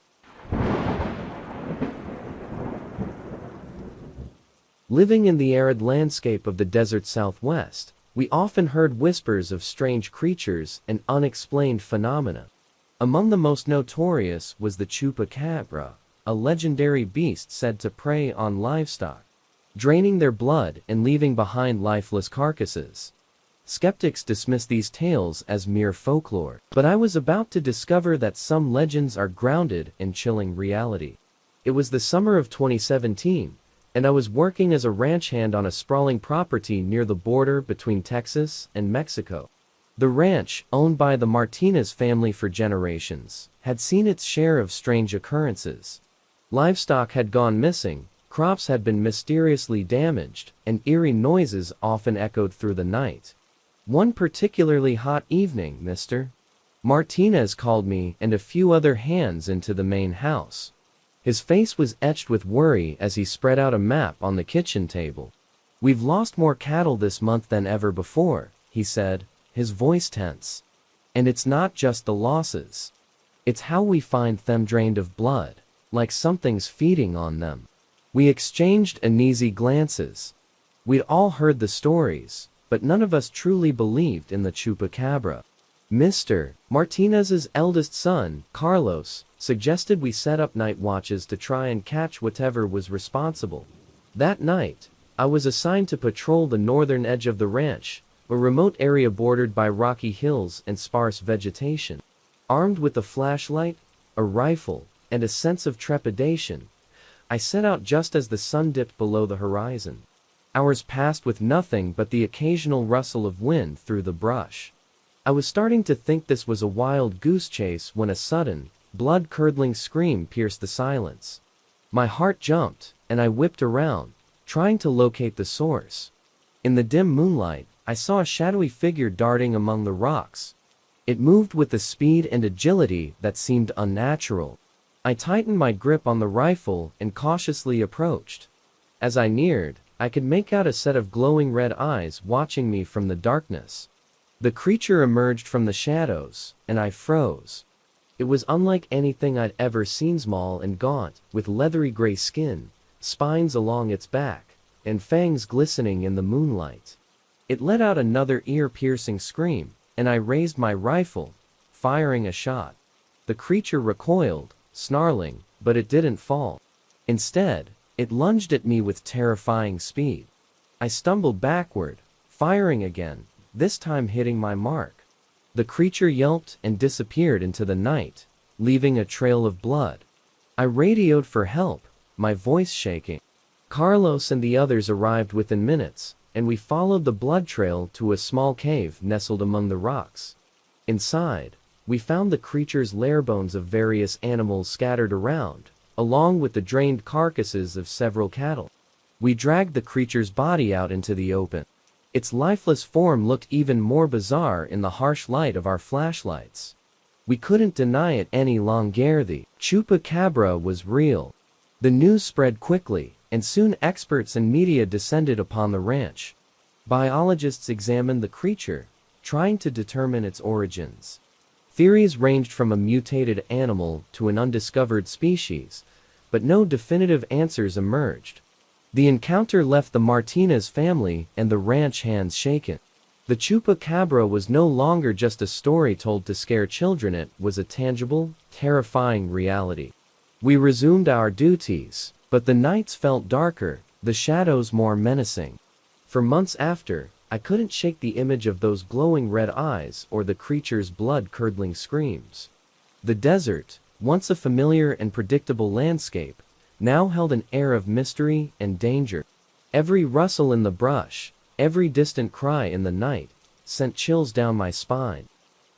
Living in the arid landscape of the desert Southwest, we often heard whispers of strange creatures and unexplained phenomena. Among the most notorious was the chupacabra, a legendary beast said to prey on livestock, draining their blood and leaving behind lifeless carcasses. Skeptics dismiss these tales as mere folklore, but I was about to discover that some legends are grounded in chilling reality. It was the summer of 2017, and I was working as a ranch hand on a sprawling property near the border between Texas and Mexico. The ranch, owned by the Martinez family for generations, had seen its share of strange occurrences. Livestock had gone missing, crops had been mysteriously damaged, and eerie noises often echoed through the night. One particularly hot evening, Mr. Martinez called me and a few other hands into the main house. His face was etched with worry as he spread out a map on the kitchen table. "We've lost more cattle this month than ever before," he said, his voice tense. "And it's not just the losses. It's how we find them drained of blood, like something's feeding on them." We exchanged uneasy glances. We'd all heard the stories, but none of us truly believed in the chupacabra. Mr. Martinez's eldest son, Carlos, suggested we set up night watches to try and catch whatever was responsible. That night, I was assigned to patrol the northern edge of the ranch, a remote area bordered by rocky hills and sparse vegetation. Armed with a flashlight, a rifle, and a sense of trepidation, I set out just as the sun dipped below the horizon. Hours passed with nothing but the occasional rustle of wind through the brush. I was starting to think this was a wild goose chase when a sudden, blood-curdling scream pierced the silence. My heart jumped, and I whipped around, trying to locate the source. In the dim moonlight, I saw a shadowy figure darting among the rocks. It moved with a speed and agility that seemed unnatural. I tightened my grip on the rifle and cautiously approached. As I neared, I could make out a set of glowing red eyes watching me from the darkness. The creature emerged from the shadows, and I froze. It was unlike anything I'd ever seen, small and gaunt, with leathery gray skin, spines along its back, and fangs glistening in the moonlight. It let out another ear-piercing scream, and I raised my rifle, firing a shot. The creature recoiled, snarling, but it didn't fall. Instead, it lunged at me with terrifying speed. I stumbled backward, firing again, this time hitting my mark. The creature yelped and disappeared into the night, leaving a trail of blood. I radioed for help, my voice shaking. Carlos and the others arrived within minutes, and we followed the blood trail to a small cave nestled among the rocks. Inside, we found the creature's lair, bones of various animals scattered around, along with the drained carcasses of several cattle. We dragged the creature's body out into the open. Its lifeless form looked even more bizarre in the harsh light of our flashlights. We couldn't deny it any longer. The chupacabra was real. The news spread quickly, and soon experts and media descended upon the ranch. Biologists examined the creature, trying to determine its origins. Theories ranged from a mutated animal to an undiscovered species, but no definitive answers emerged. The encounter left the Martinez family and the ranch hands shaken. The chupacabra was no longer just a story told to scare children, it was a tangible, terrifying reality. We resumed our duties, but the nights felt darker, the shadows more menacing. For months after, I couldn't shake the image of those glowing red eyes or the creature's blood-curdling screams. The desert, once a familiar and predictable landscape, now held an air of mystery and danger. Every rustle in the brush, every distant cry in the night, sent chills down my spine.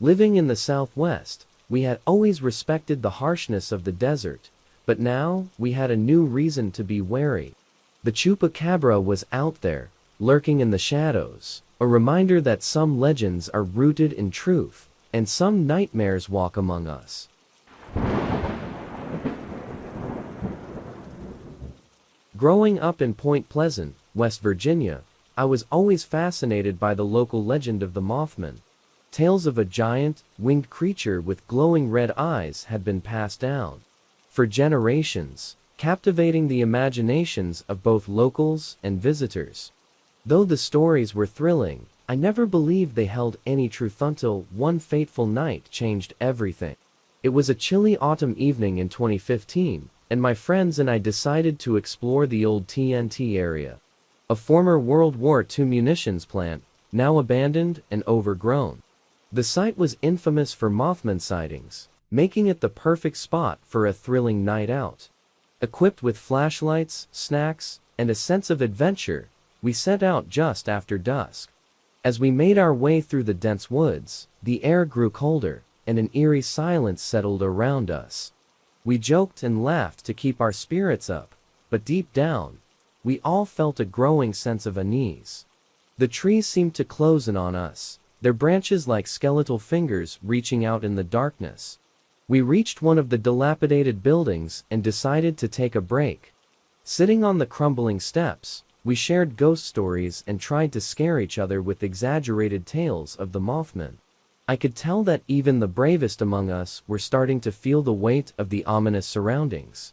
Living in the Southwest, we had always respected the harshness of the desert, but now we had a new reason to be wary. The chupacabra was out there, lurking in the shadows, a reminder that some legends are rooted in truth, and some nightmares walk among us. Growing up in Point Pleasant, West Virginia, I was always fascinated by the local legend of the Mothman. Tales of a giant, winged creature with glowing red eyes had been passed down for generations, captivating the imaginations of both locals and visitors. Though the stories were thrilling, I never believed they held any truth until one fateful night changed everything. It was a chilly autumn evening in 2015, and my friends and I decided to explore the old TNT area, a former World War II munitions plant, now abandoned and overgrown. The site was infamous for Mothman sightings, making it the perfect spot for a thrilling night out. Equipped with flashlights, snacks, and a sense of adventure, we set out just after dusk. As we made our way through the dense woods, the air grew colder, and an eerie silence settled around us. We joked and laughed to keep our spirits up, but deep down, we all felt a growing sense of unease. The trees seemed to close in on us, their branches like skeletal fingers reaching out in the darkness. We reached one of the dilapidated buildings and decided to take a break. Sitting on the crumbling steps, we shared ghost stories and tried to scare each other with exaggerated tales of the Mothman. I could tell that even the bravest among us were starting to feel the weight of the ominous surroundings.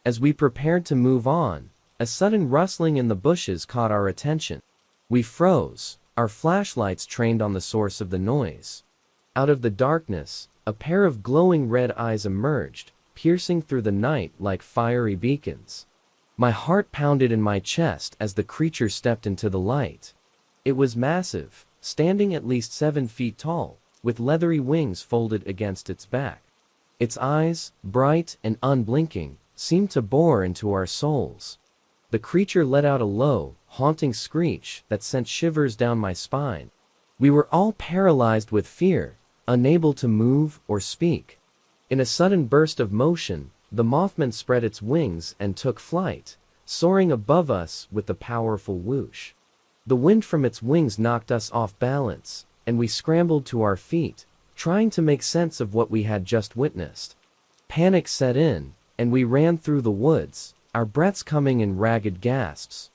As we prepared to move on, a sudden rustling in the bushes caught our attention. We froze, our flashlights trained on the source of the noise. Out of the darkness, a pair of glowing red eyes emerged, piercing through the night like fiery beacons. My heart pounded in my chest as the creature stepped into the light. It was massive, standing at least 7 feet tall, with leathery wings folded against its back. Its eyes, bright and unblinking, seemed to bore into our souls. The creature let out a low, haunting screech that sent shivers down my spine. We were all paralyzed with fear, unable to move or speak. In a sudden burst of motion, the Mothman spread its wings and took flight, soaring above us with a powerful whoosh. The wind from its wings knocked us off balance, and we scrambled to our feet, trying to make sense of what we had just witnessed. Panic set in, and we ran through the woods, our breaths coming in ragged gasps.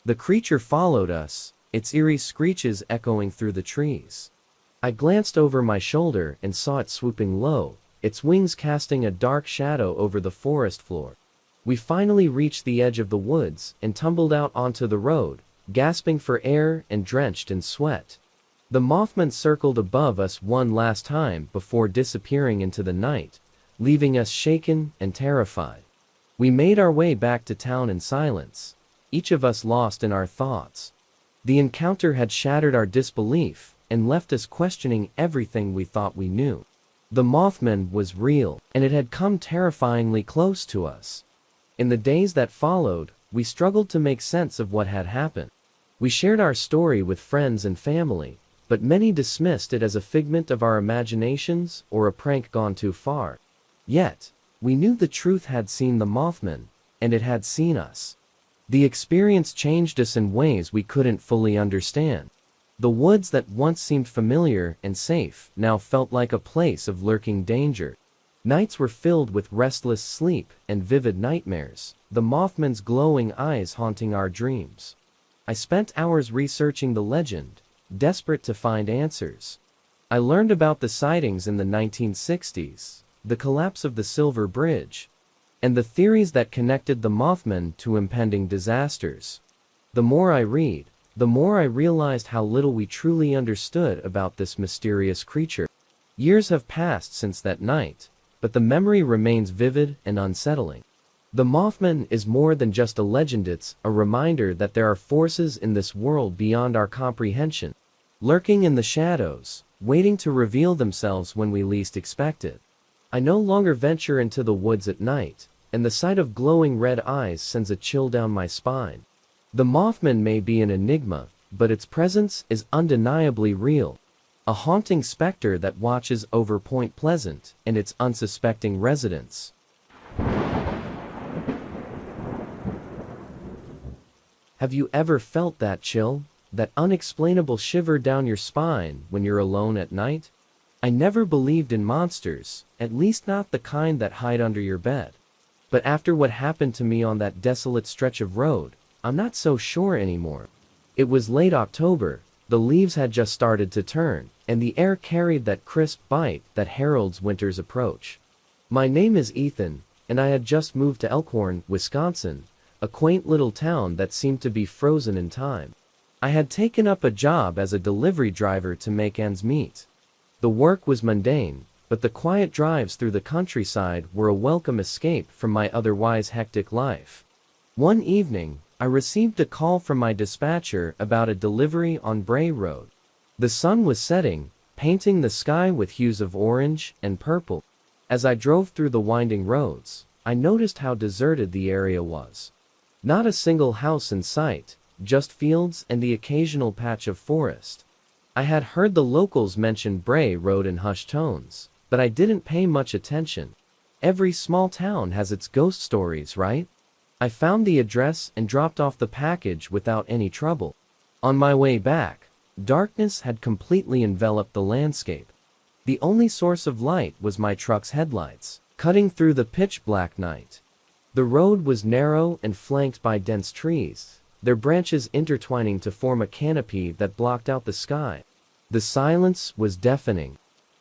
The creature followed us, its eerie screeches echoing through the trees. I glanced over my shoulder and saw it swooping low, its wings casting a dark shadow over the forest floor. We finally reached the edge of the woods and tumbled out onto the road, gasping for air and drenched in sweat. The Mothman circled above us one last time before disappearing into the night, leaving us shaken and terrified. We made our way back to town in silence, each of us lost in our thoughts. The encounter had shattered our disbelief and left us questioning everything we thought we knew. The Mothman was real, and it had come terrifyingly close to us. In the days that followed, we struggled to make sense of what had happened. We shared our story with friends and family, but many dismissed it as a figment of our imaginations or a prank gone too far. Yet, we knew the truth had seen the Mothman, and it had seen us. The experience changed us in ways we couldn't fully understand. The woods that once seemed familiar and safe now felt like a place of lurking danger. Nights were filled with restless sleep and vivid nightmares, the Mothman's glowing eyes haunting our dreams. I spent hours researching the legend, desperate to find answers. I learned about the sightings in the 1960s, the collapse of the Silver Bridge, and the theories that connected the Mothman to impending disasters. The more I read, the more I realized how little we truly understood about this mysterious creature. Years have passed since that night, but the memory remains vivid and unsettling. The Mothman is more than just a legend, it's a reminder that there are forces in this world beyond our comprehension, lurking in the shadows, waiting to reveal themselves when we least expect it. I no longer venture into the woods at night, and the sight of glowing red eyes sends a chill down my spine. The Mothman may be an enigma, but its presence is undeniably real. A haunting specter that watches over Point Pleasant and its unsuspecting residents. Have you ever felt that chill, that unexplainable shiver down your spine when you're alone at night? I never believed in monsters, at least not the kind that hide under your bed. But after what happened to me on that desolate stretch of road, I'm not so sure anymore. It was late October, the leaves had just started to turn, and the air carried that crisp bite that heralds winter's approach. My name is Ethan, and I had just moved to Elkhorn, Wisconsin, a quaint little town that seemed to be frozen in time. I had taken up a job as a delivery driver to make ends meet. The work was mundane, but the quiet drives through the countryside were a welcome escape from my otherwise hectic life. One evening, I received a call from my dispatcher about a delivery on Bray Road. The sun was setting, painting the sky with hues of orange and purple. As I drove through the winding roads, I noticed how deserted the area was. Not a single house in sight, just fields and the occasional patch of forest. I had heard the locals mention Bray Road in hushed tones, but I didn't pay much attention. Every small town has its ghost stories, right? I found the address and dropped off the package without any trouble. On my way back, darkness had completely enveloped the landscape. The only source of light was my truck's headlights, cutting through the pitch-black night. The road was narrow and flanked by dense trees, their branches intertwining to form a canopy that blocked out the sky. The silence was deafening.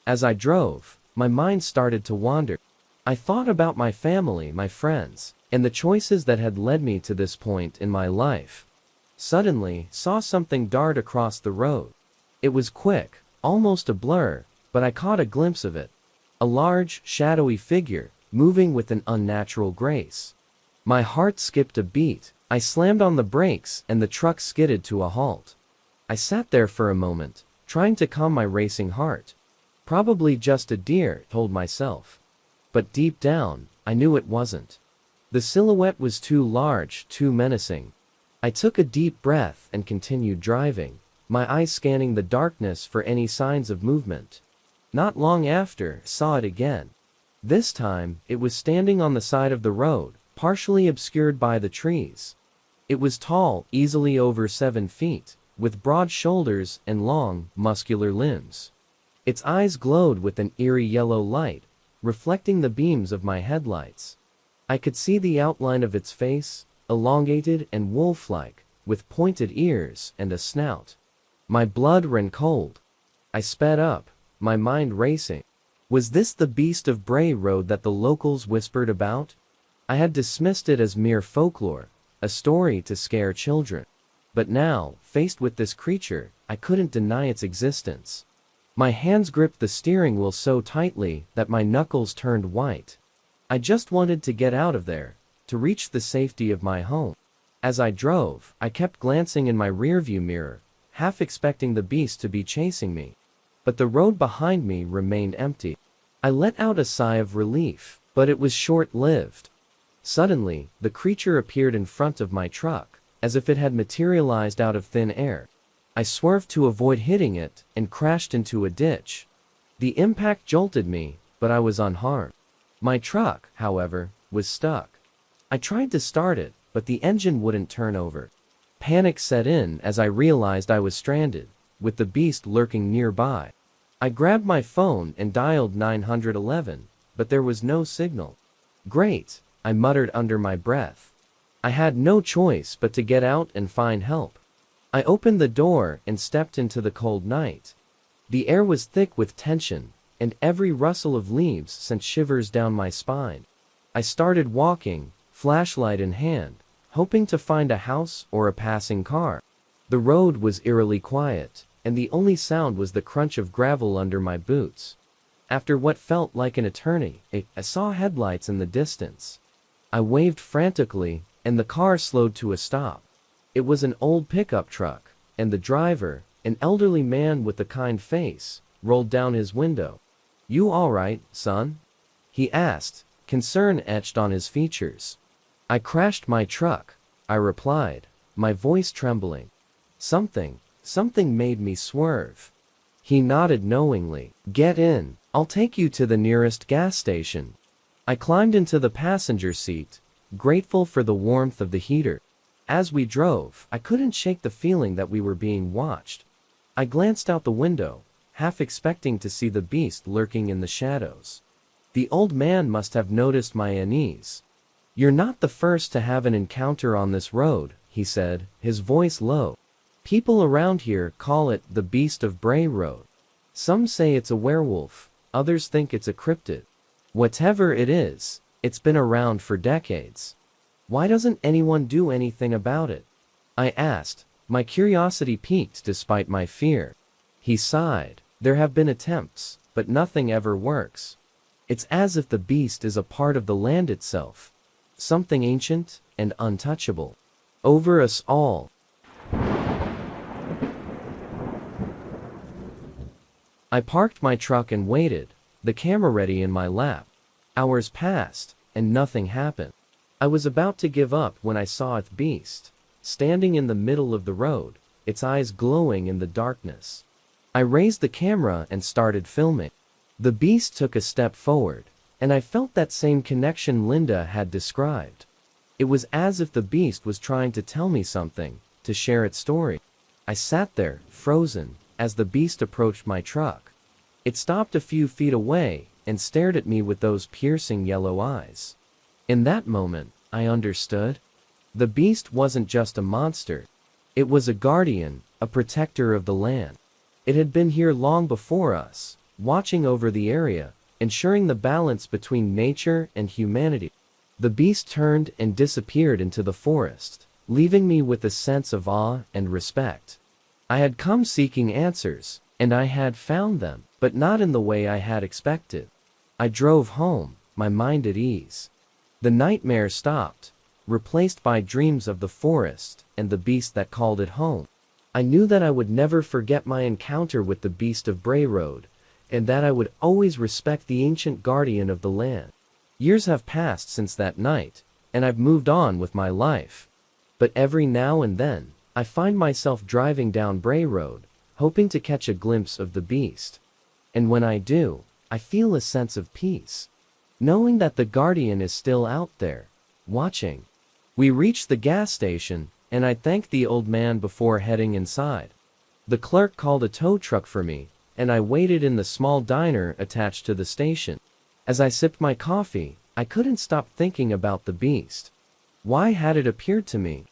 As I drove, my mind started to wander. I thought about my family, my friends, and the choices that had led me to this point in my life. Suddenly, saw something dart across the road. It was quick, almost a blur, but I caught a glimpse of it. A large, shadowy figure, moving with an unnatural grace. My heart skipped a beat. I slammed on the brakes and the truck skidded to a halt. I sat there for a moment, trying to calm my racing heart. Probably just a deer, told myself. But deep down, I knew it wasn't. The silhouette was too large, too menacing. I took a deep breath and continued driving, my eyes scanning the darkness for any signs of movement. Not long after, saw it again. This time, it was standing on the side of the road, partially obscured by the trees. It was tall, easily over 7 feet, with broad shoulders and long, muscular limbs. Its eyes glowed with an eerie yellow light, reflecting the beams of my headlights. I could see the outline of its face, elongated and wolf-like, with pointed ears and a snout. My blood ran cold. I sped up, my mind racing. Was this the beast of Bray Road that the locals whispered about? I had dismissed it as mere folklore, a story to scare children. But now, faced with this creature, I couldn't deny its existence. My hands gripped the steering wheel so tightly that my knuckles turned white. I just wanted to get out of there, to reach the safety of my home. As I drove, I kept glancing in my rearview mirror, half expecting the beast to be chasing me. But the road behind me remained empty. I let out a sigh of relief, but it was short-lived. Suddenly, the creature appeared in front of my truck, as if it had materialized out of thin air. I swerved to avoid hitting it, and crashed into a ditch. The impact jolted me, but I was unharmed. My truck, however, was stuck. I tried to start it, but the engine wouldn't turn over. Panic set in as I realized I was stranded, with the beast lurking nearby. I grabbed my phone and dialed 911, but there was no signal. Great, I muttered under my breath. I had no choice but to get out and find help. I opened the door and stepped into the cold night. The air was thick with tension, and every rustle of leaves sent shivers down my spine. I started walking, flashlight in hand, hoping to find a house or a passing car. The road was eerily quiet, and the only sound was the crunch of gravel under my boots. After what felt like an eternity, I saw headlights in the distance. I waved frantically, and the car slowed to a stop. It was an old pickup truck, and the driver, an elderly man with a kind face, rolled down his window. "You all right, son?" he asked, concern etched on his features. "I crashed my truck," I replied, my voice trembling. Something made me swerve." He nodded knowingly. "Get in, I'll take you to the nearest gas station." I climbed into the passenger seat, grateful for the warmth of the heater. As we drove, I couldn't shake the feeling that we were being watched. I glanced out the window, half expecting to see the beast lurking in the shadows. The old man must have noticed my unease. "You're not the first to have an encounter on this road," he said, his voice low. "People around here call it the Beast of Bray Road. Some say it's a werewolf, others think it's a cryptid. Whatever it is, it's been around for decades. Why doesn't anyone do anything about it?" I asked, my curiosity piqued despite my fear. He sighed. "There have been attempts, but nothing ever works. It's as if the beast is a part of the land itself. Something ancient and untouchable. Over us all." I parked my truck and waited, the camera ready in my lap. Hours passed, and nothing happened. I was about to give up when I saw the beast, standing in the middle of the road, its eyes glowing in the darkness. I raised the camera and started filming. The beast took a step forward, and I felt that same connection Linda had described. It was as if the beast was trying to tell me something, to share its story. I sat there, frozen, as the beast approached my truck. It stopped a few feet away and stared at me with those piercing yellow eyes. In that moment, I understood. The beast wasn't just a monster. It was a guardian, a protector of the land. It had been here long before us, watching over the area, ensuring the balance between nature and humanity. The beast turned and disappeared into the forest, leaving me with a sense of awe and respect. I had come seeking answers, and I had found them, but not in the way I had expected. I drove home, my mind at ease. The nightmare stopped, replaced by dreams of the forest and the beast that called it home. I knew that I would never forget my encounter with the Beast of Bray Road, and that I would always respect the ancient guardian of the land. Years have passed since that night, and I've moved on with my life. But every now and then, I find myself driving down Bray Road, hoping to catch a glimpse of the beast. And when I do, I feel a sense of peace, knowing that the guardian is still out there, watching. We reached the gas station, and I thanked the old man before heading inside. The clerk called a tow truck for me, and I waited in the small diner attached to the station. As I sipped my coffee, I couldn't stop thinking about the beast. Why had it appeared to me?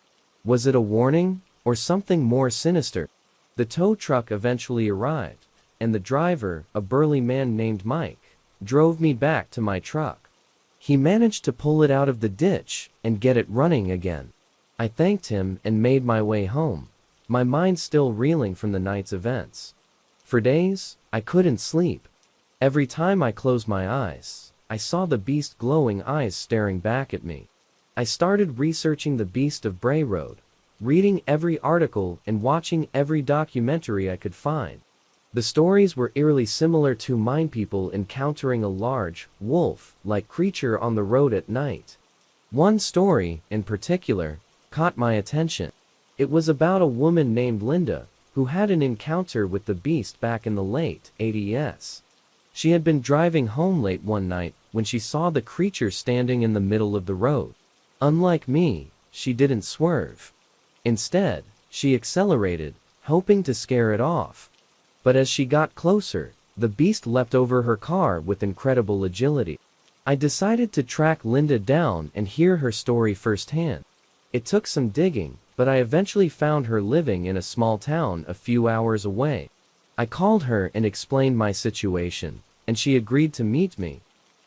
Was it a warning, or something more sinister? The tow truck eventually arrived, and the driver, a burly man named Mike, drove me back to my truck. He managed to pull it out of the ditch and get it running again. I thanked him and made my way home, my mind still reeling from the night's events. For days, I couldn't sleep. Every time I closed my eyes, I saw the beast's glowing eyes staring back at me. I started researching the Beast of Bray Road, reading every article and watching every documentary I could find. The stories were eerily similar to mine, people encountering a large, wolf-like creature on the road at night. One story, in particular, caught my attention. It was about a woman named Linda, who had an encounter with the beast back in the late 80s. She had been driving home late one night when she saw the creature standing in the middle of the road. Unlike me, she didn't swerve. Instead, she accelerated, hoping to scare it off. But as she got closer, the beast leapt over her car with incredible agility. I decided to track Linda down and hear her story firsthand. It took some digging, but I eventually found her living in a small town a few hours away. I called her and explained my situation, and she agreed to meet me.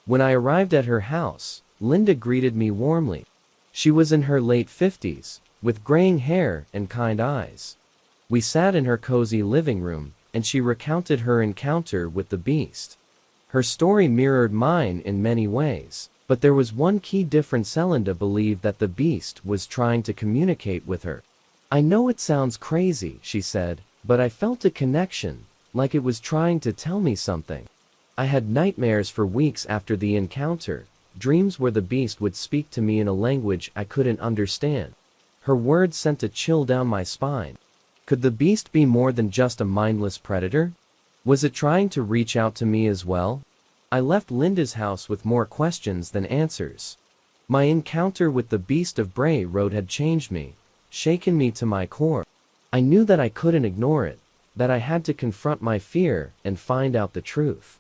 When I arrived at her house, Linda greeted me warmly. She was in her late 50s, with graying hair and kind eyes. We sat in her cozy living room, and she recounted her encounter with the beast. Her story mirrored mine in many ways, but there was one key difference. Linda believed that the beast was trying to communicate with her. "I know it sounds crazy," she said, "but I felt a connection, like it was trying to tell me something." I had nightmares for weeks after the encounter, dreams where the beast would speak to me in a language I couldn't understand. Her words sent a chill down my spine. Could the beast be more than just a mindless predator? Was it trying to reach out to me as well? I left Linda's house with more questions than answers. My encounter with the beast of Bray Road had changed me, shaken me to my core. I knew that I couldn't ignore it, that I had to confront my fear and find out the truth.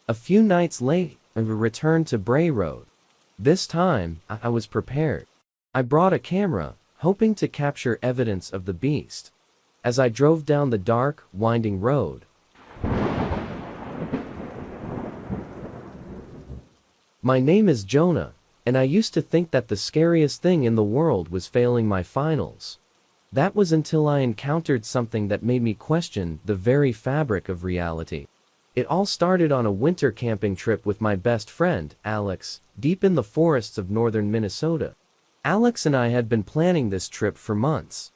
A few nights later, I returned to Bray Road. This time, I was prepared. I brought a camera, hoping to capture evidence of the beast. As I drove down the dark, winding road, "My name is Jonah, and I used to think that the scariest thing in the world was failing my finals. That was until I encountered something that made me question the very fabric of reality. It all started on a winter camping trip with my best friend, Alex, deep in the forests of northern Minnesota. Alex and I had been planning this trip for months.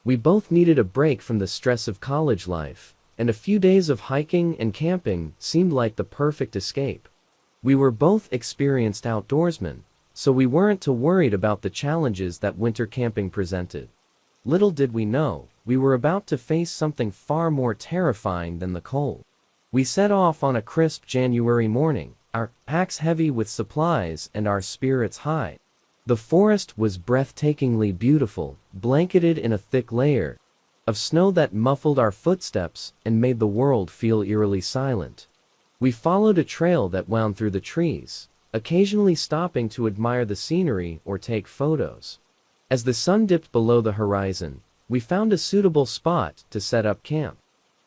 We both needed a break from the stress of college life, and a few days of hiking and camping seemed like the perfect escape. We were both experienced outdoorsmen, so we weren't too worried about the challenges that winter camping presented. Little did we know, we were about to face something far more terrifying than the cold. We set off on a crisp January morning, our packs heavy with supplies and our spirits high. The forest was breathtakingly beautiful, blanketed in a thick layer of snow that muffled our footsteps and made the world feel eerily silent. We followed a trail that wound through the trees, occasionally stopping to admire the scenery or take photos. As the sun dipped below the horizon, we found a suitable spot to set up camp.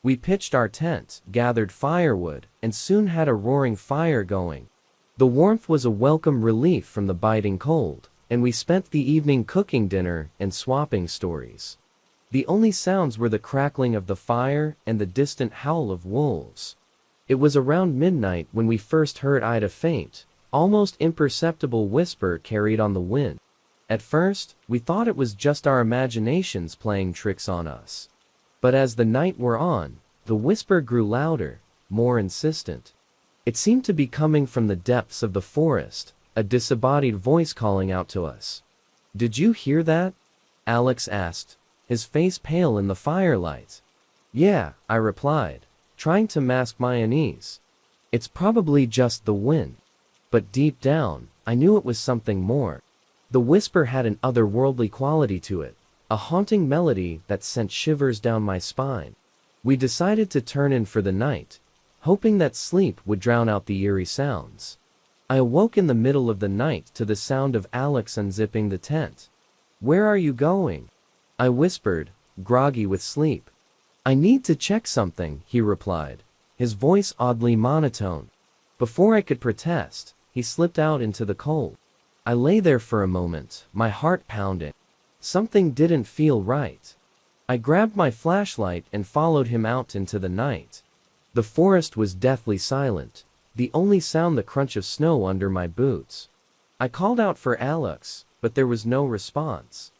We pitched our tent, gathered firewood, and soon had a roaring fire going. The warmth was a welcome relief from the biting cold, and we spent the evening cooking dinner and swapping stories. The only sounds were the crackling of the fire and the distant howl of wolves. It was around midnight when we first heard a faint, almost imperceptible whisper carried on the wind. At first, we thought it was just our imaginations playing tricks on us. But as the night wore on, the whisper grew louder, more insistent. It seemed to be coming from the depths of the forest, a disembodied voice calling out to us. "Did you hear that?" Alex asked, his face pale in the firelight. "Yeah," I replied, trying to mask my unease. "It's probably just the wind." But deep down, I knew it was something more. The whisper had an otherworldly quality to it, a haunting melody that sent shivers down my spine. We decided to turn in for the night, hoping that sleep would drown out the eerie sounds. I awoke in the middle of the night to the sound of Alex unzipping the tent. "Where are you going?" I whispered, groggy with sleep. "I need to check something," he replied, his voice oddly monotone. Before I could protest, he slipped out into the cold. I lay there for a moment, my heart pounding. Something didn't feel right. I grabbed my flashlight and followed him out into the night. The forest was deathly silent, the only sound the crunch of snow under my boots. I called out for Alex, but there was no response.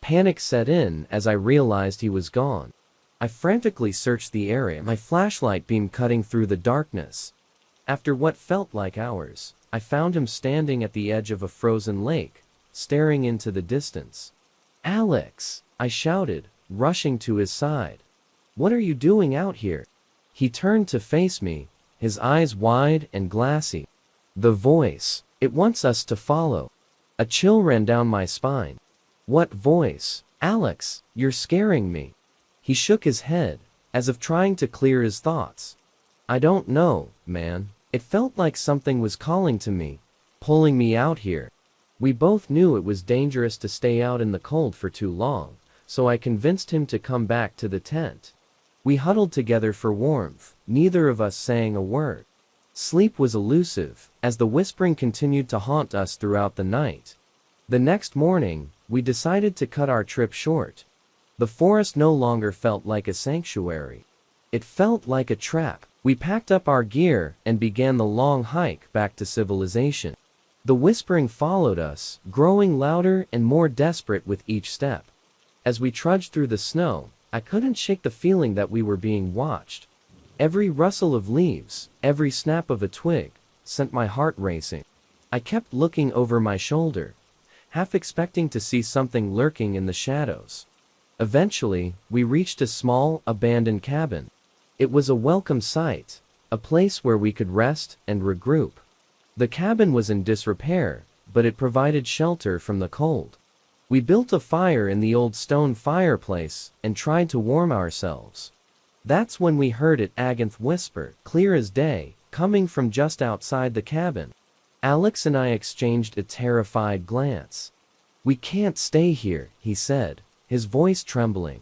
Panic set in as I realized he was gone. I frantically searched the area, my flashlight beam cutting through the darkness. After what felt like hours, I found him standing at the edge of a frozen lake, staring into the distance. "Alex!" I shouted, rushing to his side. "What are you doing out here?" He turned to face me, his eyes wide and glassy. The voice, "It wants us to follow." A chill ran down my spine. "What voice?" "Alex, you're scaring me." He shook his head, as if trying to clear his thoughts. I don't know, man. It felt like something was calling to me, pulling me out here. We both knew it was dangerous to stay out in the cold for too long, so I convinced him to come back to the tent. We huddled together for warmth, neither of us saying a word. Sleep was elusive, as the whispering continued to haunt us throughout the night. The next morning, we decided to cut our trip short. The forest no longer felt like a sanctuary. It felt like a trap. We packed up our gear and began the long hike back to civilization. The whispering followed us, growing louder and more desperate with each step. As we trudged through the snow, I couldn't shake the feeling that we were being watched. Every rustle of leaves, every snap of a twig, sent my heart racing. I kept looking over my shoulder, half expecting to see something lurking in the shadows. Eventually, we reached a small, abandoned cabin. It was a welcome sight, a place where we could rest and regroup. The cabin was in disrepair, but it provided shelter from the cold. We built a fire in the old stone fireplace and tried to warm ourselves. That's when we heard it Againth whisper, clear as day, coming from just outside the cabin. Alex and I exchanged a terrified glance. We can't stay here, he said, his voice trembling.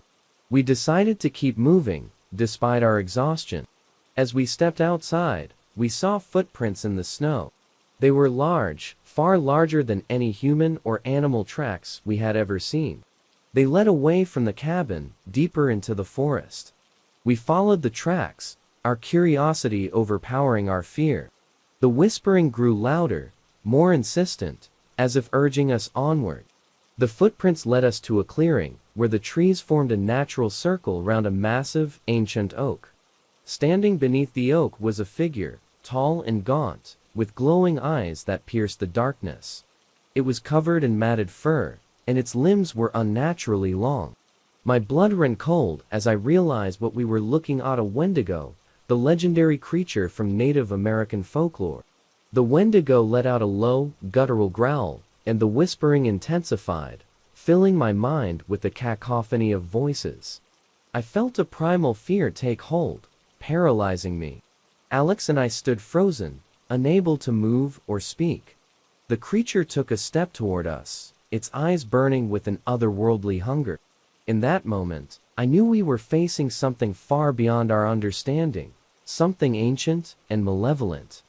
We decided to keep moving, despite our exhaustion. As we stepped outside, we saw footprints in the snow. They were large, far larger than any human or animal tracks we had ever seen. They led away from the cabin, deeper into the forest. We followed the tracks, our curiosity overpowering our fear. The whispering grew louder, more insistent, as if urging us onward. The footprints led us to a clearing, where the trees formed a natural circle round a massive, ancient oak. Standing beneath the oak was a figure, tall and gaunt, with glowing eyes that pierced the darkness. It was covered in matted fur, and its limbs were unnaturally long. My blood ran cold as I realized what we were looking at: a Wendigo, the legendary creature from Native American folklore. The Wendigo let out a low, guttural growl, and the whispering intensified, filling my mind with a cacophony of voices. I felt a primal fear take hold, paralyzing me. Alex and I stood frozen, unable to move or speak. The creature took a step toward us, its eyes burning with an otherworldly hunger. In that moment, I knew we were facing something far beyond our understanding, something ancient and malevolent.